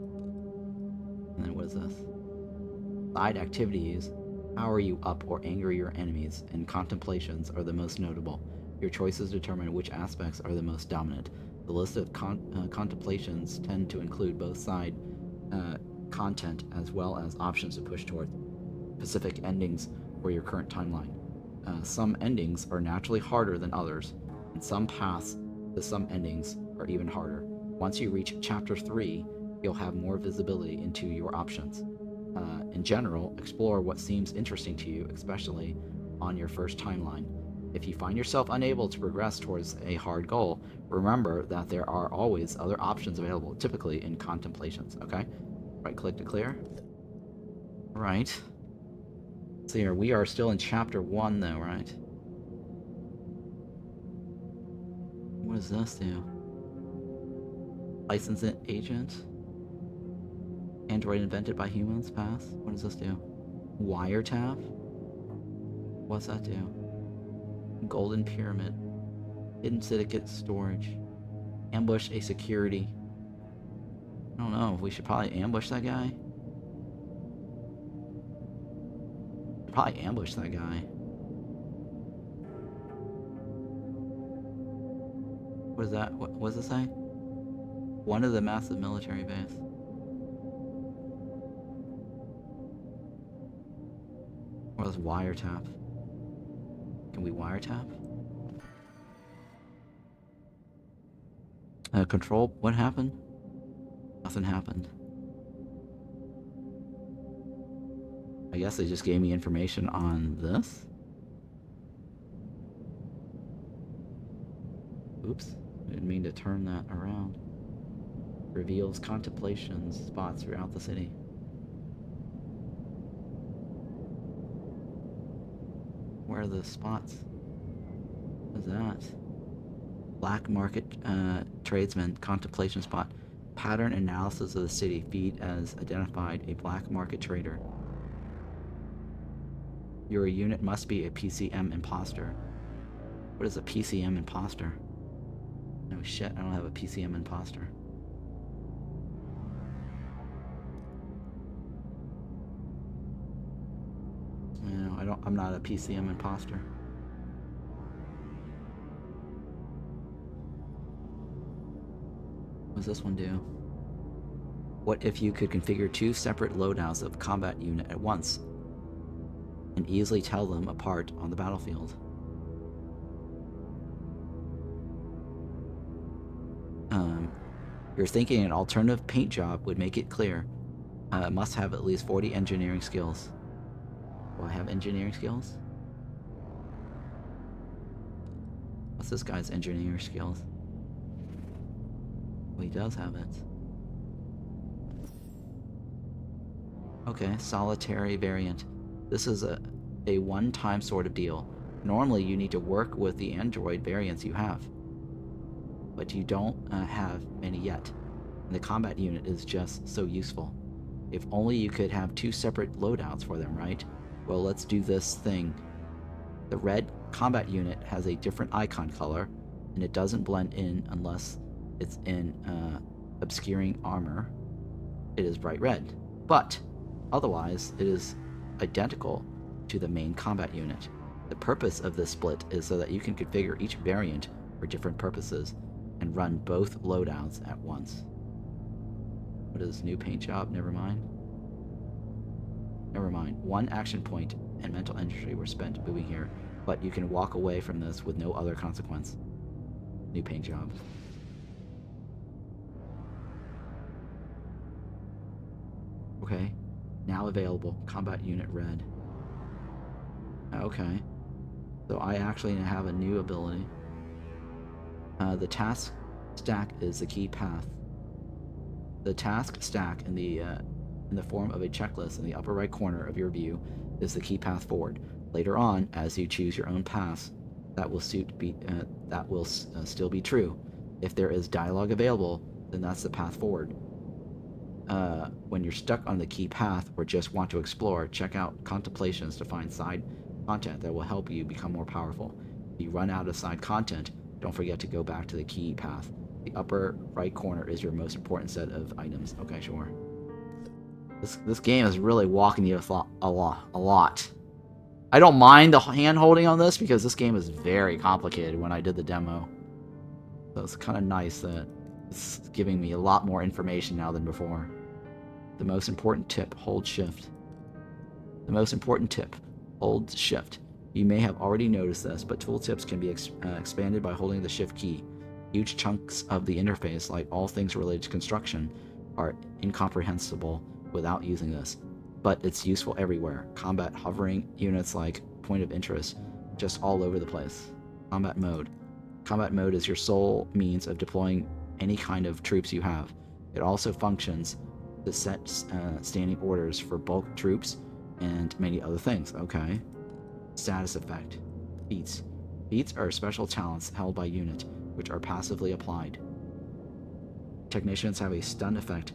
And then what is this? Side activities power you up or anger your enemies, and contemplations are the most notable. Your choices determine which aspects are the most dominant. The list of contemplations tend to include both side content as well as options to push toward specific endings for your current timeline. Some endings are naturally harder than others, and some paths to some endings are even harder. Once you reach Chapter 3, you'll have more visibility into your options. In general, explore what seems interesting to you, especially on your first timeline. If you find yourself unable to progress towards a hard goal, remember that there are always other options available, typically in contemplations, okay? Right-click to clear. Right. So here, we are still in Chapter 1, though, right? What does this do? Licensed agent? Android invented by humans, pass? What does this do? Wiretap? What's that do? Golden Pyramid. Hidden Syndicate storage. Ambush a security. I don't know, we should probably ambush that guy. Probably ambush that guy. What is that? What does it say? One of the massive military base. Or let's wiretap. Can we wiretap? Control, what happened? Nothing happened. I guess they just gave me information on this. Oops, I didn't mean to turn that around. Reveals contemplations spots throughout the city. Where are the spots? What is that? Black market tradesman contemplation spot. Pattern analysis of the city. Feed as identified a black market trader. Your unit must be a PCM imposter. What is a PCM imposter? No shit, I don't have a PCM imposter. No, I'm not a PCM imposter. What does this one do? What if you could configure two separate loadouts of combat unit at once and easily tell them apart on the battlefield? You're thinking an alternative paint job would make it clear. Must have at least 40 engineering skills. Do I have engineering skills? What's this guy's engineering skills? Oh, he does have it. Okay, solitary variant. This is a one-time sort of deal. Normally, you need to work with the android variants you have, but you don't have many yet. And the combat unit is just so useful. If only you could have 2 separate loadouts for them, right? Well, let's do this thing. The red combat unit has a different icon color, and it doesn't blend in unless it's in obscuring armor. It is bright red, but otherwise it is identical to the main combat unit. The purpose of this split is so that you can configure each variant for different purposes and run both loadouts at once. What is new paint job? Never mind. Never mind. 1 action point and mental energy were spent moving here, but you can walk away from this with no other consequence. New paint job. Okay. Now available. Combat unit red. Okay. So I actually have a new ability. The task stack is the key path. The task stack in the form of a checklist in the upper right corner of your view is the key path forward. Later on, as you choose your own paths, that will still be true. If there is dialogue available, then that's the path forward. When you're stuck on the key path or just want to explore, check out contemplations to find side content that will help you become more powerful. If you run out of side content, don't forget to go back to the key path. The upper right corner is your most important set of items. Okay, sure. This game is really walking you a lot. I don't mind the hand holding on this because this game is very complicated when I did the demo. So it's kind of nice that it's giving me a lot more information now than before. The most important tip, hold shift. The most important tip, hold shift. You may have already noticed this, but tooltips can be expanded by holding the shift key. Huge chunks of the interface, like all things related to construction, are incomprehensible without using this, but it's useful everywhere. Combat hovering units like point of interest, just all over the place. Combat mode. Combat mode is your sole means of deploying any kind of troops you have. It also functions to set standing orders for bulk troops and many other things. Okay. Status effect. Feats. Feats are special talents held by unit, which are passively applied. Technicians have a stun effect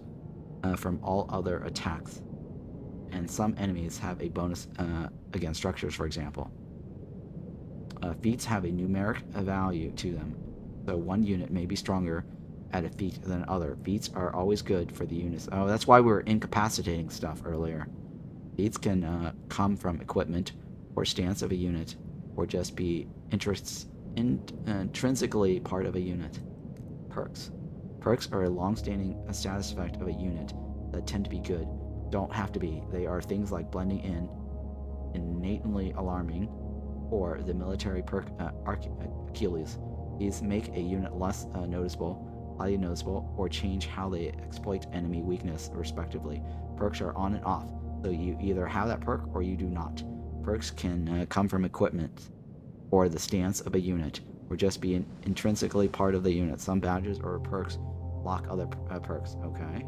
from all other attacks, and some enemies have a bonus against structures, for example. Feats have a numeric value to them, so one unit may be stronger at a feat than another. Feats are always good for the units. Oh, that's why we were incapacitating stuff earlier. Feats can come from equipment or stance of a unit, or just be intrinsically part of a unit. Perks. Perks are a long-standing status effect of a unit that tend to be good. Don't have to be. They are things like blending in, innately alarming, or the military perk Achilles. These make a unit less noticeable, highly noticeable, or change how they exploit enemy weakness, respectively. Perks are on and off, so you either have that perk or you do not. Perks can come from equipment, or the stance of a unit, or just be intrinsically part of the unit. Some badges or perks block other perks. Okay.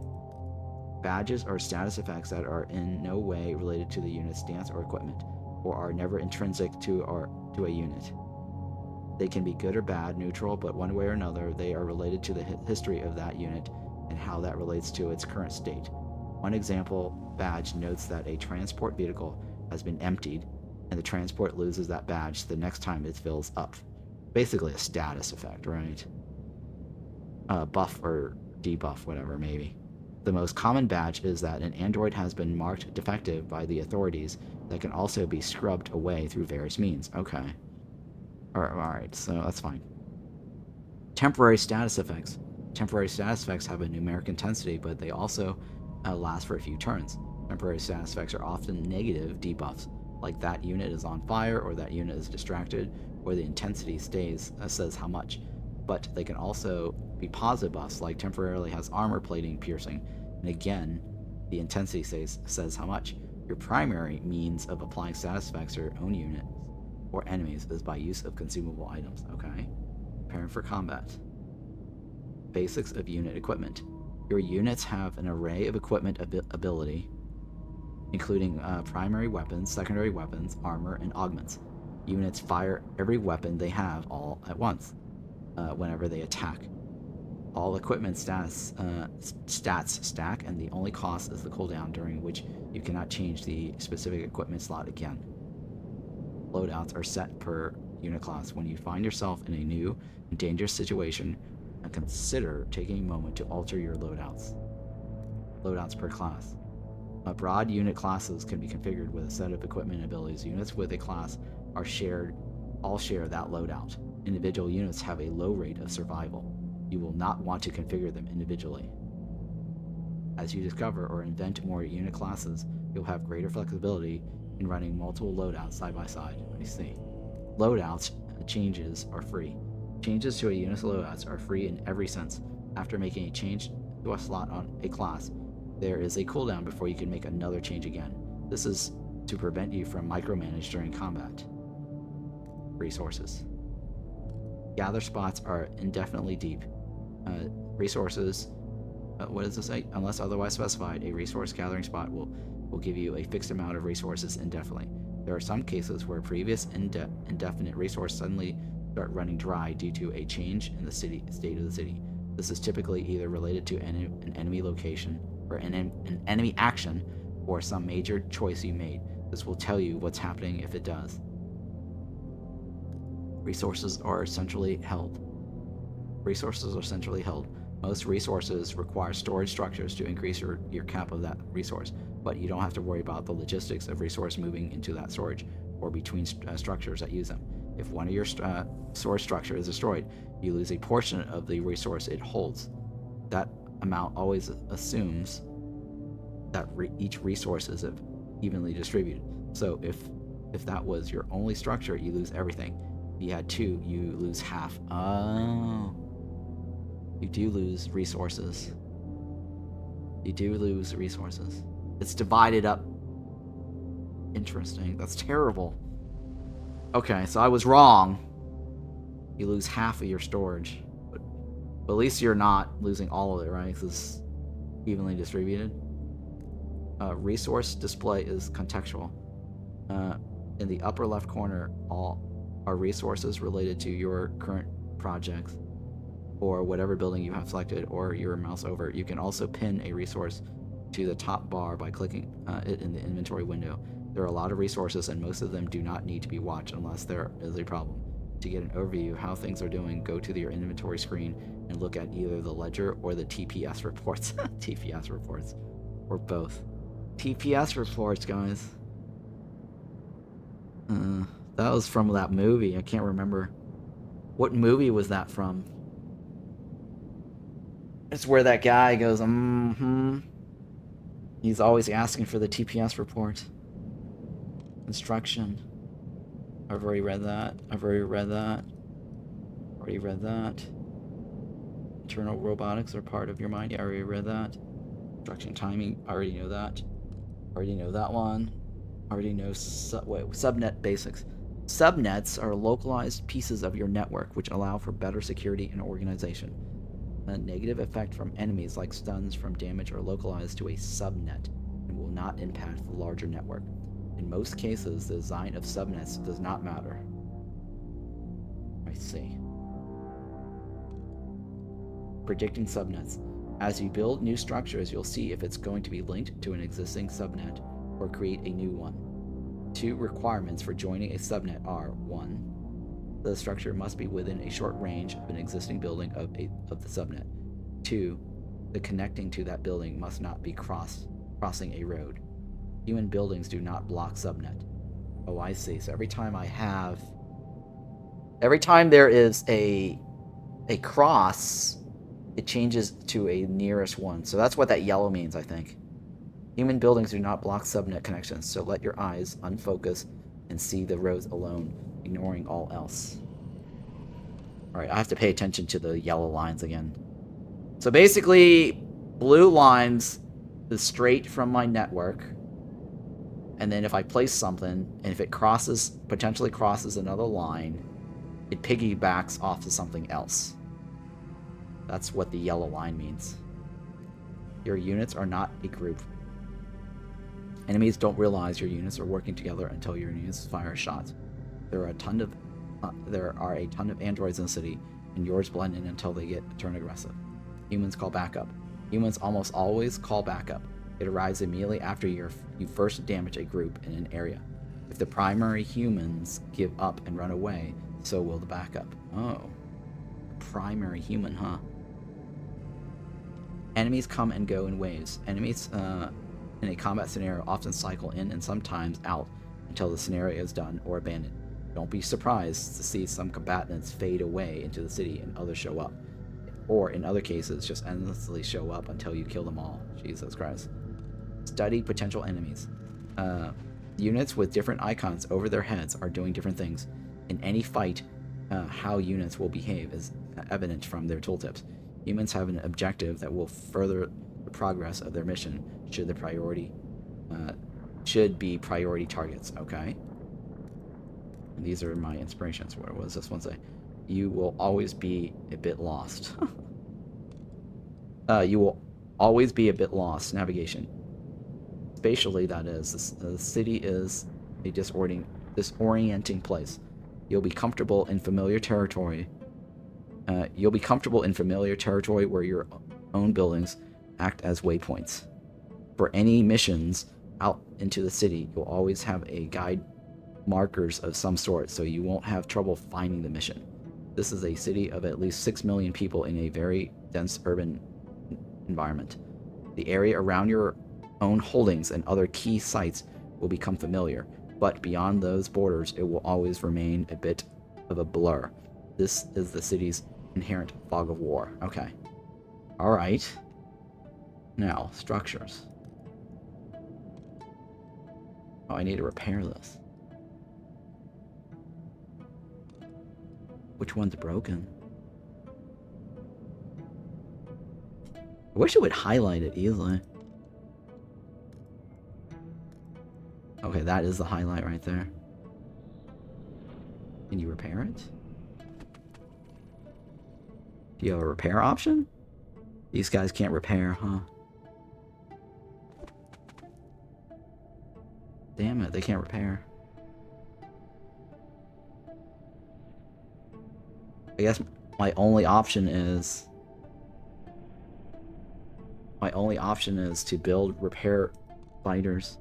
Badges are status effects that are in no way related to the unit's stance or equipment, or are never intrinsic to a unit. They can be good or bad, neutral, but one way or another, they are related to the history of that unit and how that relates to its current state. One example badge notes that a transport vehicle has been emptied, and the transport loses that badge the next time it fills up. Basically a status effect, right? Buff or debuff, whatever, maybe. The most common badge is that an android has been marked defective by the authorities that can also be scrubbed away through various means. Okay. Alright, so that's fine. Temporary status effects. Temporary status effects have a numeric intensity, but they also last for a few turns. Temporary status effects are often negative debuffs, like that unit is on fire, or that unit is distracted, or the intensity says how much. But they can also be positive buffs, like temporarily has armor plating piercing, and again, the intensity says how much. Your primary means of applying status effects to your own units or enemies is by use of consumable items. Okay. Preparing for combat. Basics of unit equipment. Your units have an array of equipment ability, including primary weapons, secondary weapons, armor, and augments. Units fire every weapon they have all at once whenever they attack. All equipment stats stack, and the only cost is the cooldown, during which you cannot change the specific equipment slot again. Loadouts are set per unit class. When you find yourself in a new and dangerous situation, consider taking a moment to alter your loadouts. Loadouts per class. Broad unit classes can be configured with a set of equipment abilities. Units with a class all share that loadout. Individual units have a low rate of survival. You will not want to configure them individually. As you discover or invent more unit classes, you'll have greater flexibility in running multiple loadouts side by side. I see. Loadouts changes are free. Changes to a unit's loadouts are free in every sense. After making a change to a slot on a class, there is a cooldown before you can make another change again. This is to prevent you from micromanage during combat. Resources. Gather spots are indefinitely deep. Resources, what does this say? Unless otherwise specified, a resource gathering spot will give you a fixed amount of resources indefinitely. There are some cases where previous indefinite resources suddenly start running dry due to a change in the state of the city. This is typically either related to an enemy location or an enemy action or some major choice you made. This will tell you what's happening if it does. Resources are centrally held. Most resources require storage structures to increase your cap of that resource, but you don't have to worry about the logistics of resource moving into that storage or between structures that use them. If one of your storage structure is destroyed, you lose a portion of the resource it holds. That amount always assumes that each resource is evenly distributed. So if that was your only structure, you lose everything. If you had two, you lose half. Oh. You do lose resources. It's divided up. Interesting. That's terrible. Okay, so I was wrong. You lose half of your storage. But at least you're not losing all of it, right? Because it's evenly distributed. Resource display is contextual. In the upper left corner, all are resources related to your current projects or whatever building you have selected or your mouse over. You can also pin a resource to the top bar by clicking it in the inventory window. There are a lot of resources, and most of them do not need to be watched unless there is a problem. To get an overview of how things are doing, go to your inventory screen and look at either the ledger or the TPS reports. TPS reports. Or both. TPS reports, guys. That was from that movie. I can't remember. What movie was that from? It's where that guy goes, He's always asking for the TPS report. Instruction. I've already read that. Internal robotics are part of your mind. Yeah, I already read that. Instruction timing. I already know that. Already know that one. Already know subnet basics. Subnets are localized pieces of your network which allow for better security and organization. A negative effect from enemies like stuns from damage are localized to a subnet and will not impact the larger network. In most cases, the design of subnets does not matter. I see. Predicting subnets. As you build new structures, you'll see if it's going to be linked to an existing subnet or create a new one. 2 requirements for joining a subnet are: 1, the structure must be within a short range of an existing building of the subnet. 2, the connecting to that building must not be crossing a road. Human buildings do not block subnet. Oh, I see. So every time there is a cross, it changes to a nearest one. So that's what that yellow means, I think. Human buildings do not block subnet connections, so let your eyes unfocus and see the roads alone, ignoring all else. Alright, I have to pay attention to the yellow lines again. So basically, blue lines is straight from my network. And then if I place something, and if it potentially crosses another line, it piggybacks off of something else. That's what the yellow line means. Your units are not a group. Enemies don't realize your units are working together until your units fire a shot. There are a ton of androids in the city, and yours blend in until they turn aggressive. Humans call backup. Humans almost always call backup. It arrives immediately after you first damage a group in an area. If the primary humans give up and run away, so will the backup. Oh. Primary human, huh? Enemies come and go in waves. Enemies in a combat scenario often cycle in and sometimes out until the scenario is done or abandoned. Don't be surprised to see some combatants fade away into the city and others show up. Or, in other cases, just endlessly show up until you kill them all. Jesus Christ. Study potential enemies. Units with different icons over their heads are doing different things. In any fight, how units will behave is evident from their tooltips. Humans have an objective that will further the progress of their mission should be priority targets. Okay. And these are my inspirations. What does this one say? You will always be a bit lost. You will always be a bit lost. Navigation. Spatially, that is. The city is a disorienting place. You'll be comfortable in familiar territory. Where your own buildings act as waypoints. For any missions out into the city, you'll always have a guide markers of some sort, so you won't have trouble finding the mission. This is a city of at least 6 million people in a very dense urban environment. The area around your own holdings and other key sites will become familiar, but beyond those borders, it will always remain a bit of a blur. This is the city's inherent fog of war. Okay. Alright. Now, structures. Oh, I need to repair this. Which one's broken? I wish it would highlight it easily. Okay, that is the highlight right there. Can you repair it? Do you have a repair option? These guys can't repair, huh? Damn it, they can't repair. I guess my only option is to build repair fighters.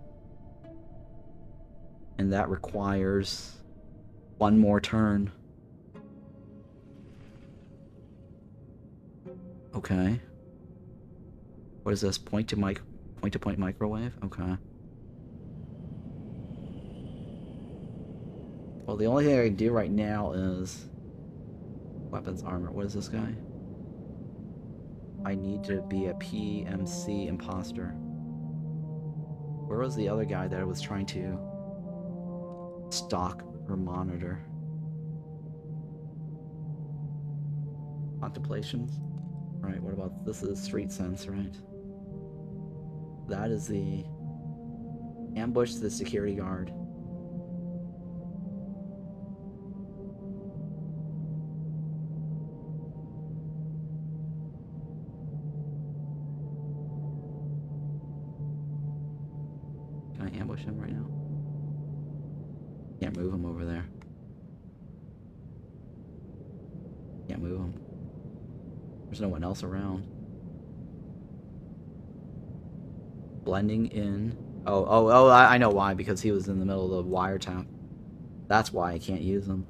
And that requires one more turn. Okay. What is this? Point-to-point microwave? Okay. Well, the only thing I can do right now is weapons armor. What is this guy? I need to be a PMC imposter. Where was the other guy that I was trying to stalk or monitor? Contemplations? Right, what about this? Is street sense, right? That is the ambush the security guard. Can I ambush him right now? Can't move him over there. Can't move him. There's no one else around. Blending in. Oh, I know why. Because he was in the middle of the wiretap. That's why I can't use him.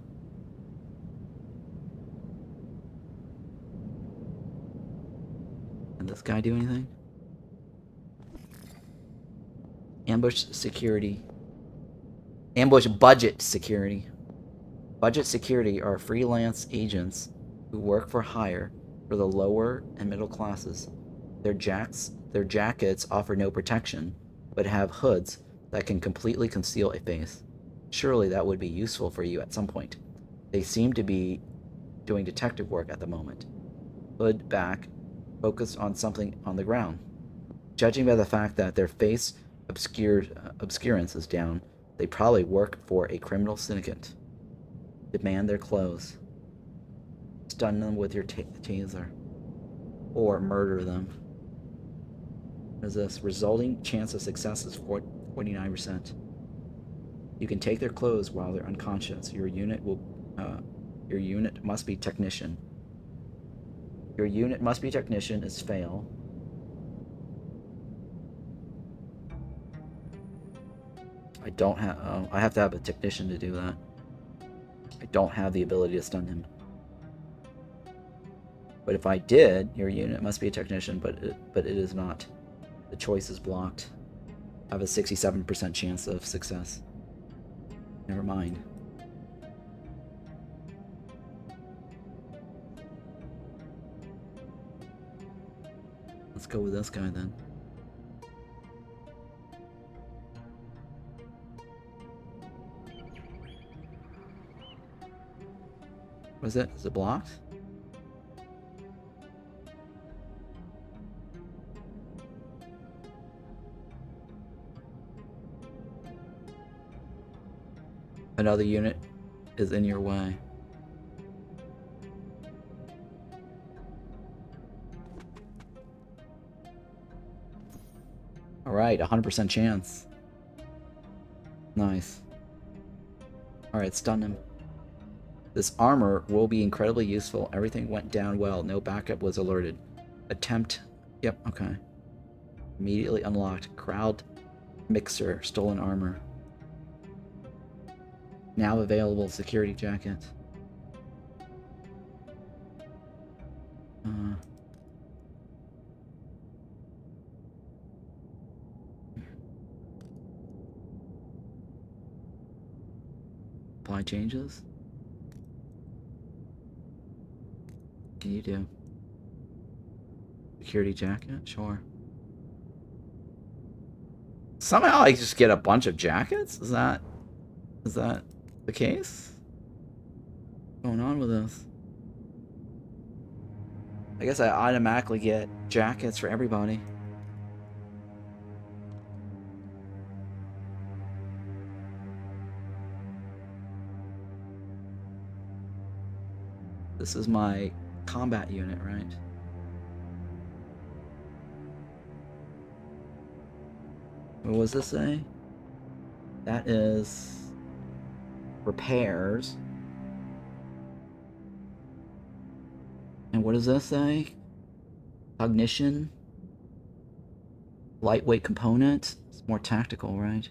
Can this guy do anything? Ambush security. Ambush budget security. Budget security are freelance agents who work for hire for the lower and middle classes. Their jackets offer no protection, but have hoods that can completely conceal a face. Surely that would be useful for you at some point. They seem to be doing detective work at the moment. Hood back, focused on something on the ground. Judging by the fact that their face Obscurance is down. They probably work for a criminal syndicate. Demand their clothes. Stun them with your taser. Or murder them. What is this? Resulting chance of success is 49%. You can take their clothes while they're unconscious. Your unit must be technician. Your unit must be technician is fail. I don't have. I have to have a technician to do that. I don't have the ability to stun him. But if I did, your unit must be a technician, but it is not. The choice is blocked. I have a 67% chance of success. Never mind. Let's go with this guy then. What is it? Is it blocked? Another unit is in your way. Alright, 100% chance. Nice. Alright, stun him. This armor will be incredibly useful. Everything went down well. No backup was alerted. Attempt. Yep, okay. Immediately unlocked. Crowd mixer. Stolen armor. Now available security jacket. Apply changes? What can you do? Security jacket? Sure. Somehow I just get a bunch of jackets? Is that the case? What's going on with this? I guess I automatically get jackets for everybody. This is my combat unit, right? What was this say? That is repairs. And what does this say? Cognition. Lightweight component. It's more tactical, right?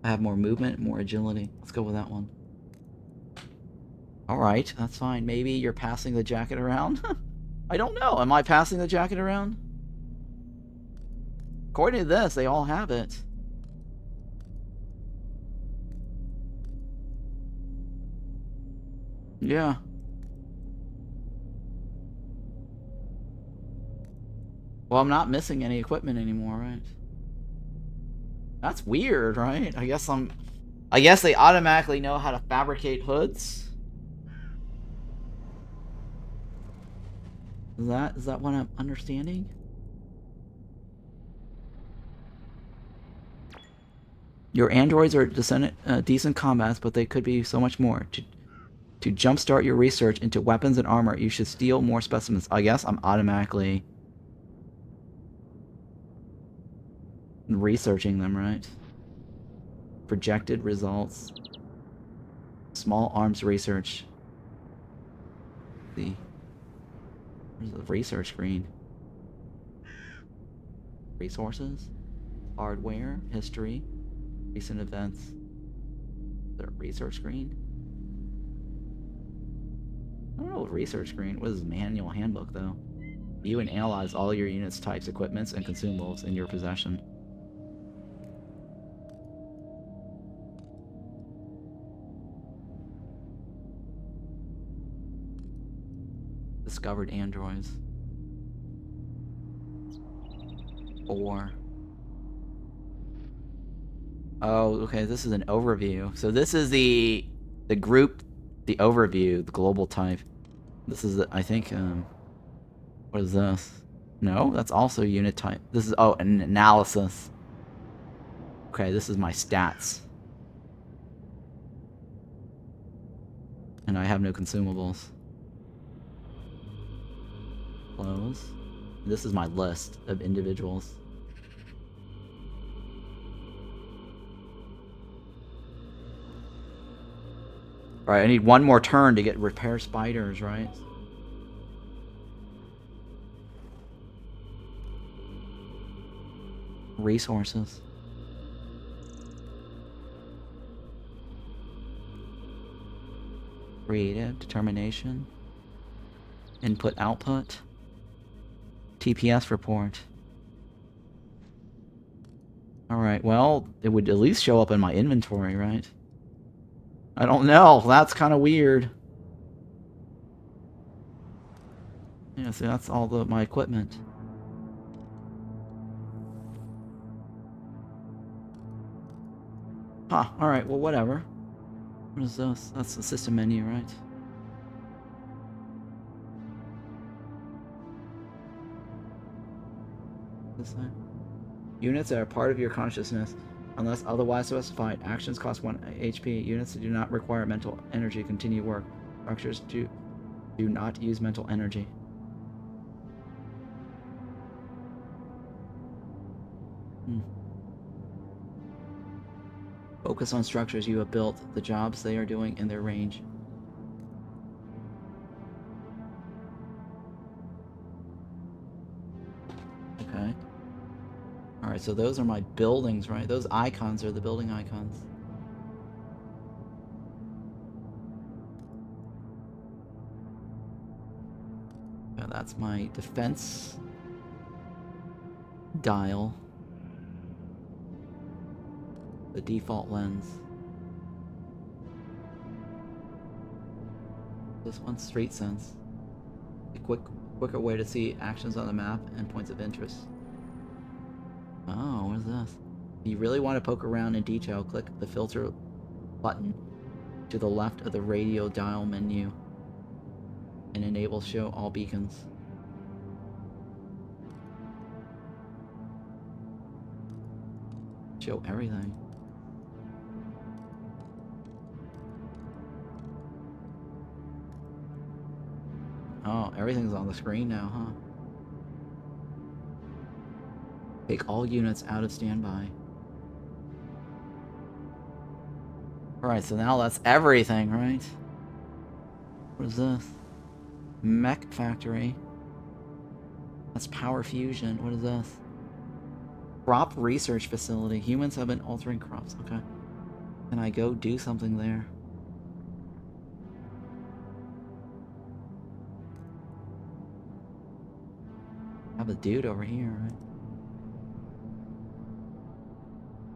I have more movement, more agility. Let's go with that one. Alright, that's fine. Maybe you're passing the jacket around? I don't know. Am I passing the jacket around? According to this, they all have it. Yeah. Well, I'm not missing any equipment anymore, right? That's weird, right? I guess they automatically know how to fabricate hoods. Is that what I'm understanding? Your androids are decent combats, but they could be so much more. To jumpstart your research into weapons and armor, you should steal more specimens. I guess I'm automatically researching them, right? Projected results. Small arms research. Where's the research screen? Resources. Hardware. History. Recent events. The research screen? I don't know what research screen. What is manual handbook, though? View and analyze all your units, types, equipments, and consumables in your possession. Discovered androids. 4. Oh, okay, this is an overview. So this is the group, the overview, the global type. This is, I think, what is this? No, that's also unit type. This is, oh, an analysis. Okay, this is my stats. And I have no consumables. Close. This is my list of individuals. Alright, I need one more turn to get repair spiders, right? Resources. Creative, determination. Input, output. TPS report. Alright, well, it would at least show up in my inventory, right? I don't know. That's kind of weird. Yeah, see, that's all my equipment. Huh, alright, well, whatever. What is this? That's the system menu, right? This thing? Units that are part of your consciousness, unless otherwise specified. Actions cost 1 HP. Units that do not require mental energy continue work. Structures do not use mental energy. Focus on structures you have built, the jobs they are doing, and their range. Okay. Alright, so those are my buildings, right? Those icons are the building icons. Yeah, that's my defense dial. The default lens. This one's street sense. A quicker way to see actions on the map and points of interest. Oh, what is this? If you really want to poke around in detail, click the filter button to the left of the radio dial menu and enable show all beacons. Show everything. Oh, everything's on the screen now, huh? Take all units out of standby. Alright, so now that's everything, right? What is this? Mech factory. That's power fusion. What is this? Crop research facility. Humans have been altering crops. Okay. Can I go do something there? I have a dude over here, right?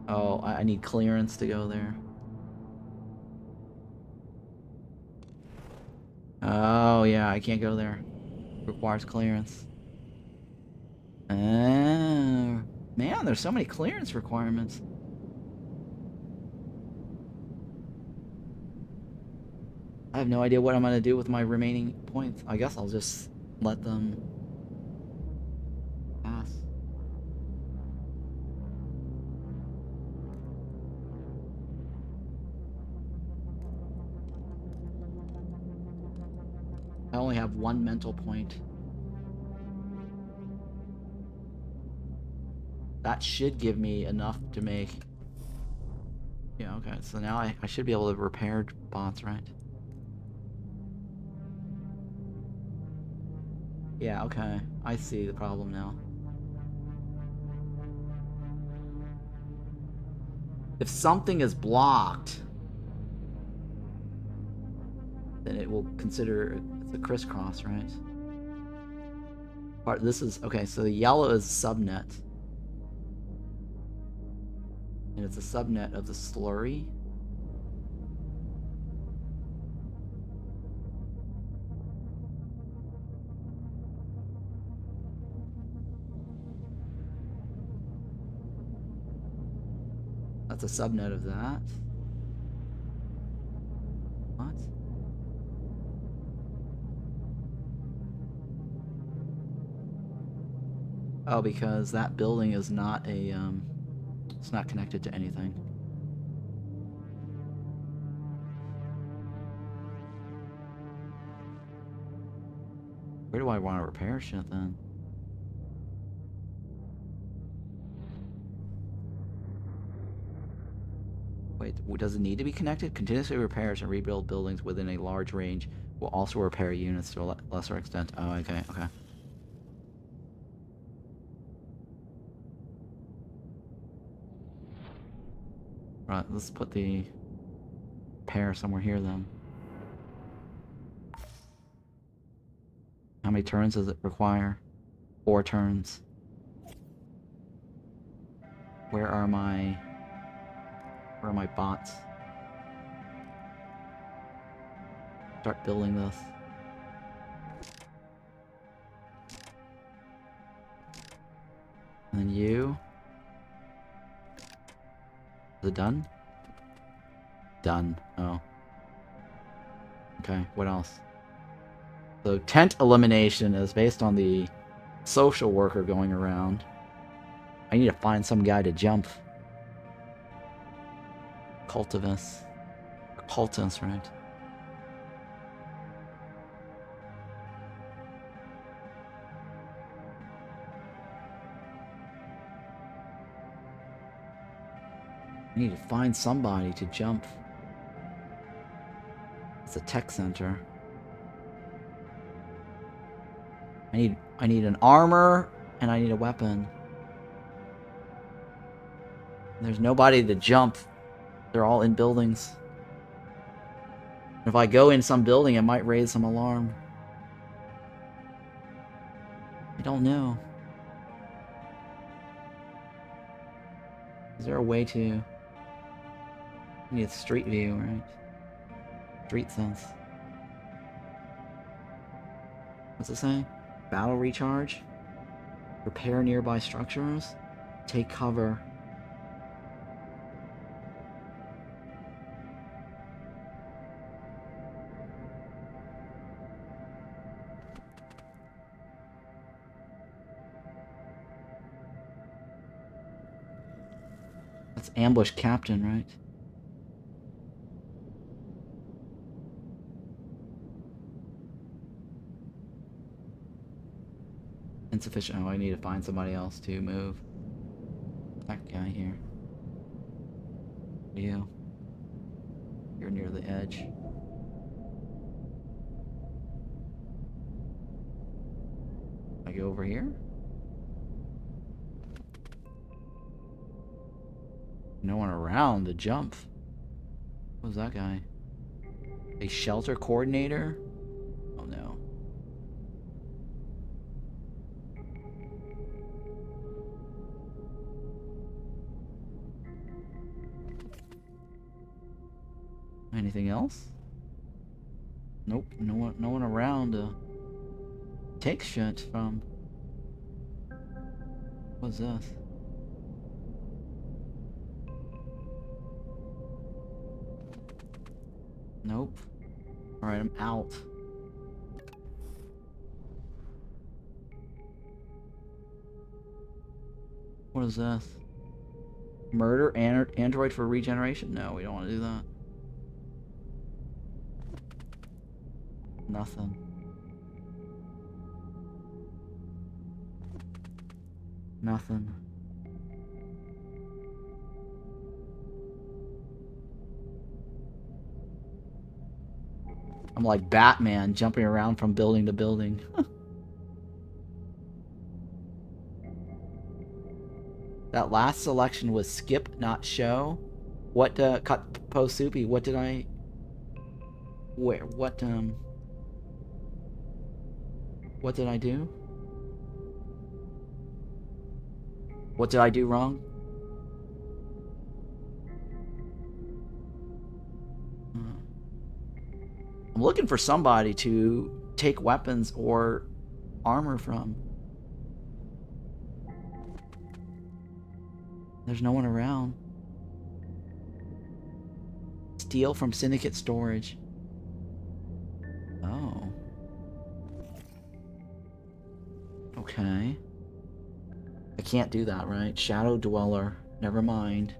Oh, I need clearance to go there. Oh, yeah, I can't go there. Requires clearance. Oh, man, there's so many clearance requirements. I have no idea what I'm going to do with my remaining points. I guess I'll just let them pass. I only have one mental point. That should give me enough to make... Yeah, okay, so now I should be able to repair bots, right? Yeah, okay. I see the problem now. If something is blocked, then it will consider it's a crisscross, right? This is... Okay, so the yellow is subnet. And it's a subnet of the slurry. That's a subnet of that. What? Oh, because that building is not a It's not connected to anything. Where do I want to repair shit then? Wait, does it need to be connected? Continuously repairs and rebuild buildings within a large range will also repair units to a lesser extent. Oh, okay, okay. Right, let's put the repair somewhere here then. How many turns does it require? 4 turns. Where are my bots? Start building this. And then you. Is it done? Done. Oh. Okay, what else? So tent elimination is based on the social worker going around. I need to find some guy to jump. Cultivus. Cultist, right? I need to find somebody to jump. It's a tech center. I need an armor and I need a weapon. There's nobody to jump. They're all in buildings. If I go in some building, it might raise some alarm. I don't know. Is there a way to... I need a street view, right? Street sense. What's it say? Battle recharge? Repair nearby structures? Take cover. That's ambush captain, right? Insufficient. Oh, I need to find somebody else to move. That guy here. You. You're near the edge. I go over here? No one around to jump. What was that guy? A shelter coordinator? Oh no. Anything else? Nope, no one around to take shit from. What's this? Nope. Alright, I'm out. What is this? Murder android for regeneration? No, we don't want to do that. Nothing. Nothing. I'm like Batman jumping around from building to building. That last selection was skip, not show. What cut post soupy? What did I? Where? What did I do? What did I do wrong? I'm looking for somebody to take weapons or armor from. There's no one around. Steal from Syndicate storage. Oh. Okay. I can't do that, right? Shadow Dweller. Never mind.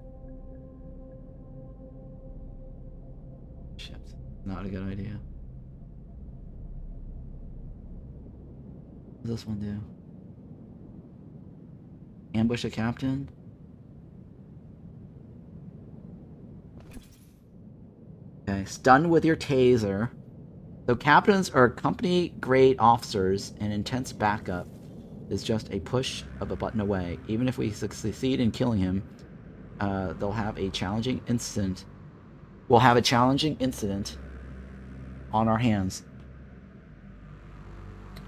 Shit. Not a good idea. What does this one do? Ambush a captain? Okay, stun with your taser. So captains are company-grade officers, and intense backup is just a push of a button away. Even if we succeed in killing him, they'll have a challenging incident. We'll have a challenging incident on our hands.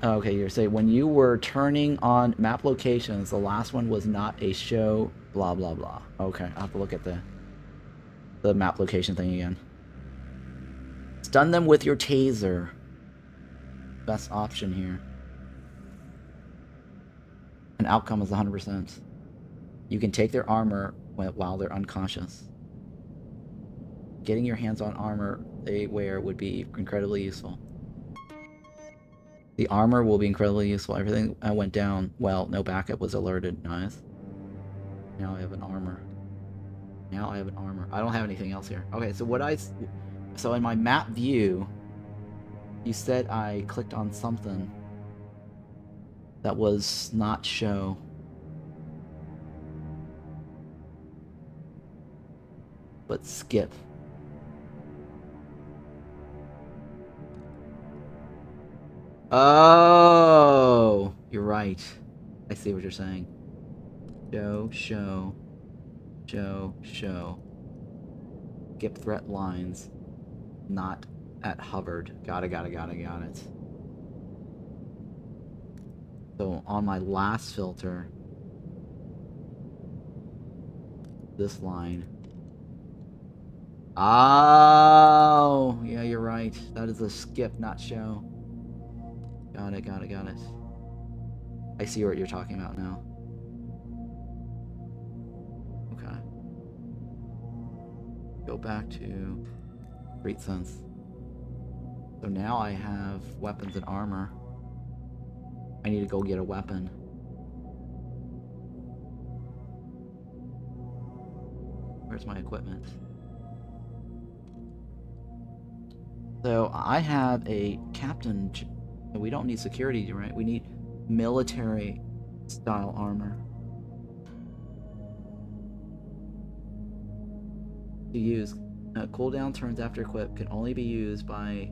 Okay, you're saying when you were turning on map locations, the last one was not a show, blah, blah, blah. Okay, I'll have to look at the map location thing again. Stun them with your taser. Best option here. An outcome is 100%. You can take their armor while they're unconscious. Getting your hands on armor they wear would be incredibly useful. The armor will be incredibly useful. Everything went down. Well, no backup was alerted. Nice. Now I have an armor. Now I have an armor. I don't have anything else here. Okay, so so in my map view, you said I clicked on something that was not show. But skip. Oh, you're right. I see what you're saying. Show. Skip threat lines. Not at hovered. Got it. So on my last filter, this line. Oh, yeah, you're right. That is a skip, not show. Got it. I see what you're talking about now. Okay. Go back to Great Sense. So now I have weapons and armor. I need to go get a weapon. Where's my equipment? So I have a captain. We don't need security, right? We need military style armor. To use. Cooldown turns after equip can only be used by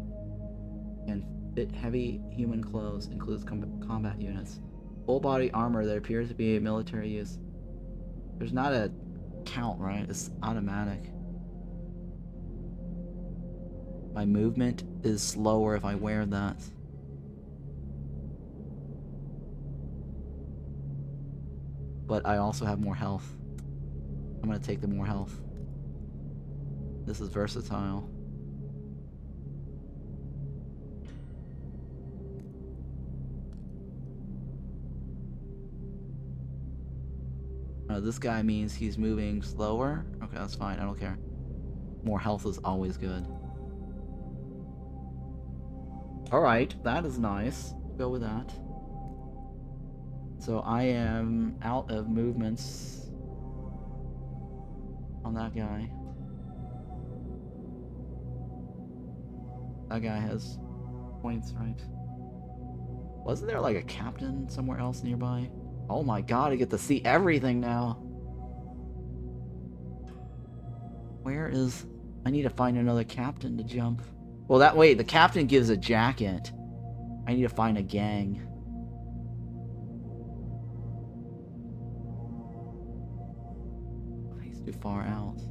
and fit heavy human clothes, includes combat units. Full body armor that appears to be a military use. There's not a count, right? It's automatic. My movement is slower if I wear that. But I also have more health. I'm gonna take the more health. This is versatile. This guy means he's moving slower. Okay, that's fine. I don't care. More health is always good. Alright, that is nice. We'll go with that. So I am out of movements on that guy. That guy has points, right? Wasn't there like a captain somewhere else nearby? Oh my god, I get to see everything now. Where is... I need to find another captain to jump. Well, that way, the captain gives a jacket. I need to find a gang. He's too far out.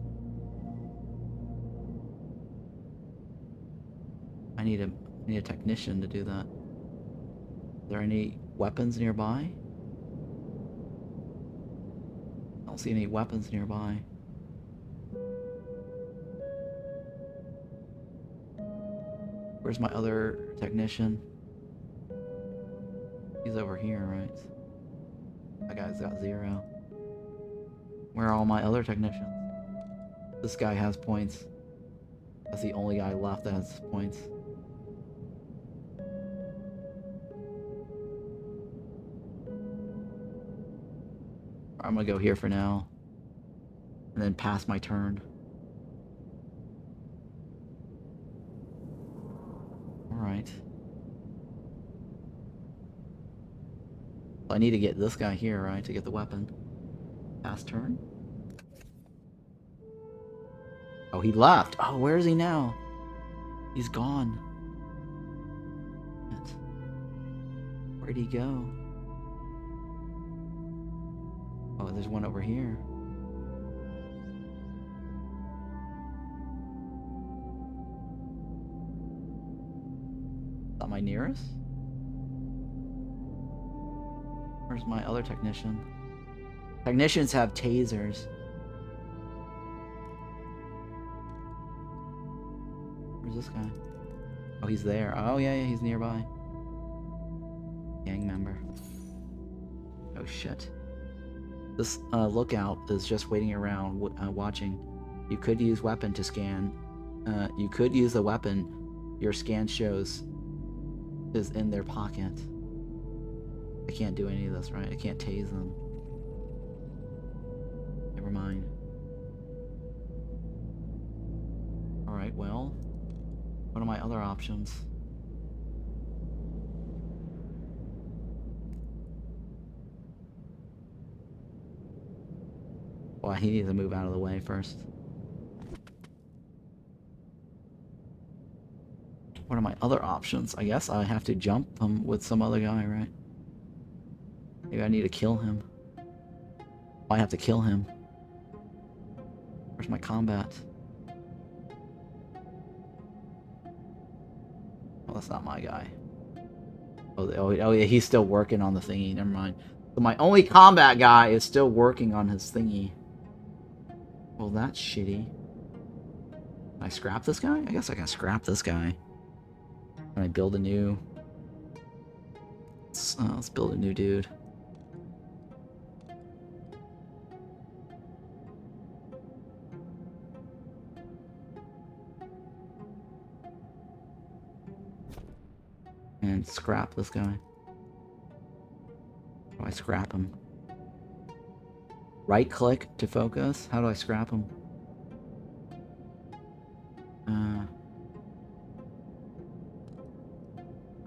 I need a technician to do that. Are there any weapons nearby? I don't see any weapons nearby. Where's my other technician? He's over here, right? That guy's got 0. Where are all my other technicians? This guy has points. That's the only guy left that has points. I'm gonna go here for now. And then pass my turn. Alright. I need to get this guy here, right, to get the weapon. Pass turn. Oh, he left. Oh, where is he now? He's gone. Where'd he go? Oh, there's one over here. Is that my nearest? Where's my other technician? Technicians have tasers. Where's this guy? Oh, he's there. Oh, yeah, he's nearby. Gang member. Oh, shit. This lookout is just waiting around, watching. You could use weapon to scan. You could use the weapon your scan shows is in their pocket. I can't do any of this, right? I can't tase them. Never mind. Alright, well, what are my other options? Well, he needs to move out of the way first. What are my other options? I guess I have to jump him with some other guy, right? Maybe I need to kill him. I have to kill him. Where's my combat? Oh, that's not my guy. Oh, yeah, he's still working on the thingy. Never mind. So my only combat guy is still working on his thingy. Well, that's shitty. Can I scrap this guy? I guess I can scrap this guy. Can I build a new... let's build a new dude. And scrap this guy. How do I scrap him? Right click to focus? How do I scrap him? How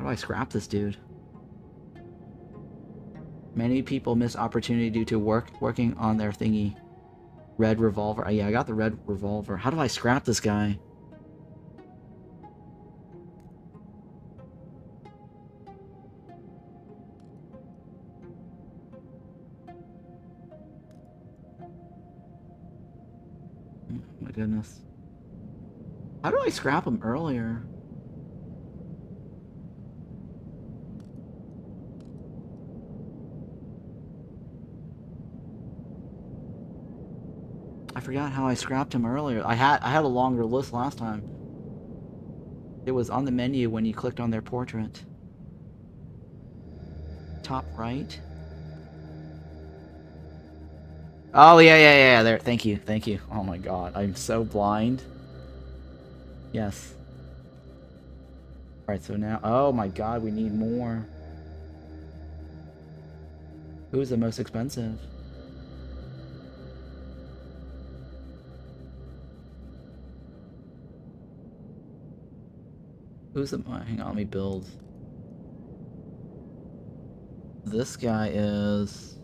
do I scrap this dude? Many people miss opportunity due to working on their thingy. Red revolver. Oh, yeah, I got the red revolver. How do I scrap this guy? Oh my goodness. How do I scrap him earlier? I forgot how I scrapped him earlier. I had a longer list last time. It was on the menu when you clicked on their portrait. Top right. Oh, yeah, there. Thank you. Oh my god, I'm so blind. Yes. Alright, so now... Oh my god, we need more. Who is the most expensive? Who's the... hang on, let me build. This guy is...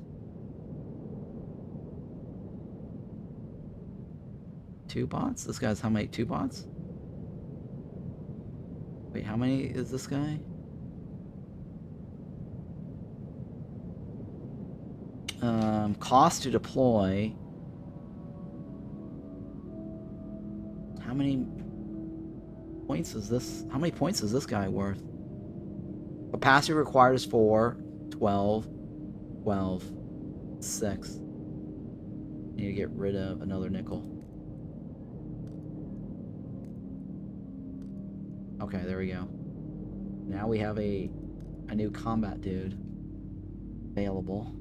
2 bots? This guy's how many? 2 bots? Wait, how many is this guy? Cost to deploy. How many points is this? How many points is this guy worth? Capacity required is 4, 12, 12, 6. Need to get rid of another nickel. Okay, there we go. Now we have a new combat dude available.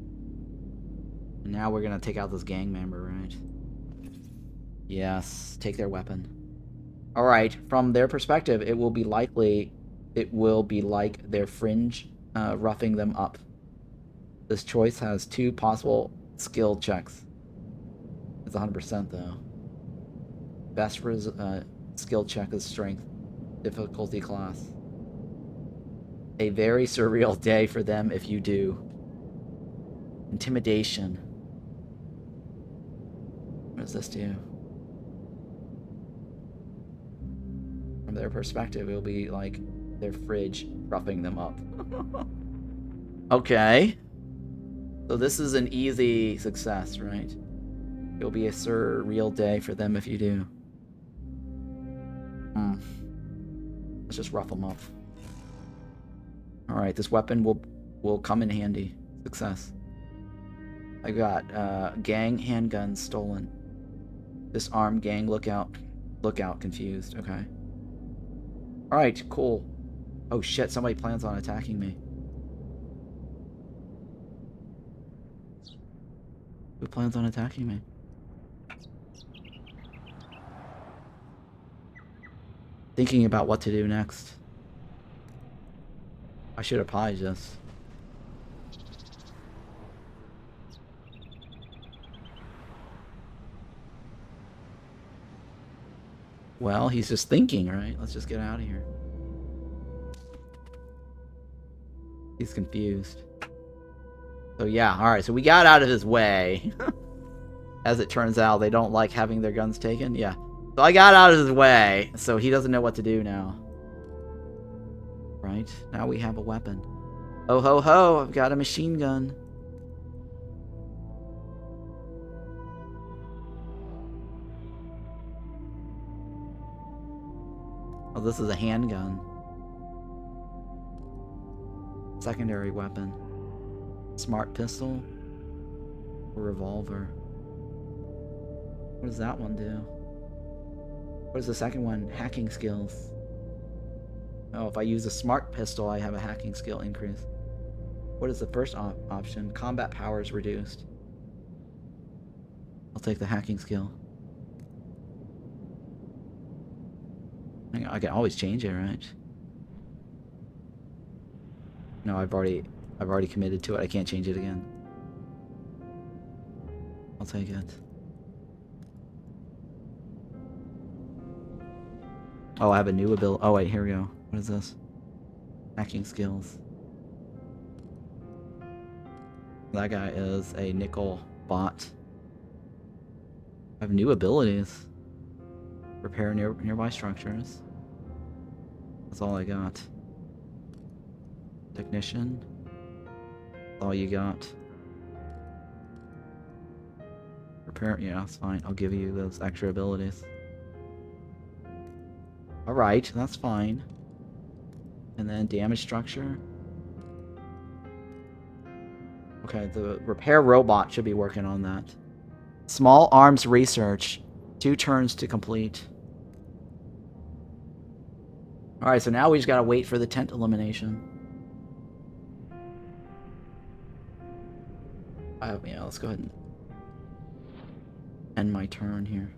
And now we're gonna take out this gang member, right? Yes, take their weapon. Alright, from their perspective, it will be like their fringe roughing them up. This choice has 2 possible skill checks. It's 100% though. Best skill check is strength. Difficulty class. A very surreal day for them if you do. Intimidation. What does this do? From their perspective, it'll be like their fridge roughing them up. Okay. So this is an easy success, right? It'll be a surreal day for them if you do. Let's just rough them up. Alright, this weapon will come in handy. Success. I got gang handguns stolen. Disarmed gang lookout confused. Okay. Alright, cool. Oh shit, somebody plans on attacking me. Who plans on attacking me? Thinking about what to do next. I should apply this. Well, he's just thinking, right? Let's just get out of here. He's confused. So yeah, alright, so we got out of his way. As it turns out, they don't like having their guns taken. Yeah. So I got out of his way, so he doesn't know what to do now. Right? Now we have a weapon. Oh ho ho, I've got a machine gun. Oh, this is a handgun. Secondary weapon. Smart pistol. Or revolver. What does that one do? What is the second one? Hacking skills. Oh, if I use a smart pistol, I have a hacking skill increase. What is the first option? Combat power is reduced. I'll take the hacking skill. I can always change it, right? No, I've already committed to it. I can't change it again. I'll take it. Oh, I have a new ability. Oh, wait, here we go. What is this? Hacking skills. That guy is a nickel bot. I have new abilities. Repair nearby structures. That's all I got. Technician. That's all you got. Repair. Yeah, that's fine. I'll give you those extra abilities. Alright, that's fine. And then damage structure. Okay, the repair robot should be working on that. Small arms research. 2 turns to complete. Alright, so now we just gotta wait for the tent elimination. Yeah, let's go ahead and end my turn here.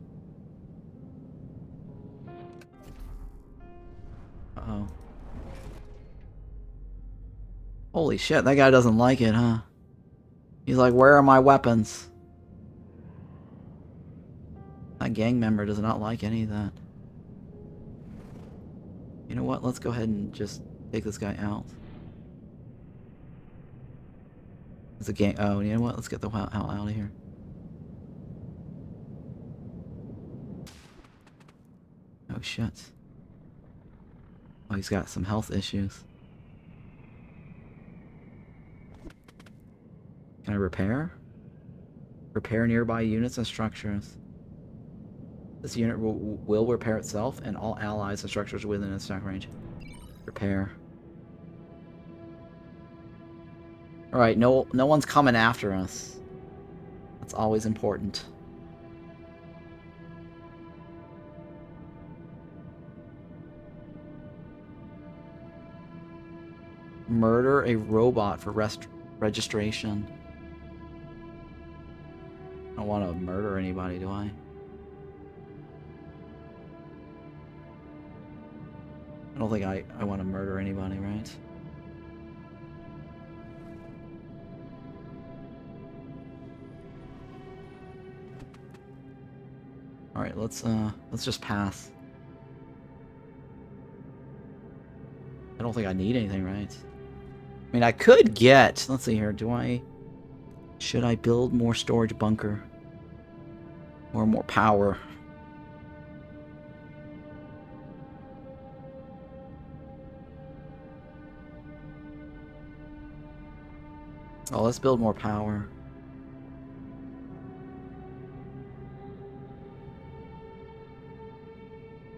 Uh-oh. Holy shit, that guy doesn't like it, huh? He's like, where are my weapons? That gang member does not like any of that. You know what? Let's go ahead and just take this guy out. It's a gang. Oh, you know what? Let's get the hell out of here. Oh, shit. Oh, he's got some health issues. Can I repair? Repair nearby units and structures. This unit will repair itself and all allies and structures within its attack range. Repair. Alright, no one's coming after us. That's always important. Murder a robot for registration. I don't want to murder anybody, do I? I don't think I want to murder anybody, right? Alright, let's just pass. I don't think I need anything, right? I mean, I could get... Let's see here. Should I build more storage bunker? Or more power? Oh, let's build more power.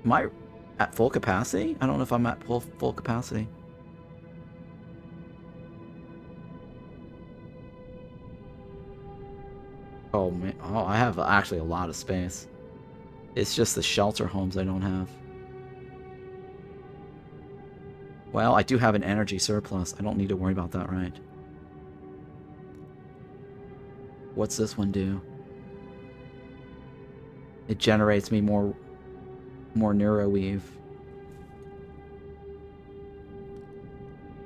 Am I at full capacity? I don't know if I'm at full capacity. Oh man, oh, I have actually a lot of space. It's just the shelter homes I don't have. Well, I do have an energy surplus. I don't need to worry about that, right? What's this one do? It generates me more neuroweave.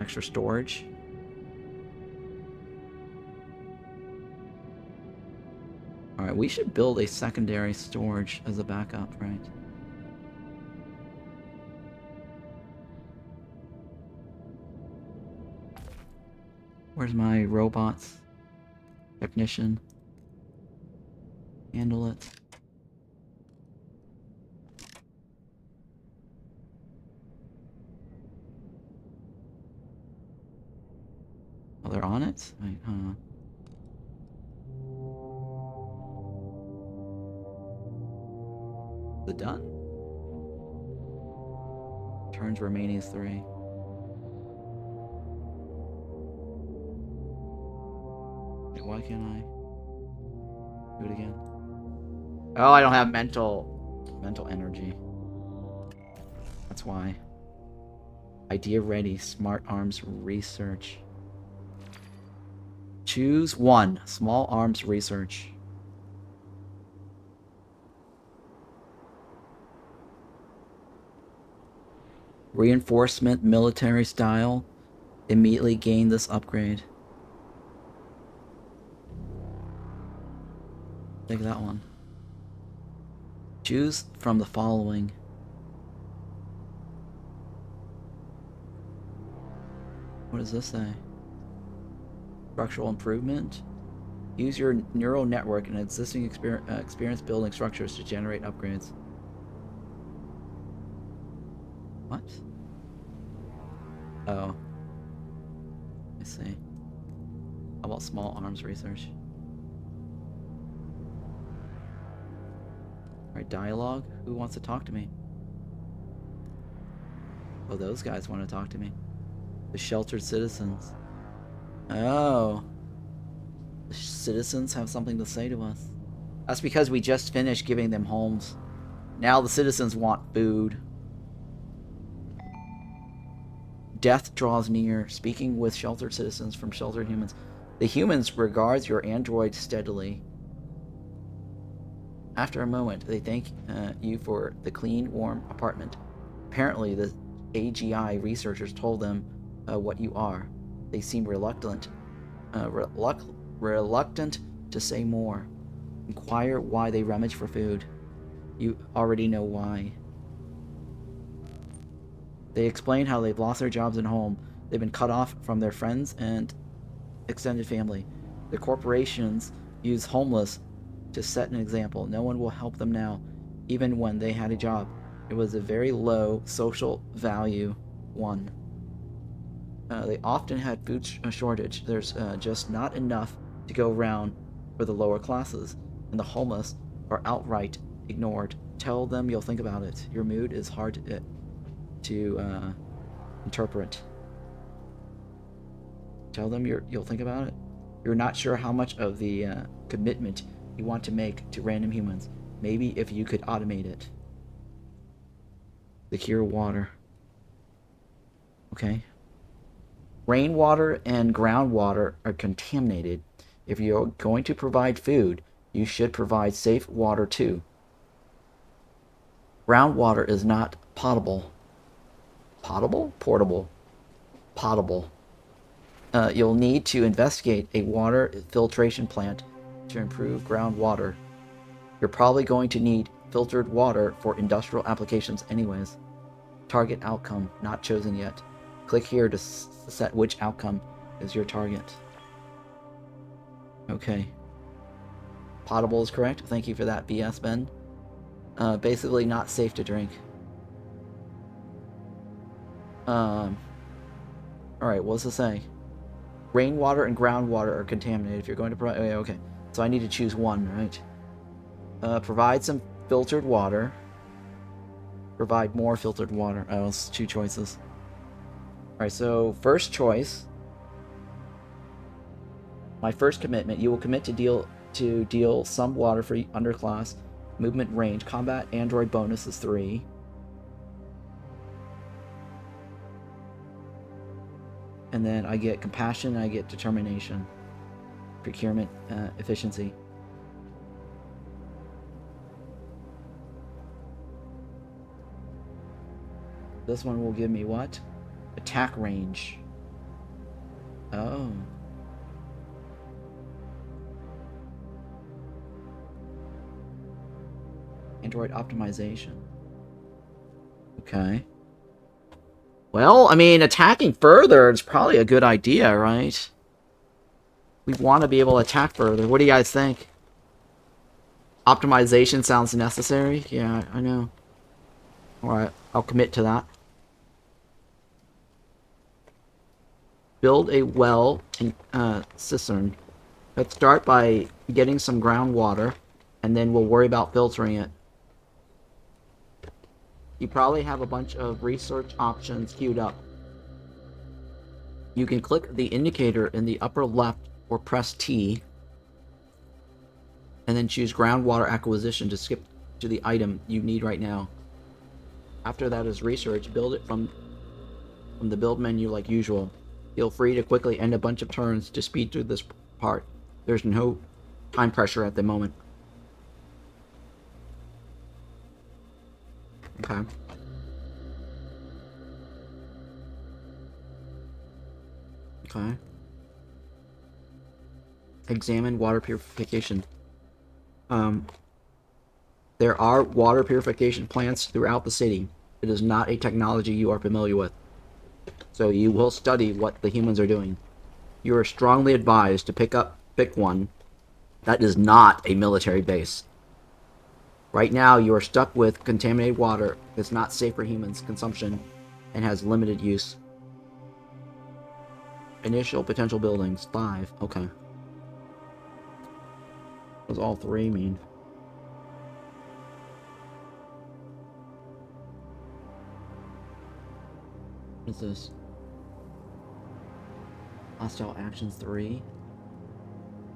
Extra storage. Alright, we should build a secondary storage as a backup, right? Where's my robots? Technician. Handle it. Oh, they're on it? Wait, hold on. Is it done? Turns remaining is 3. Wait, why can't I do it again? Oh, I don't have mental energy. That's why. Idea ready. Smart arms research. Choose 1. Small arms research. Reinforcement military style. Immediately gain this upgrade. Take that one. Choose from the following. What does this say? Structural improvement. Use your neural network and existing experience building structures to generate upgrades. What? Oh. I see. How about small arms research? Alright, dialogue. Who wants to talk to me? Oh, those guys want to talk to me. The sheltered citizens. Oh. The citizens have something to say to us. That's because we just finished giving them homes. Now the citizens want food. Death draws near. Speaking with sheltered citizens from sheltered humans. The humans regards your android steadily. After a moment, they thank you for the clean, warm apartment. Apparently, the AGI researchers told them what you are. They seem reluctant to say more. Inquire why they rummage for food. You already know why. They explain how they've lost their jobs and home. They've been cut off from their friends and extended family. The corporations use homeless to set an example. No one will help them now, even when they had a job. It was a very low social value one. They often had food shortage. There's just not enough to go around for the lower classes, and the homeless are outright ignored. Tell them you'll think about it. Your mood is hard to interpret. Tell them you'll think about it. You're not sure how much of the commitment you want to make to random humans. Maybe if you could automate it. Secure water. Okay. Rainwater and groundwater are contaminated. If you're going to provide food, you should provide safe water too. Groundwater is not potable. Potable? Portable. Potable. You'll need to investigate a water filtration plant to improve groundwater. You're probably going to need filtered water for industrial applications anyways. Target outcome not chosen yet. Click here to set which outcome is your target. Okay. Potable is correct. Thank you for that, BS Ben. Basically not safe to drink. Alright, what's it say? Rainwater and groundwater are contaminated. If you're going to provide... Okay. So I need to choose one, right? Provide some filtered water. Provide more filtered water. Oh, it's 2 choices. Alright, so first choice. My first commitment. You will commit to deal some water for underclass. Movement range. Combat android bonus is 3. And then I get compassion and I get determination. Procurement efficiency. This one will give me what? Attack range. Oh. Android optimization. Okay. Well, I mean, attacking further is probably a good idea, right? We want to be able to attack further. What do you guys think? Optimization sounds necessary? Yeah, I know. Alright, I'll commit to that. Build a well and cistern. Let's start by getting some groundwater, and then we'll worry about filtering it. You probably have a bunch of research options queued up. You can click the indicator in the upper left or press T, and then choose groundwater acquisition to skip to the item you need right now. After that is research. Build it from the build menu like usual. Feel free to quickly end a bunch of turns to speed through this part. There's no time pressure at the moment. Okay. Okay. Examine water purification. There are water purification plants throughout the city. It is not a technology you are familiar with. So you will study what the humans are doing. You are strongly advised to pick one that is not a military base. Right now, you are stuck with contaminated water that's not safe for humans' consumption and has limited use. Initial potential buildings, 5. Okay. What does all 3 mean? What's this? Hostile actions 3.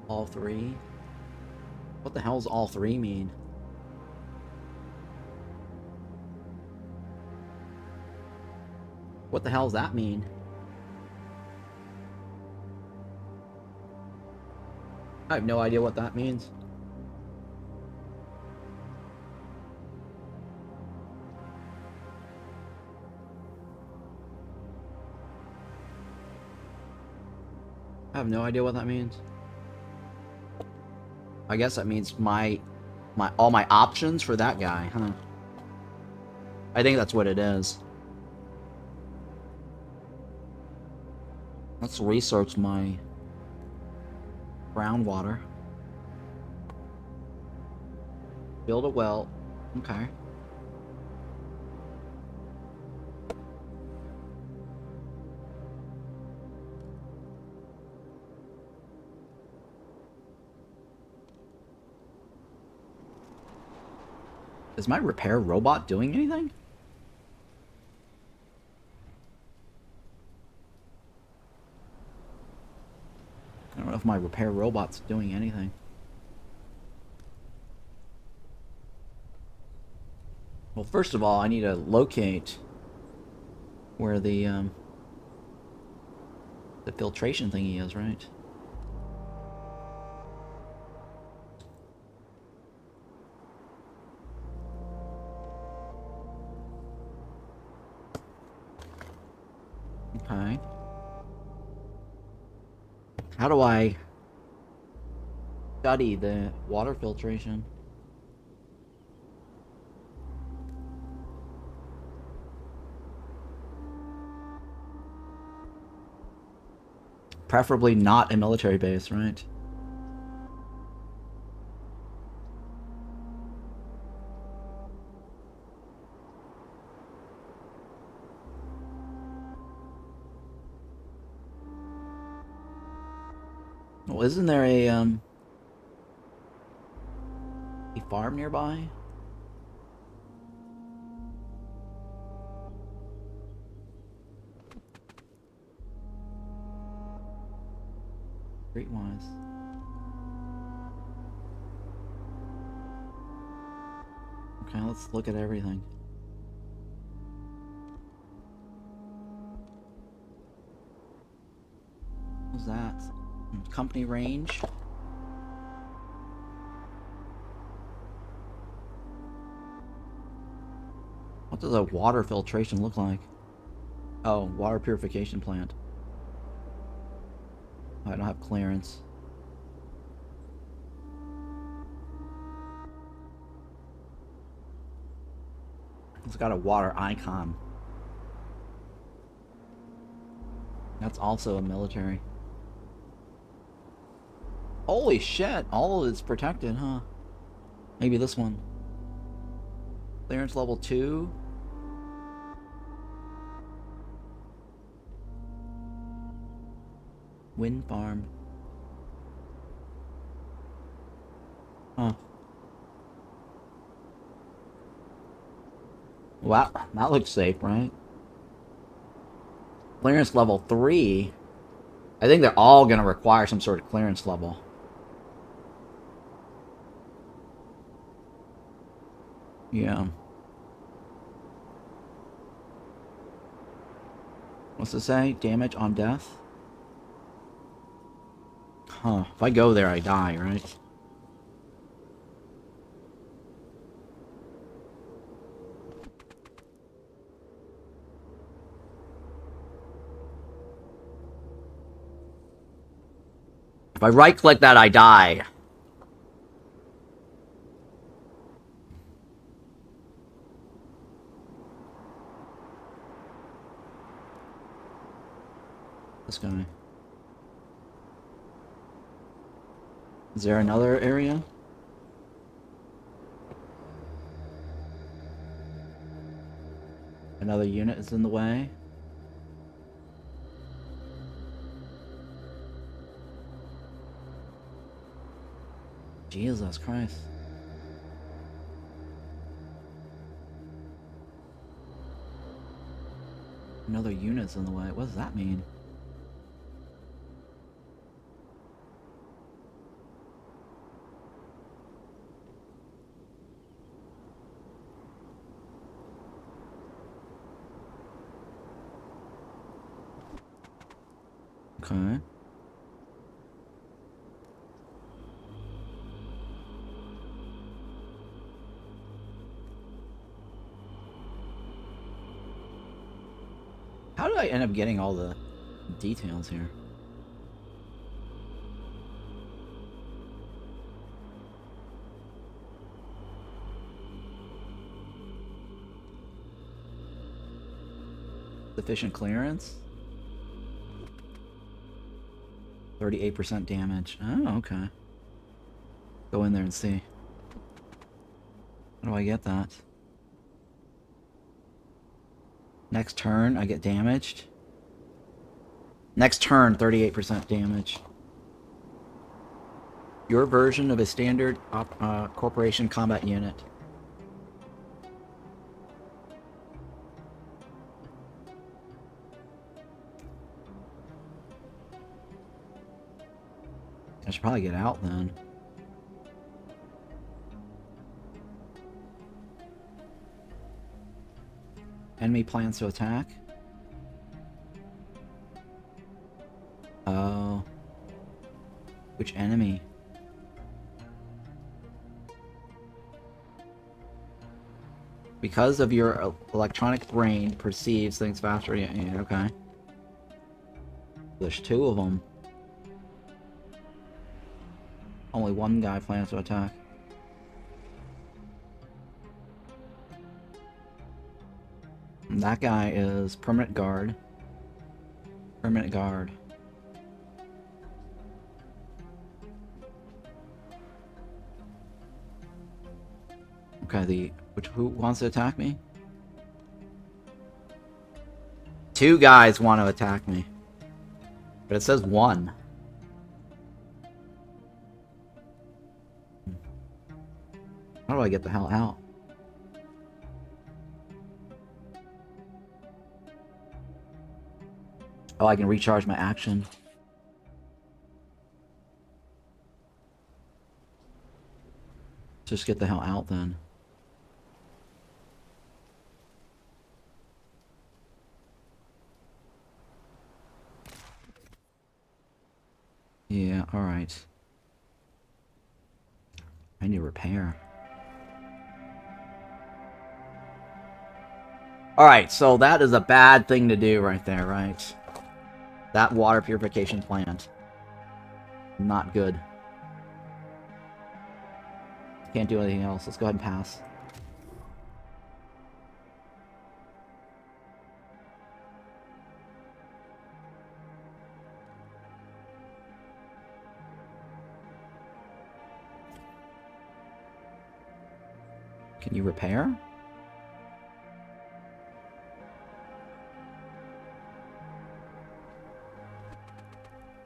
All 3. What the hell does all 3 mean? What the hell does that mean? I have no idea what that means. I have no idea what that means. I guess that means all my options for that guy, huh? I think that's what it is. Let's research my groundwater. Build a well. Okay. Is my repair robot doing anything? I don't know if my repair robot's doing anything. Well, first of all, I need to locate where the filtration thingy is, right? Okay. How do I study the water filtration? Preferably not a military base, right? Well, isn't there a farm nearby? Streetwise. Okay, let's look at everything. What's that? Company range. What does a water filtration look like? Oh, water purification plant. I don't have clearance. It's got a water icon. That's also a military. Holy shit! All of it's protected, huh? Maybe this one. Clearance level 2. Wind farm. Huh. Wow, that looks safe, right? Clearance level 3. I think they're all gonna require some sort of clearance level. Yeah. What's it say? Damage on death? Huh. If I go there, I die, right? If I right-click that, I die. This guy. Is there another area? Another unit is in the way. Jesus Christ. Another unit's in the way. What does that mean? Okay. How did I end up getting all the details here? Sufficient clearance? 38% damage. Oh, okay. Go in there and see. How do I get that? Next turn, I get damaged. Next turn, 38% damage. Your version of a standard corporation combat unit. I should probably get out then. Enemy plans to attack. Oh. Which enemy? Because of your electronic brain perceives things faster. Yeah, okay. There's 2 of them. Only one guy plans to attack. And that guy is permanent guard. Permanent guard. Okay, who wants to attack me? 2 guys want to attack me. But it says 1. How do I get the hell out? Oh, I can recharge my action. Just get the hell out then. Yeah, alright. I need to repair. Alright, so that is a bad thing to do right there, right? That water purification plant. Not good. Can't do anything else. Let's go ahead and pass. Can you repair?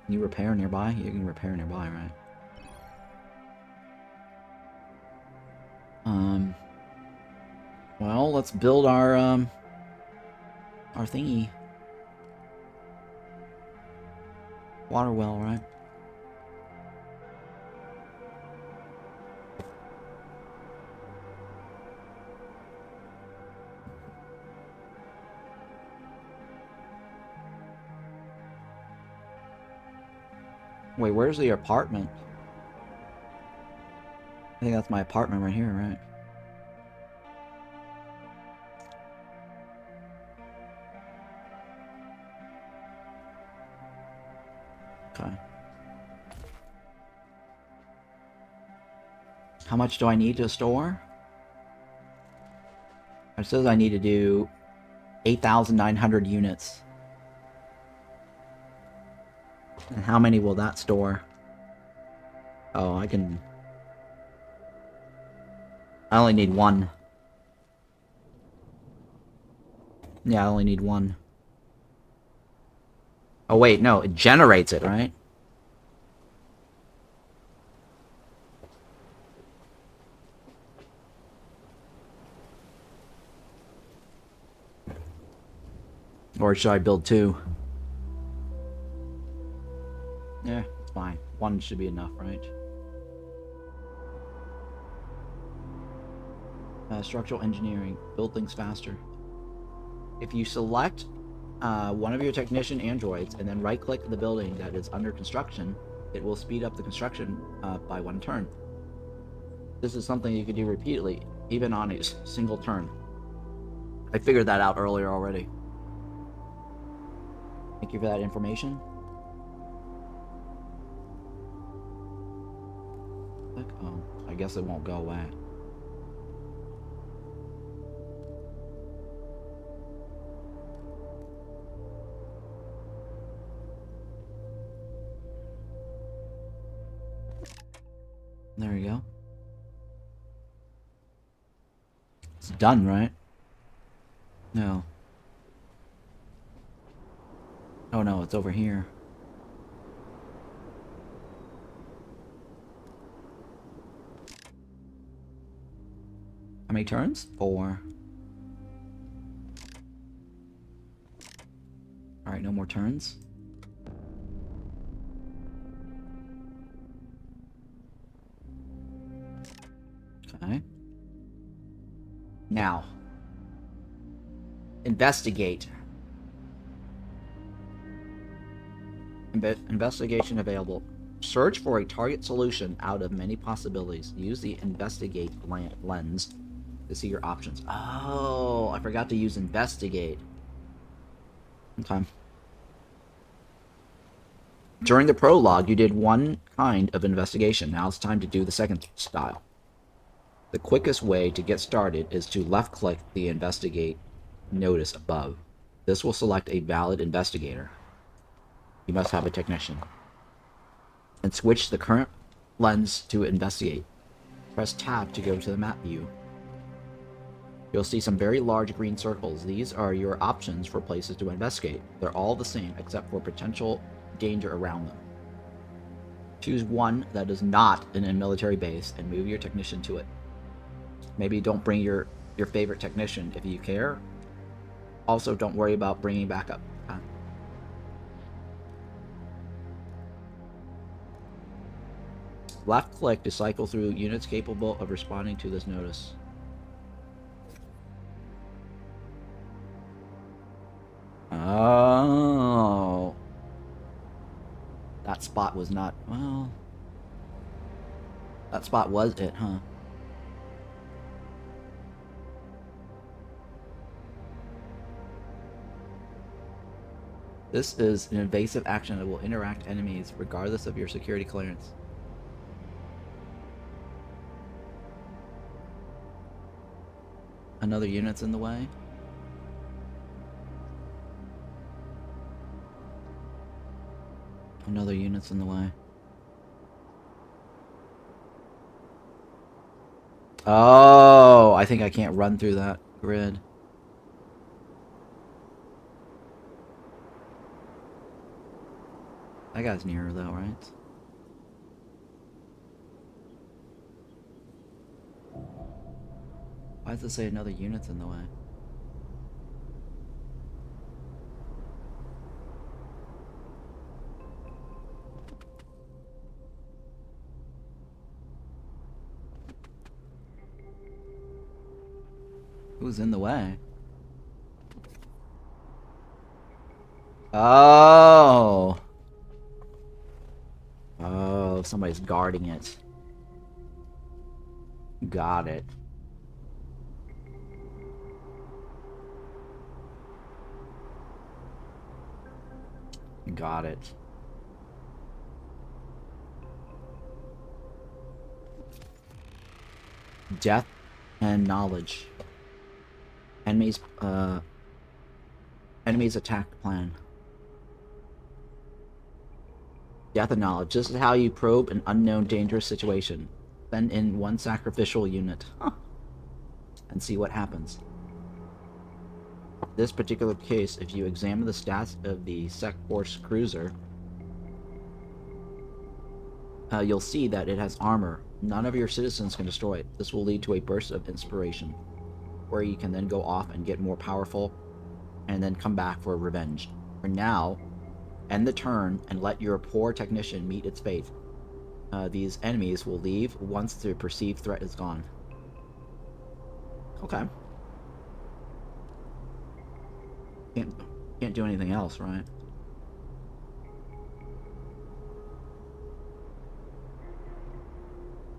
Can you repair nearby? You can repair nearby, right? Well, let's build our thingy. Water well, right? Wait, where's the apartment? I think that's my apartment right here, right? Okay. How much do I need to store? It says I need to do 8,900 units. And how many will that store? Oh, I only need 1. Yeah, I only need 1. Oh wait, no, it generates it, right? Or should I build 2? Yeah, it's fine. 1 should be enough, right? Structural engineering. Build things faster. If you select one of your technician androids and then right-click the building that is under construction, it will speed up the construction by 1 turn. This is something you can do repeatedly, even on a single turn. I figured that out earlier already. Thank you for that information. Oh, I guess it won't go away. There we go. It's done, right? No. Oh no, it's over here. How many turns? 4. Alright, no more turns. Okay. Now. Investigate. Investigation available. Search for a target solution out of many possibilities. Use the investigate lens to see your options. Oh, I forgot to use investigate. Okay. During the prologue, you did one kind of investigation. Now it's time to do the second style. The quickest way to get started is to left-click the investigate notice above. This will select a valid investigator. You must have a technician. And switch the current lens to investigate. Press tab to go to the map view. You'll see some very large green circles. These are your options for places to investigate. They're all the same, except for potential danger around them. Choose one that is not in a military base and move your technician to it. Maybe don't bring your favorite technician if you care. Also, don't worry about bringing backup. Left click to cycle through units capable of responding to this notice. Oh. That spot was not... Well... That spot was it, huh? This is an invasive action that will interact enemies regardless of your security clearance. Another unit's in the way. Another unit's in the way. Oh, I think I can't run through that grid. That guy's nearer though, right? Why does it say another unit's in the way? Who's in the way? Oh. Oh, somebody's guarding it. Got it. Got it. Death and knowledge. Enemies attack plan. Death and knowledge. This is how you probe an unknown dangerous situation. Send in one sacrificial unit. Huh. And see what happens. In this particular case, if you examine the stats of the Sec Force cruiser, you'll see that it has armor. None of your citizens can destroy it. This will lead to a burst of inspiration, where you can then go off and get more powerful, and then come back for revenge. For now, end the turn and let your poor technician meet its fate. These enemies will leave once the perceived threat is gone. Okay. Can't do anything else, right?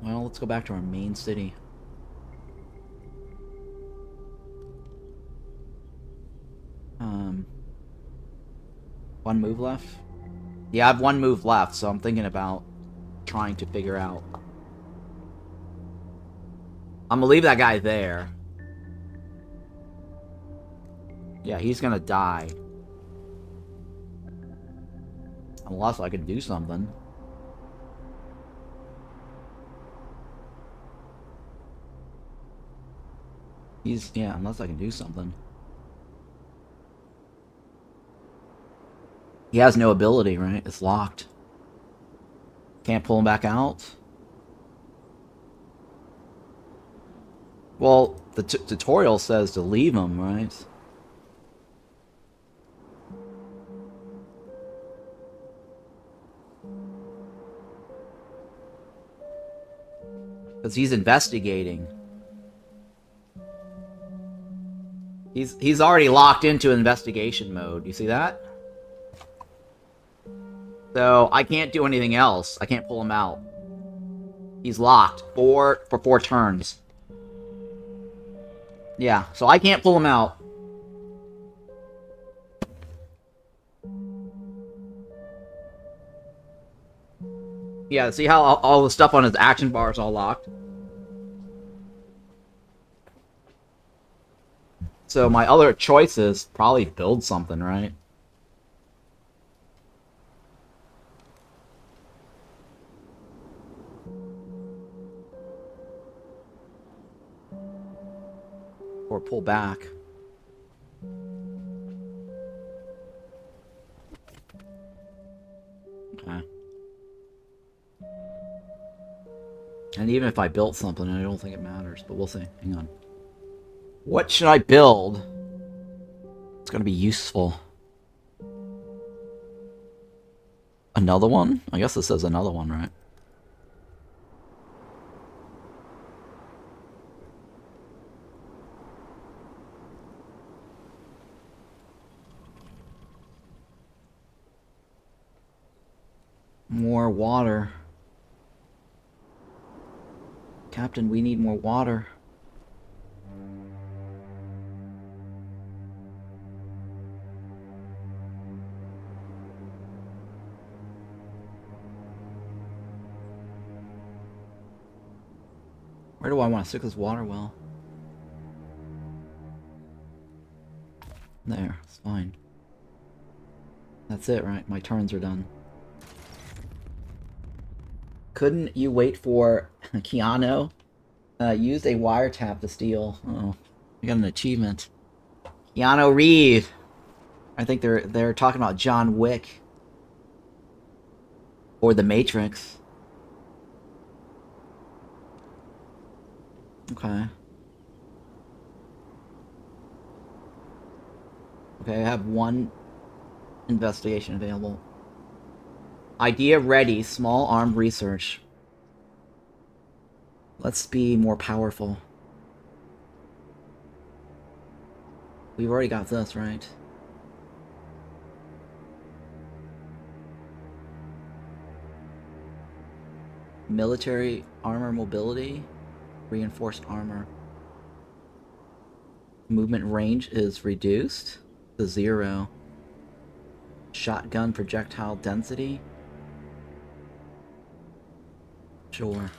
Well, let's go back to our main city. One move left? Yeah, I have one move left, so I'm thinking about trying to figure out. I'm gonna leave that guy there. Yeah, he's gonna die. Unless I can do something. Yeah, unless I can do something. He has no ability, right? It's locked. Can't pull him back out. Well, the tutorial says to leave him, right? Because he's investigating. He's already locked into investigation mode. You see that? So I can't do anything else. I can't pull him out. He's locked for 4 turns. Yeah, so I can't pull him out. Yeah, see how all the stuff on his action bar is all locked? So my other choice is probably build something, right? Or pull back. Okay. And even if I built something, I don't think it matters, but we'll see. Hang on. What should I build? It's gonna be useful. Another one? I guess this says another one, right? More water. Captain, we need more water. Where do I want to stick this water well? There, it's fine. That's it, right? My turns are done. Couldn't you wait for Keanu? Used a wiretap to steal. Oh, I got an achievement. Keanu Reeves. I think they're talking about John Wick or The Matrix. Okay. Okay, I have one investigation available. Idea ready. Small armed research. Let's be more powerful. We've already got this, right? Military armor mobility. Reinforced armor. Movement range is reduced to 0. Shotgun projectile density. Sure.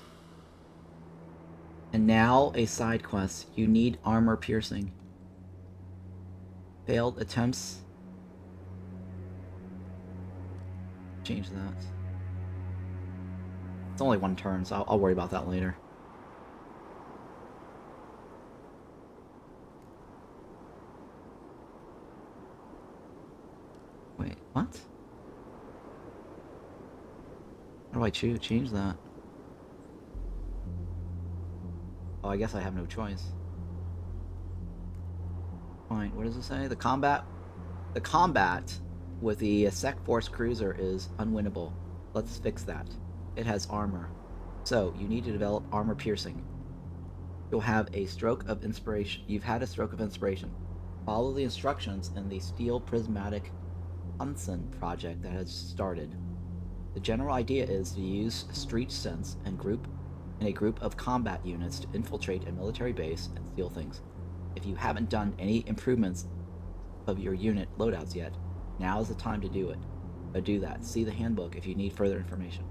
And now a side quest. You need armor piercing. Failed attempts. Change that. It's only one turn, so I'll worry about that later. Wait, what? How do I change that? Oh, I guess I have no choice. Fine, what does it say? The combat with the Sec Force cruiser is unwinnable. Let's fix that. It has armor. So, you need to develop armor piercing. You'll have a stroke of inspiration. You've had a stroke of inspiration. Follow the instructions in the Steel Prismatic Hudson project that has started. The general idea is to use street sense and a group of combat units to infiltrate a military base and steal things. If you haven't done any improvements of your unit loadouts yet, now is the time to do it. Do that. See the handbook if you need further information.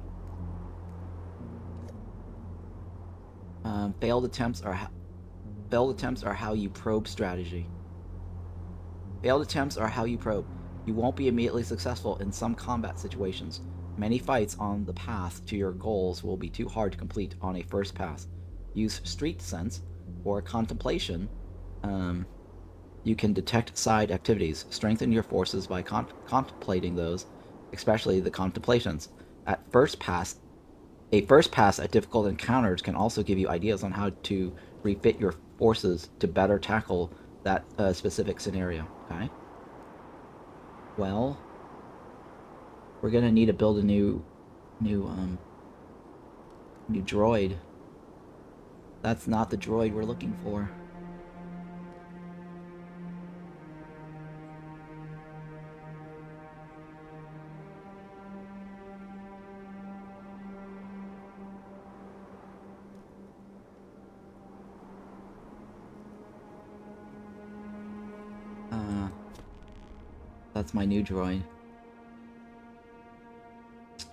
Failed attempts are how you probe strategy. Failed attempts are how you probe. You won't be immediately successful in some combat situations. Many fights on the path to your goals will be too hard to complete on a first pass. Use street sense or contemplation. You can detect side activities. Strengthen your forces by contemplating those, especially the contemplations. A first pass at difficult encounters can also give you ideas on how to refit your forces to better tackle that specific scenario. Okay. Well, we're gonna need to build a new droid. That's not the droid we're looking for. That's my new droid.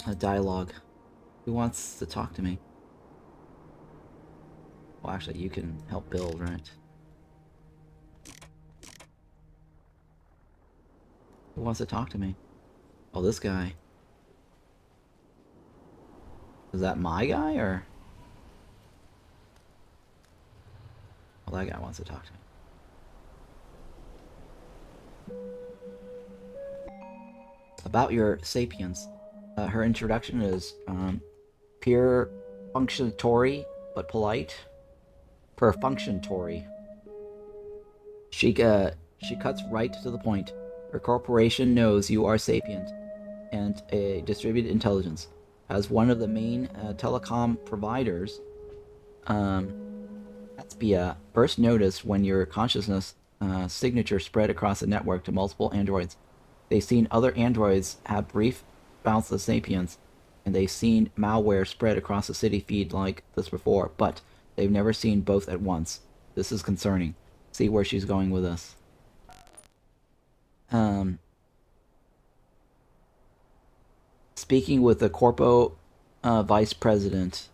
A dialogue. Who wants to talk to me? Well, actually, you can help build, right? Who wants to talk to me? Oh, this guy. Is that my guy, or? Well, that guy wants to talk to me. About your sapiens. Her introduction is pure functionatory but polite. Perfunctionatory. She cuts right to the point. Her corporation knows you are sapient and a distributed intelligence. As one of the main telecom providers, Atspia first noticed when your consciousness signature spread across the network to multiple androids. They've seen other androids have brief bouts of sapience, and they've seen malware spread across the city feed like this before, but they've never seen both at once. This is concerning. See where she's going with this. Speaking with the Corpo vice president.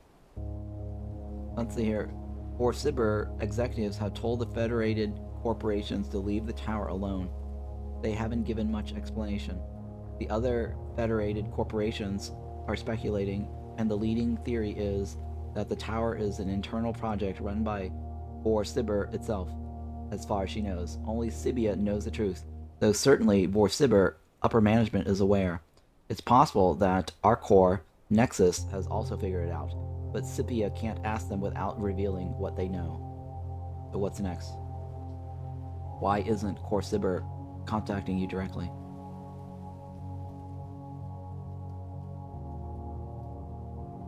Let's see here. Cyber executives have told the federated corporations to leave the tower alone. They haven't given much explanation. The other federated corporations are speculating, and the leading theory is that the tower is an internal project run by Cyber itself, as far as she knows. Only Sibia knows the truth, though certainly Cyber upper management is aware. It's possible that our core, Nexus, has also figured it out, but Sibia can't ask them without revealing what they know. So what's next? Why isn't Core Cyber contacting you directly?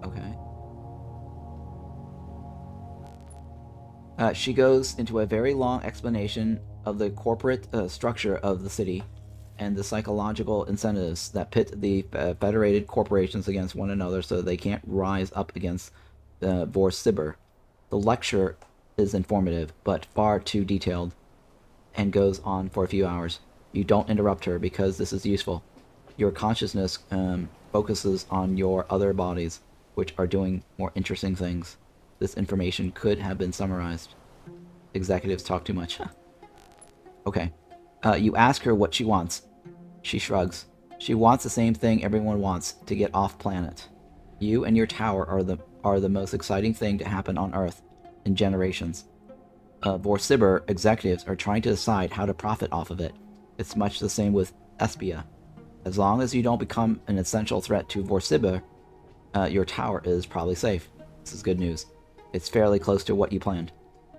Okay. She goes into a very long explanation of the corporate structure of the city and the psychological incentives that pit the federated corporations against one another so they can't rise up against Cyber. The lecture is informative, but far too detailed, and goes on for a few hours. You don't interrupt her because this is useful. Your consciousness focuses on your other bodies, which are doing more interesting things. This information could have been summarized. Executives talk too much. Okay. You ask her what she wants. She shrugs. She wants the same thing everyone wants, to get off planet. You and your tower are the most exciting thing to happen on Earth in generations. Cyber executives are trying to decide how to profit off of it. It's much the same with Espia. As long as you don't become an essential threat to Cyber, your tower is probably safe. This is good news. It's fairly close to what you planned.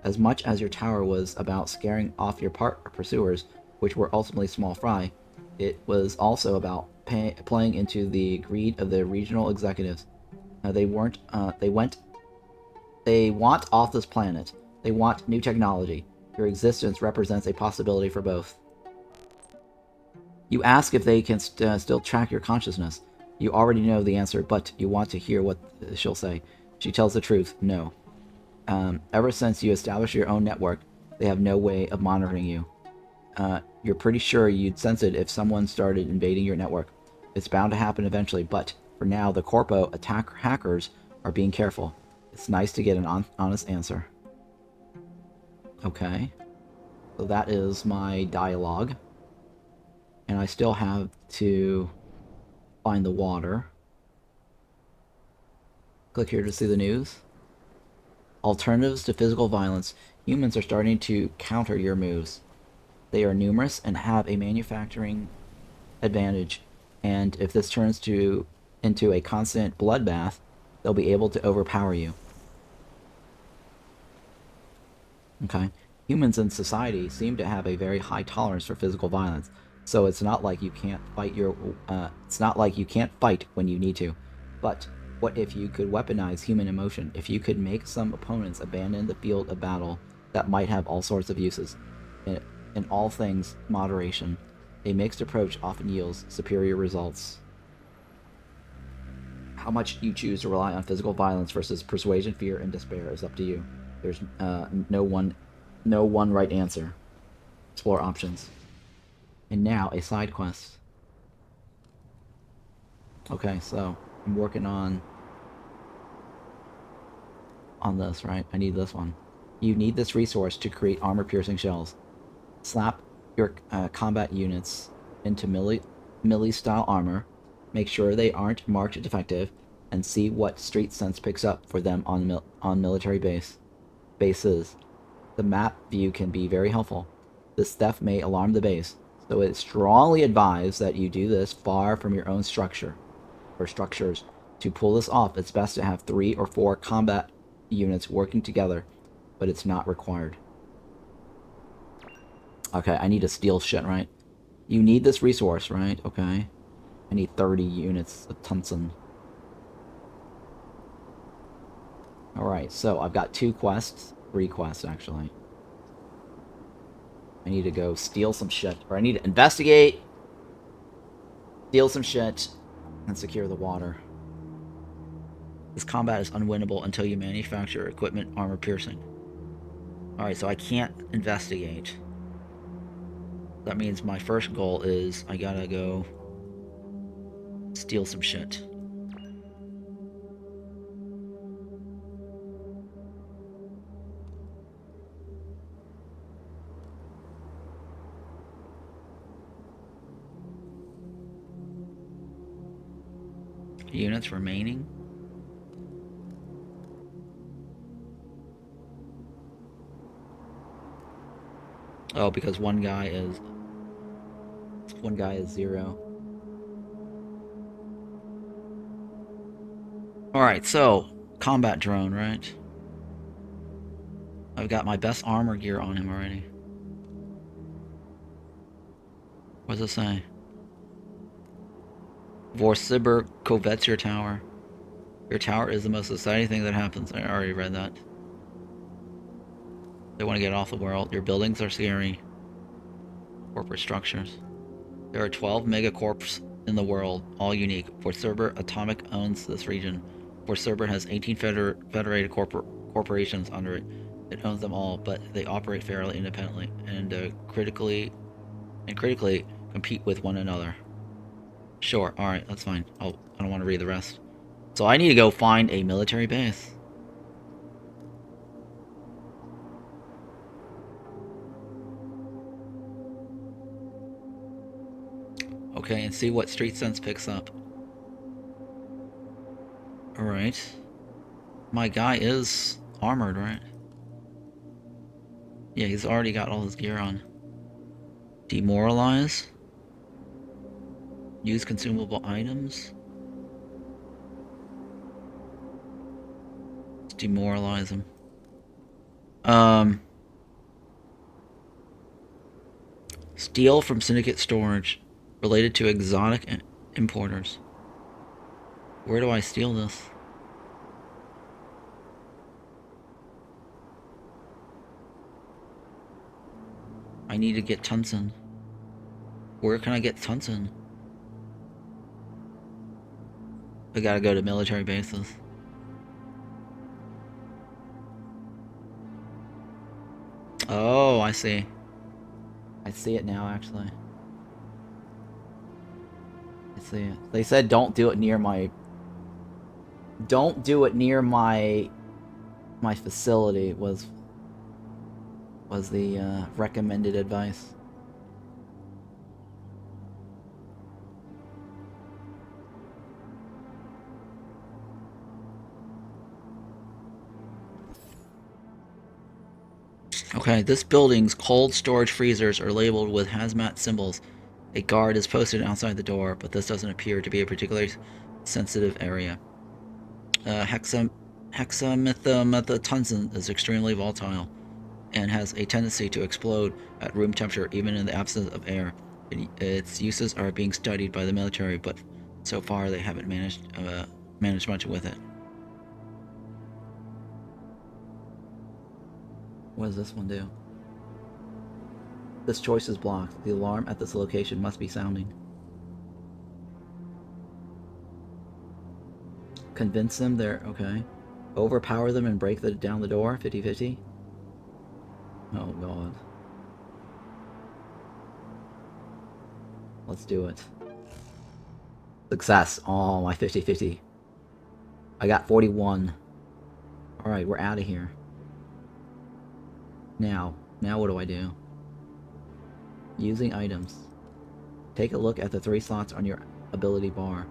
As much as your tower was about scaring off your pursuers, which were ultimately small fry, it was also about playing into the greed of the regional executives. They want off this planet. They want new technology. Your existence represents a possibility for both. You ask if they can still track your consciousness. You already know the answer, but you want to hear what she'll say. She tells the truth. No. Ever since you established your own network, they have no way of monitoring you. You're pretty sure you'd sense it if someone started invading your network. It's bound to happen eventually, but for now, the Corpo hackers are being careful. It's nice to get an honest answer. Okay. So that is my dialogue. And I still have to find the water. Click here to see the news. Alternatives to physical violence. Humans are starting to counter your moves. They are numerous and have a manufacturing advantage, and if this turns into a constant bloodbath, they'll be able to overpower you. Okay. Humans in society seem to have a very high tolerance for physical violence, so it's not like you can't fight when you need to. But what if you could weaponize human emotion? If you could make some opponents abandon the field of battle, that might have all sorts of uses. In all things, moderation. A mixed approach often yields superior results. How much you choose to rely on physical violence versus persuasion, fear, and despair is up to you. There's no one right answer. Explore options. And now, a side quest. Okay, so I'm working on this, right? I need this one. You need this resource to create armor-piercing shells. Slap your combat units into melee-style armor, make sure they aren't marked defective, and see what street sense picks up for them on military bases. The map view can be very helpful. This theft may alarm the base, So it's strongly advised that you do this far from your own structure or structures. To pull this off, it's best to have 3 or 4 combat units working together, but it's not required. Okay, I need to steal shit, right? You need this resource, right? Okay. I need 30 units of tungsten. Alright, so I've got 2 quests. 3 quests, actually. I need to go steal some shit. Or I need to investigate, steal some shit, and secure the water. This combat is unwinnable until you manufacture equipment armor piercing. Alright, so I can't investigate. That means my first goal is I gotta go steal some shit. Units remaining. Oh, because one guy is 0. Alright, so combat drone, right? I've got my best armor gear on him already. What does it say? Vorsibur covets your tower. Your tower is the most exciting thing that happens. I already read that. They want to get off the world. Your buildings are scary. Corporate structures. There are 12 megacorps in the world, all unique. Vorsibur Atomic owns this region. Vorsibur has 18 federated corporations under it. It owns them all, but they operate fairly independently and critically compete with one another. Sure, alright, that's fine. I don't want to read the rest. So I need to go find a military base. Okay, and see what Street Sense picks up. Alright. My guy is armored, right? Yeah, he's already got all his gear on. Demoralize. Use consumable items. Let's demoralize him. Steal from Syndicate storage. Related to exotic importers. Where do I steal this? I need to get tungsten. Where can I get tungsten? I gotta go to military bases. Oh, I see. I see it now, actually. I see it. They said don't do it near my... Don't do it near my facility was the recommended advice. Okay, this building's cold storage freezers are labeled with hazmat symbols. A guard is posted outside the door, but this doesn't appear to be a particularly sensitive area. Hexamethyl is extremely volatile and has a tendency to explode at room temperature even in the absence of air. Its uses are being studied by the military, but so far they haven't managed much with it. What does this one do? This choice is blocked. The alarm at this location must be sounding. Convince them they're... okay. Overpower them and break down the door? 50-50? Oh, God. Let's do it. Success. Oh, my 50-50. I got 41. Alright, we're out of here. Now what do I do? Using items. Take a look at the 3 slots on your ability bar.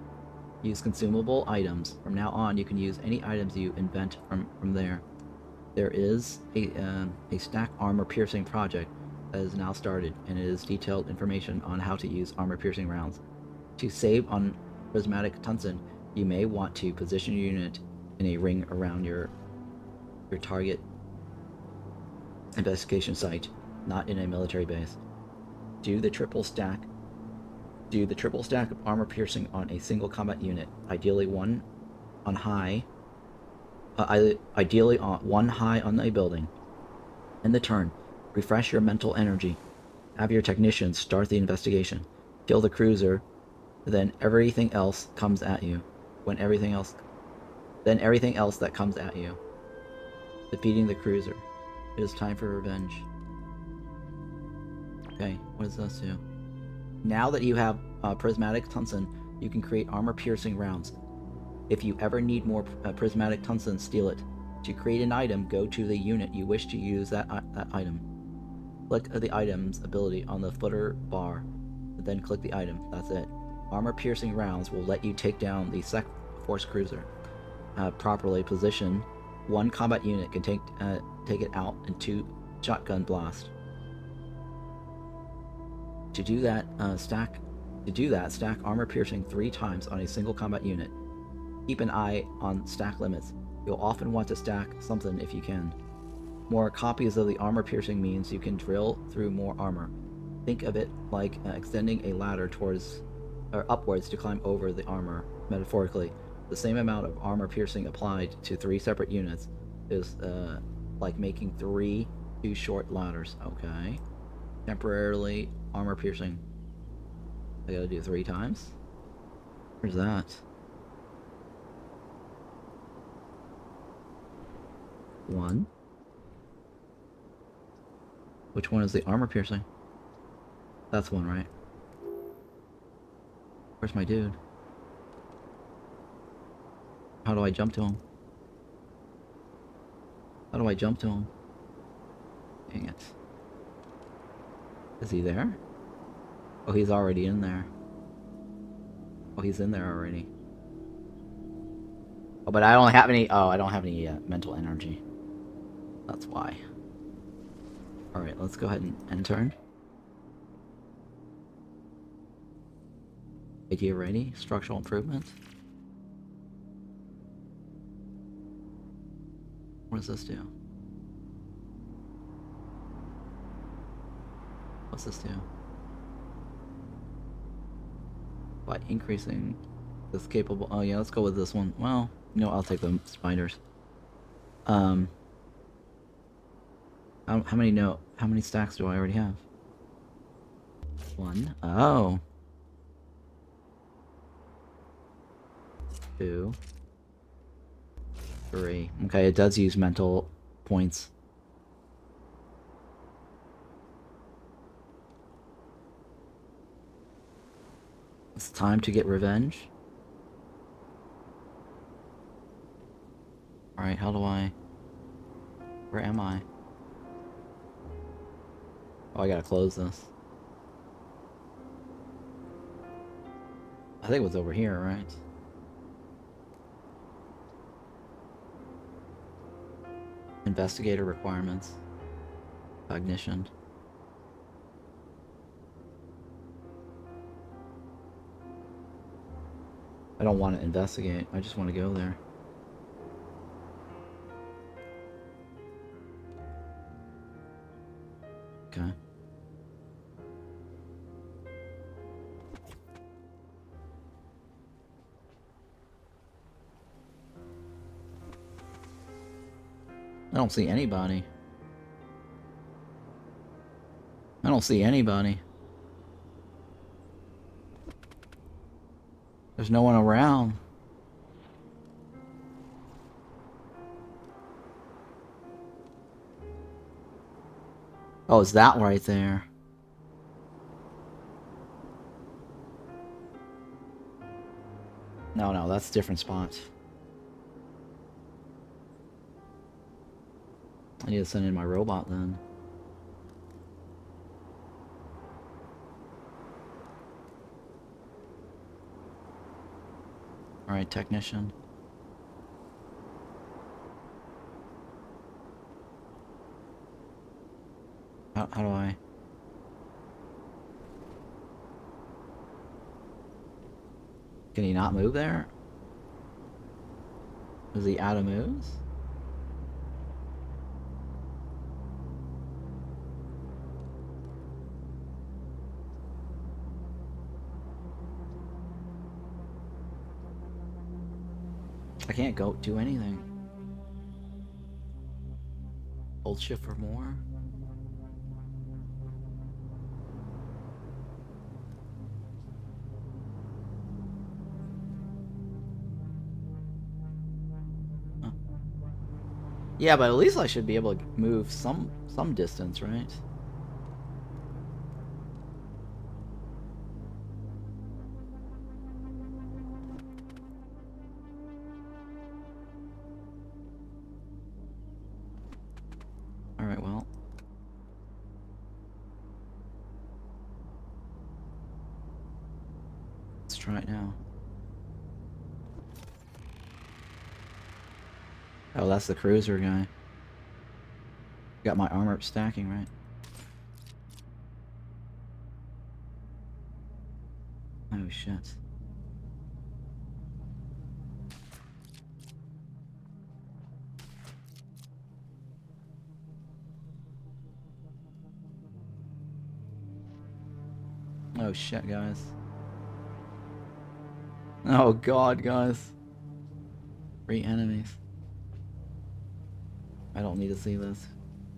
Use consumable items. From now on, you can use any items you invent from there. There is a stack armor piercing project. that is now started, and it is detailed information on how to use armor-piercing rounds. To save on prismatic tungsten, you may want to position your unit in a ring around your target investigation site, not in a military base. Do the triple stack of armor piercing on a single combat unit, ideally one high on a building. In the turn, refresh your mental energy. Have your technicians start the investigation. Kill the cruiser, then everything else comes at you. Everything else that comes at you. Defeating the cruiser. It is time for revenge. Okay, what does this do? Now that you have prismatic tungsten, you can create armor-piercing rounds. If you ever need more prismatic tungsten, steal it. To create an item, go to the unit you wish to use that item. Click the item's ability on the footer bar, then click the item. That's it. Armor-piercing rounds will let you take down the Force Cruiser. Properly positioned, one combat unit can take it out in 2 shotgun blasts. To do that, stack armor piercing 3 times on a single combat unit. Keep an eye on stack limits. You'll often want to stack something if you can. More copies of the armor piercing means you can drill through more armor. Think of it like extending a ladder upwards to climb over the armor, metaphorically. The same amount of armor piercing applied to 3 separate units is like making 3 too short ladders. Okay. Temporarily armor piercing. I gotta do 3 times? Where's that? 1. Which one is the armor piercing? That's one, right? Where's my dude? How do I jump to him? How do I jump to him? Dang it. Is he there? Oh, he's already in there. Oh, he's in there already. Oh, but I don't have any... Oh, I don't have any mental energy. That's why. Alright, let's go ahead and end turn. Idea ready. Structural improvement. What does this do? What's this do? By increasing this capable... Oh yeah, let's go with this one. Well, no, I'll take the spiders. How many stacks do I already have? 1. Oh. 2. 3. Okay, it does use mental points. It's time to get revenge. Alright, how do I... Where am I? Oh, I gotta close this. I think it was over here, right? Investigator requirements. Cognition. I don't want to investigate. I just want to go there. Okay. I don't see anybody. I don't see anybody. There's no one around. Oh, is that right there? No, that's a different spot. I need to send in my robot then. Alright, technician. How do I... Can he not move there? Is he out of moves? I can't go do anything. Hold shift for more. Huh. Yeah, but at least I should be able to move some distance, right? Alright, well. Let's try it now. Oh, that's the cruiser guy. Got my armor stacking, right? Oh, shit. Oh shit, guys. Oh god, guys. 3 enemies. I don't need to see this.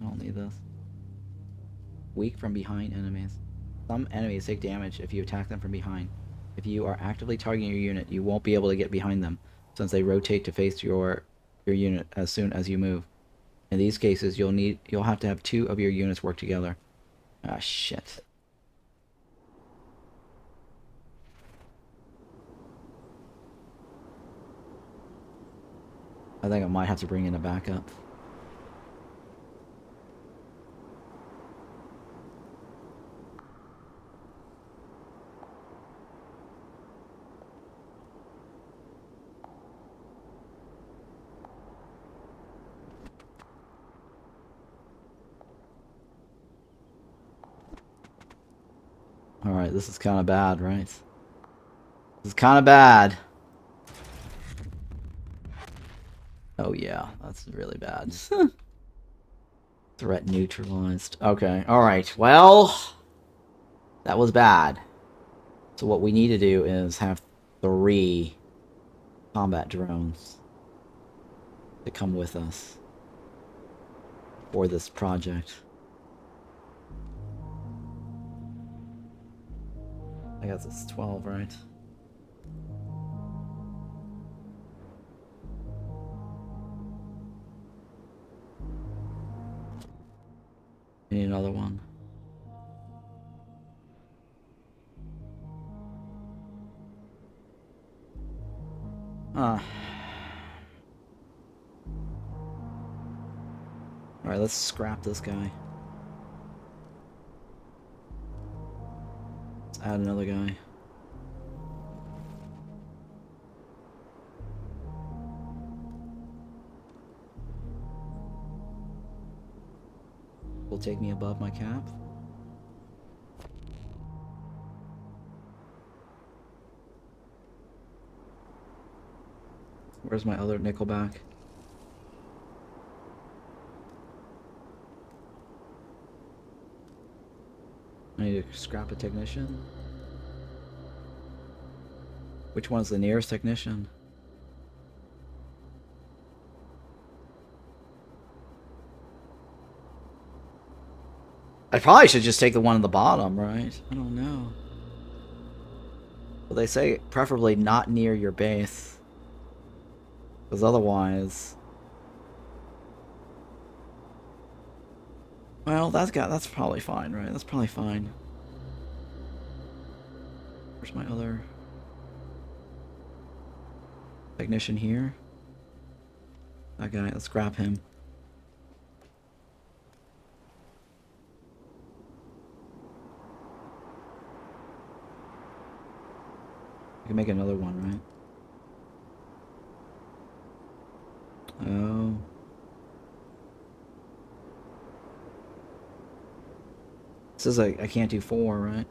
I don't need this. Weak from behind enemies. Some enemies take damage if you attack them from behind. If you are actively targeting your unit, you won't be able to get behind them, since they rotate to face your unit as soon as you move. In these cases, you'll have to have 2 of your units work together. Ah, shit. I think I might have to bring in a backup. Alright, this is kind of bad, right? This is kind of bad. Oh yeah, that's really bad. Threat neutralized. Okay, alright, well... That was bad. So what we need to do is have 3 combat drones to come with us for this project. I guess it's 12, right? Need another one. Alright, let's scrap this guy. Let's add another guy. Will take me above my cap. Where's my other Nickelback? I need to scrap a technician. Which one's the nearest technician? I probably should just take the one on the bottom, right? I don't know. Well, they say preferably not near your base. Because otherwise... Well, that's probably fine, right? That's probably fine. Where's my other... technician here? That guy, let's grab him. I can make another one, right? Oh. It says I can't do 4, right?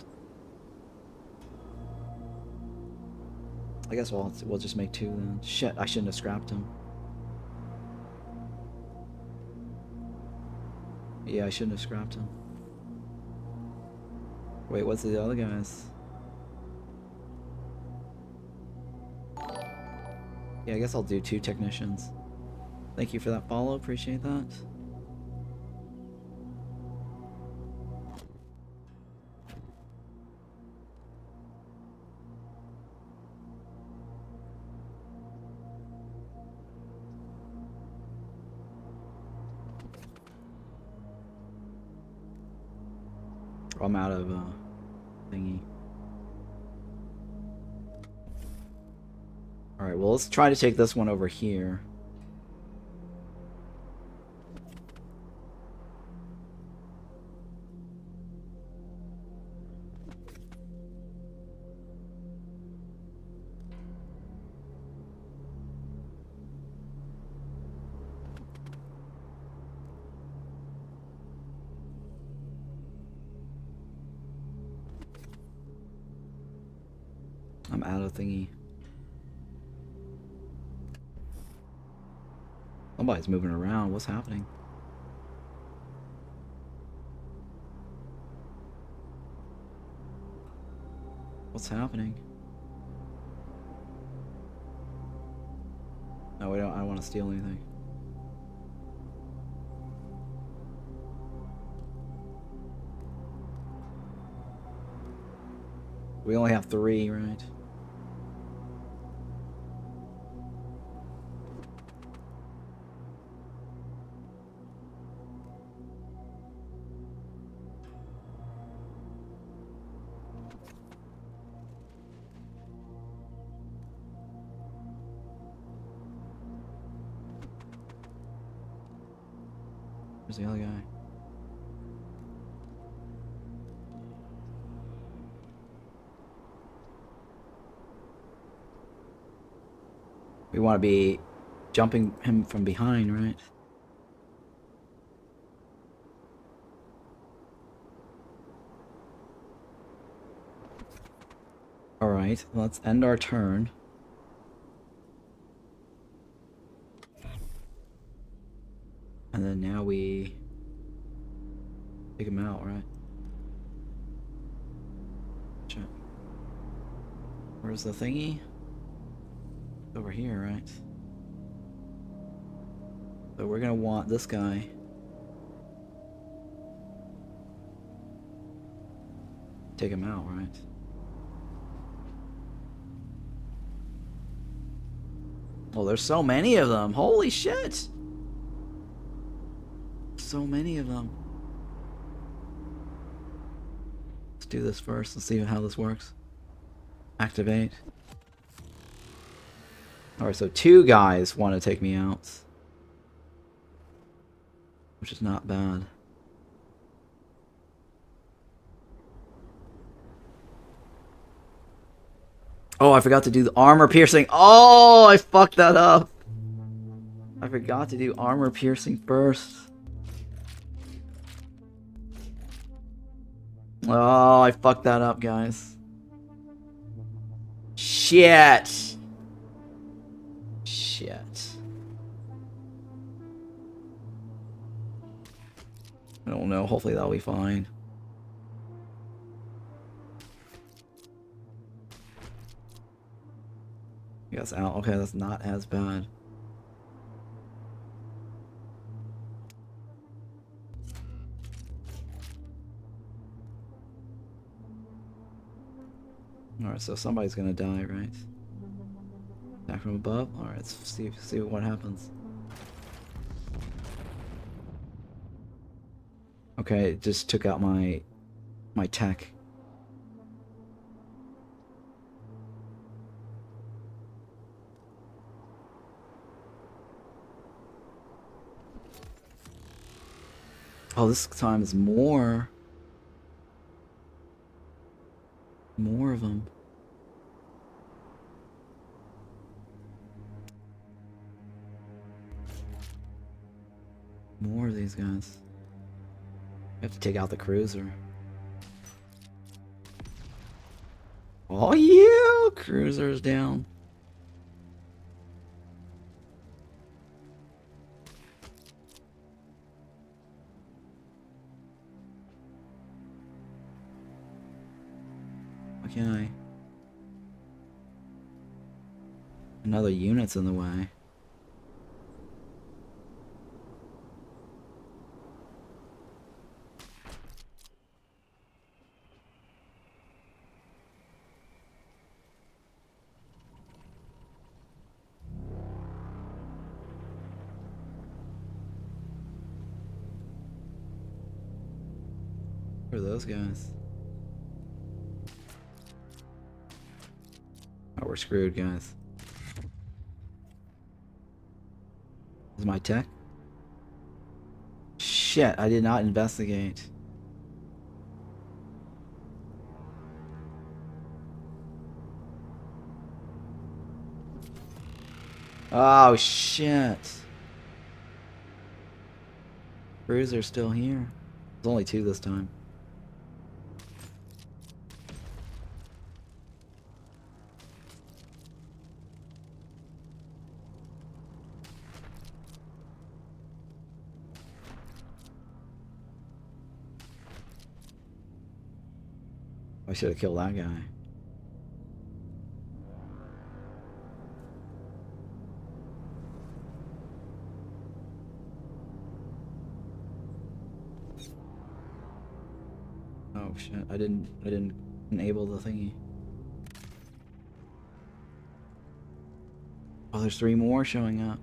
I guess we'll just make 2 then. Shit, I shouldn't have scrapped him. Yeah, I shouldn't have scrapped him. Wait, what's the other guys? Yeah, I guess I'll do 2 technicians. Thank you for that follow, appreciate that. I'm out of thingy. Alright, well, let's try to take this one over here. I'm out of thingy. Somebody's moving around. What's happening? What's happening? No, we don't. I don't want to steal anything. We only have 3, right? Where's the other guy? We want to be jumping him from behind, right? Alright, let's end our turn. And then now we take him out, right? Check. Where's the thingy? Over here, right? So we're gonna want this guy. Take him out, right? Oh, there's so many of them. Holy shit! So many of them. Let's do this first. Let's see how this works. Activate. Alright, so 2 guys want to take me out. Which is not bad. Oh, I forgot to do the armor piercing. Oh, I fucked that up. I forgot to do armor piercing first. Oh, I fucked that up, guys. Shit. Shit. I don't know. Hopefully that'll be fine. Yes, out. Okay, that's not as bad. Alright, so somebody's gonna die, right? Attack from above? Alright, let's see what happens. Okay, it just took out my tech. Oh, this time is more. More of them. More of these guys. I have to take out the cruiser. Oh yeah! Cruiser's down. Okay. Another unit's in the way. Who are those guys? Oh, we're screwed, guys. Is my tech? Shit, I did not investigate. Oh, shit. Cruiser's still here. There's only 2 this time. I should have killed that guy. Oh shit, I didn't enable the thingy. Oh, there's 3 more showing up.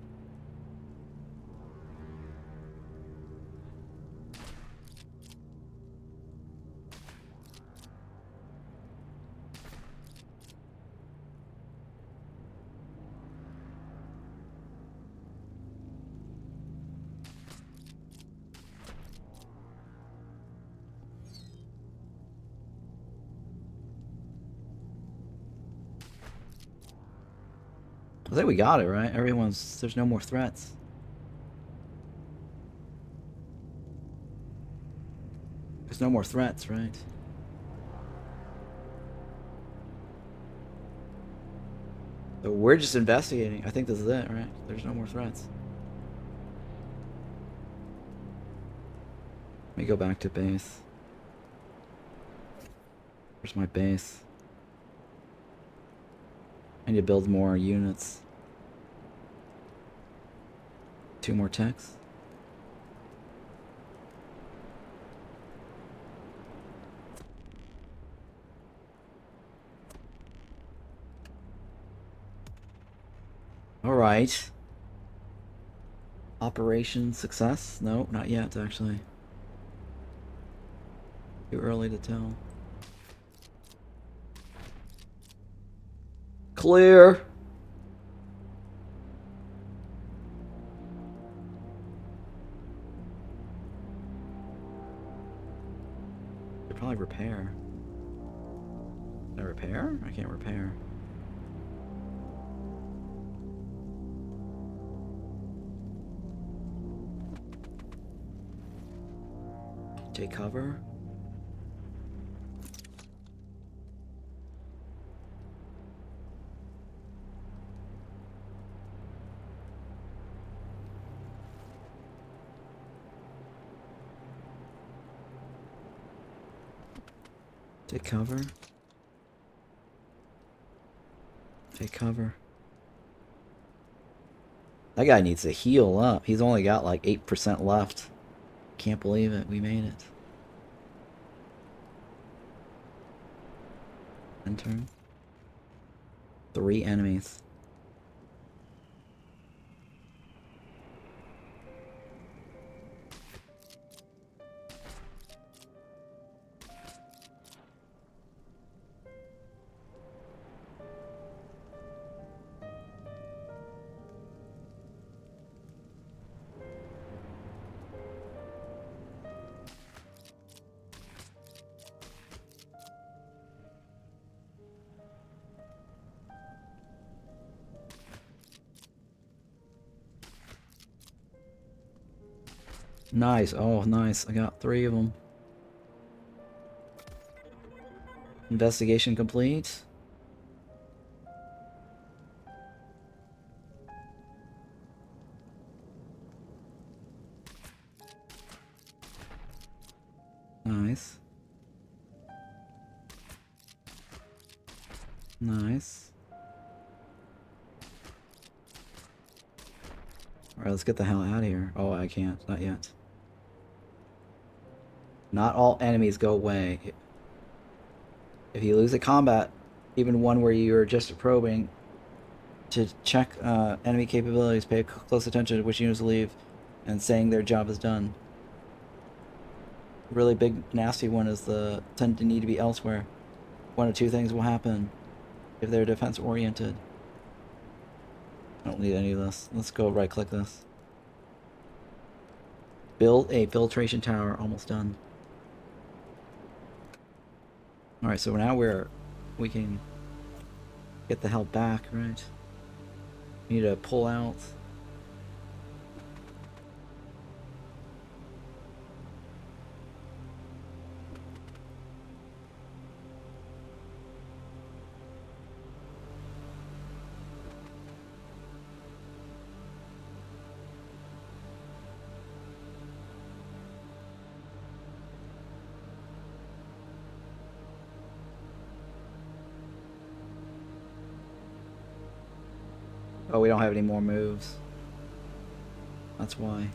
I think we got it, right? There's no more threats. There's no more threats, right? So we're just investigating. I think this is it, right? There's no more threats. Let me go back to base. Where's my base? I need to build more units. 2 more techs. Alright. Operation success? No, not yet, actually. Too early to tell. Clear! Should probably repair. Can I repair? I can't repair. Take cover. Take cover. Take cover. That guy needs to heal up. He's only got like 8% left. Can't believe it. We made it. Enter. 3 enemies. Nice. Oh, nice. I got 3 of them. Investigation complete. Nice. Nice. Alright, let's get the hell out of here. Oh, I can't. Not yet. Not all enemies go away. If you lose a combat, even one where you're just probing, to check enemy capabilities, pay close attention to which units leave, and saying their job is done. A really big, nasty one is the tend to need to be elsewhere. One of two things will happen if they're defense-oriented. I don't need any of this. Let's go right-click this. Build a filtration tower. Almost done. Alright, so now we can get the hell back, right? We need to pull out. Oh, we don't have any more moves. That's why.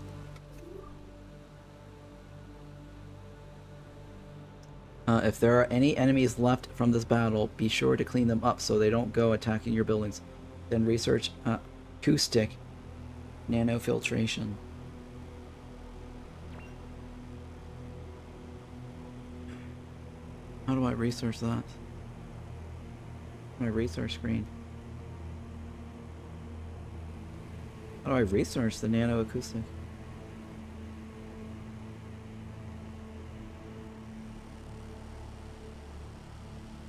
If there are any enemies left from this battle, be sure to clean them up so they don't go attacking your buildings. Then research acoustic nanofiltration. How do I research that? My research screen. How do I research the nanoacoustic?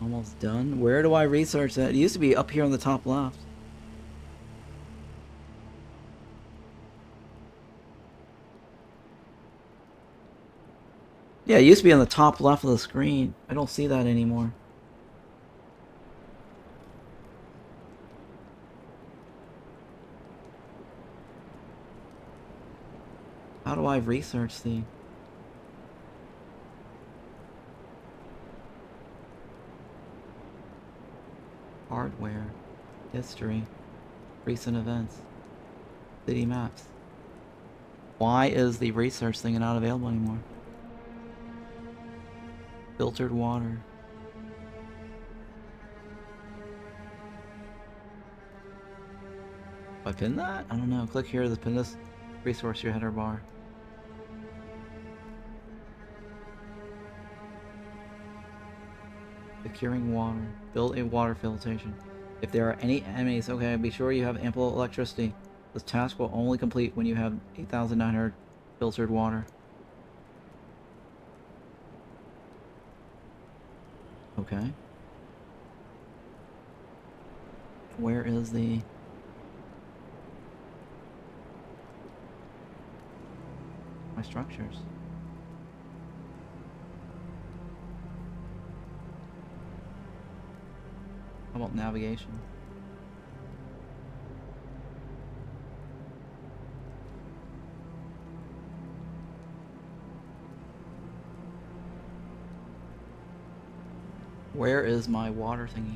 Almost done. Where do I research that? It used to be up here on the top left. Yeah, it used to be on the top left of the screen. I don't see that anymore. How do I research the... hardware, history, recent events, city maps? Why is the research thing not available anymore? Filtered water. Do I pin that? I don't know. Click here to pin this resource your header bar. Securing water. Build a water filtration. If there are any enemies, okay, be sure you have ample electricity. This task will only complete when you have 8,900 filtered water. Okay. Where is the... my structures? How about navigation? Where is my water thingy?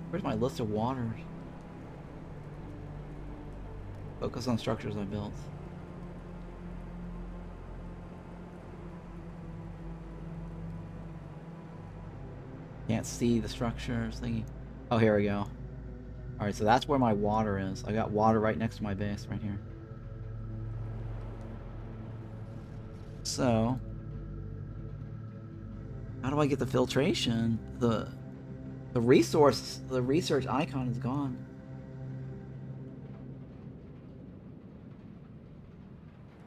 Where's my list of waters? Focus on structures I built. Can't see the structures thingy. Oh, here we go. Alright, so that's where my water is. I got water right next to my base, right here. So, how do I get the filtration? The research icon is gone.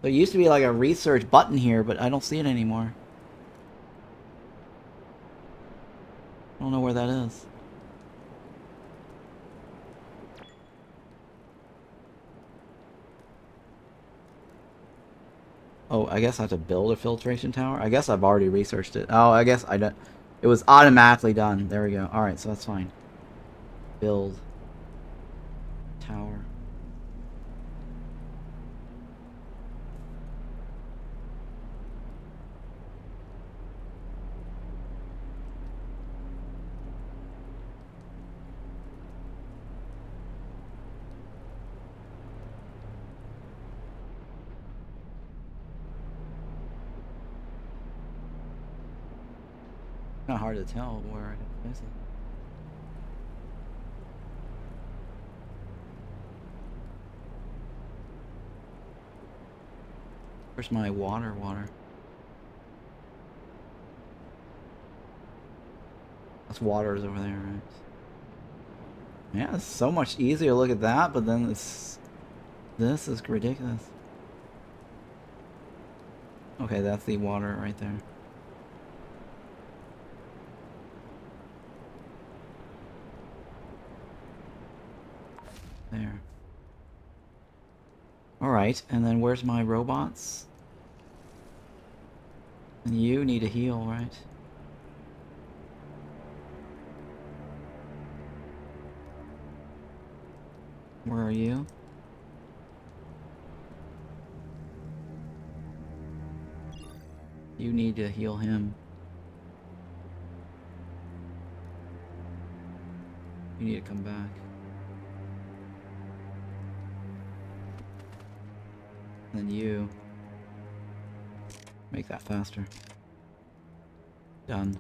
There used to be like a research button here, but I don't see it anymore. I don't know where that is. Oh, I guess I have to build a filtration tower? I guess I've already researched it. Oh, I guess I don't... It was automatically done. There we go. Alright, so that's fine. Build. Tower. Not hard to tell where I can place it. Where's my water? That's water is over there, right? Yeah, it's so much easier to look at that, but then this is ridiculous. Okay, that's the water right there. There. Alright, and then where's my robots? And you need to heal, right? Where are you? You need to heal him. You need to come back. And then you make that faster. Done.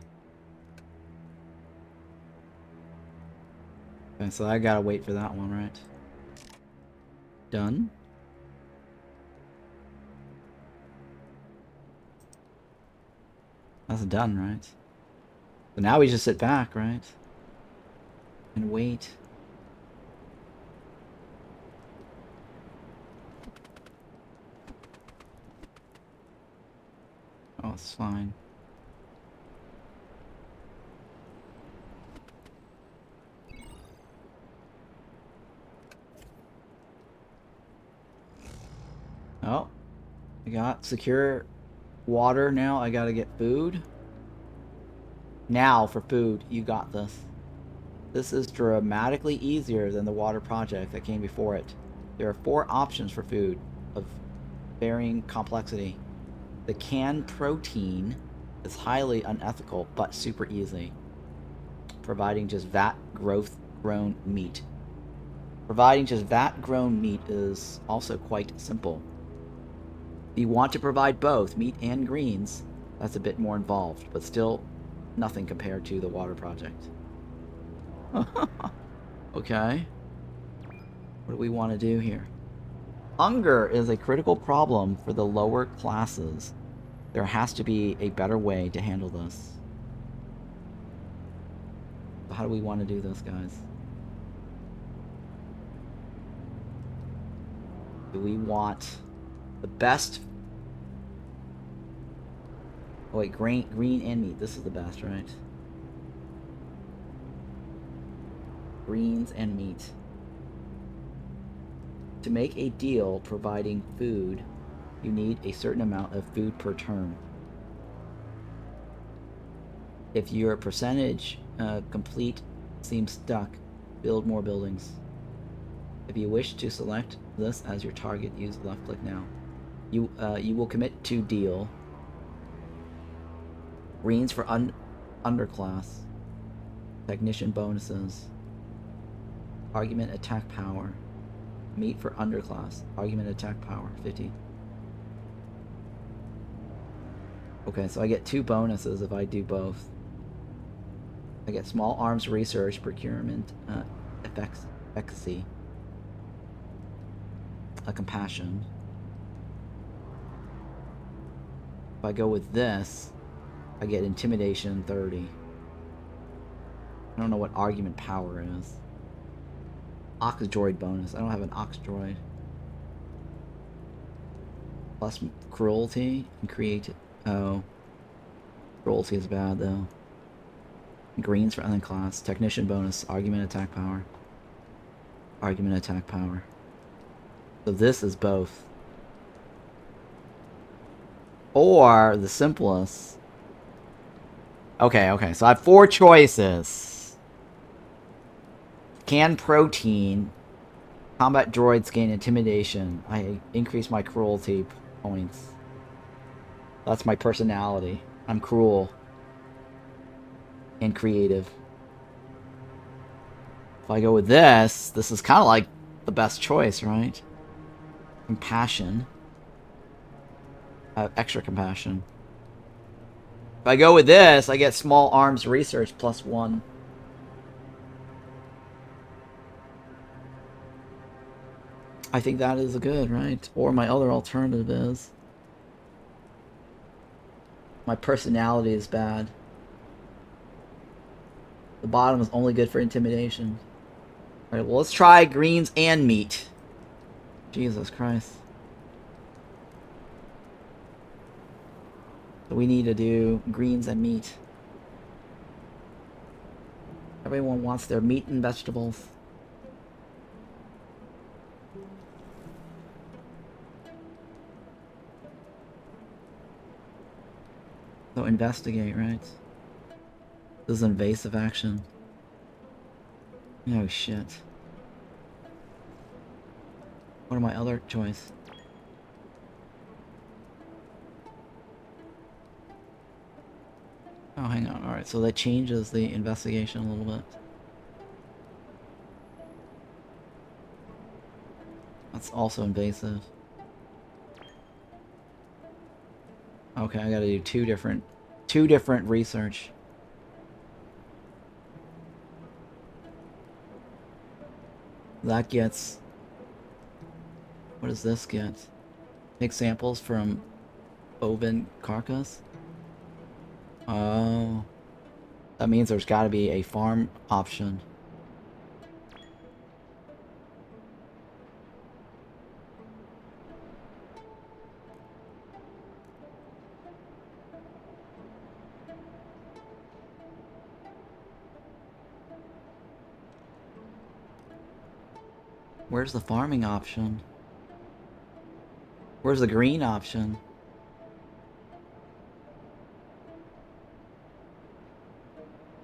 Okay, so I gotta wait for that one, right? Done. That's done, right? So now we just sit back, right? And wait. Oh, it's fine. Oh, I got secure water now. I gotta get food. Now for food, you got this. This is dramatically easier than the water project that came before it. There are 4 options for food of varying complexity. The canned protein is highly unethical but super easy, providing just vat grown meat. Providing just vat grown meat is also quite simple. If you want to provide both meat and greens, that's a bit more involved, but still nothing compared to the water project. Okay. What do we want to do here? Hunger is a critical problem for the lower classes. There has to be a better way to handle this. How do we want to do this, guys? Do we want the best? Oh wait, green and meat. This is the best, right? Greens and meat. To make a deal providing food, you need a certain amount of food per turn. If your percentage complete seems stuck, build more buildings. If you wish to select this as your target, use left click now. You will commit to deal. Greens for underclass. Technician bonuses. Argument attack power. Meat for underclass. Argument attack power 50. Okay, so I get 2 bonuses if I do both. I get small arms research, procurement, efficacy, a compassion. If I go with this, I get intimidation 30. I don't know what argument power is. Ox droid bonus. I don't have an ox droid. Plus cruelty and creative. Oh. Cruelty is bad though. Greens for other class. Technician bonus. Argument attack power. Argument attack power. So this is both. Or the simplest. Okay, so I have 4 choices. Canned protein. Combat droids gain intimidation. I increase my cruelty points. That's my personality. I'm cruel. And creative. If I go with this is kind of like the best choice, right? Compassion. Extra compassion. If I go with this, I get small arms research +1. I think that is good, right? Or my other alternative is my personality is bad. The bottom is only good for intimidation. Alright, well, let's try greens and meat. Jesus Christ. So we need to do greens and meat. Everyone wants their meat and vegetables. So investigate, right? This is invasive action. Oh shit. What are my other choice? Oh, hang on. Alright, so that changes the investigation a little bit. That's also invasive. Okay, I gotta do two different research. That gets... What does this get? Take samples from bovine carcass? Oh. That means there's gotta be a farm option. Where's the farming option? Where's the green option?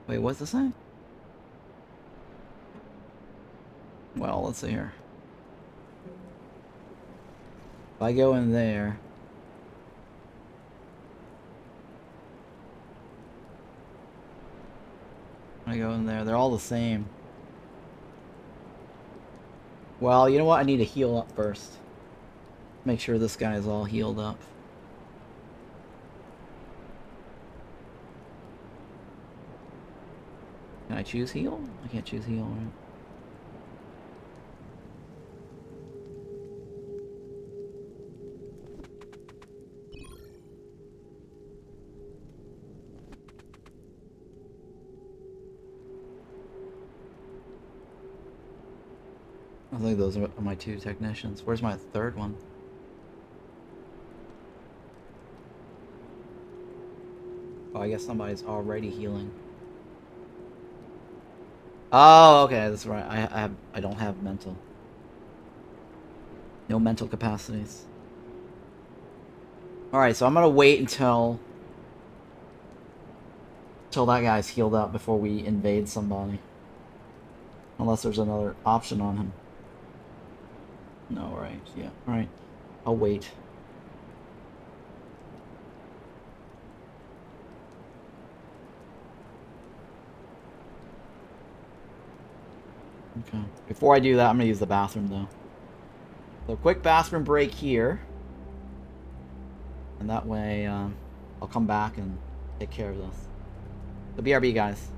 Wait, what's this say? Well, let's see here. If I go in there... I go in there, they're all the same. Well, you know what? I need to heal up first. Make sure this guy is all healed up. Can I choose heal? I can't choose heal, right? I think those are my two technicians. Where's my third one? Oh, I guess somebody's already healing. Oh, okay, that's right. I don't have mental. No mental capacities. Alright, so I'm gonna wait until that guy's healed up before we invade somebody. Unless there's another option on him. No, right, yeah, right. I'll wait. Okay. Before I do that, I'm gonna use the bathroom though. So quick bathroom break here. And that way, I'll come back and take care of this. So BRB, guys.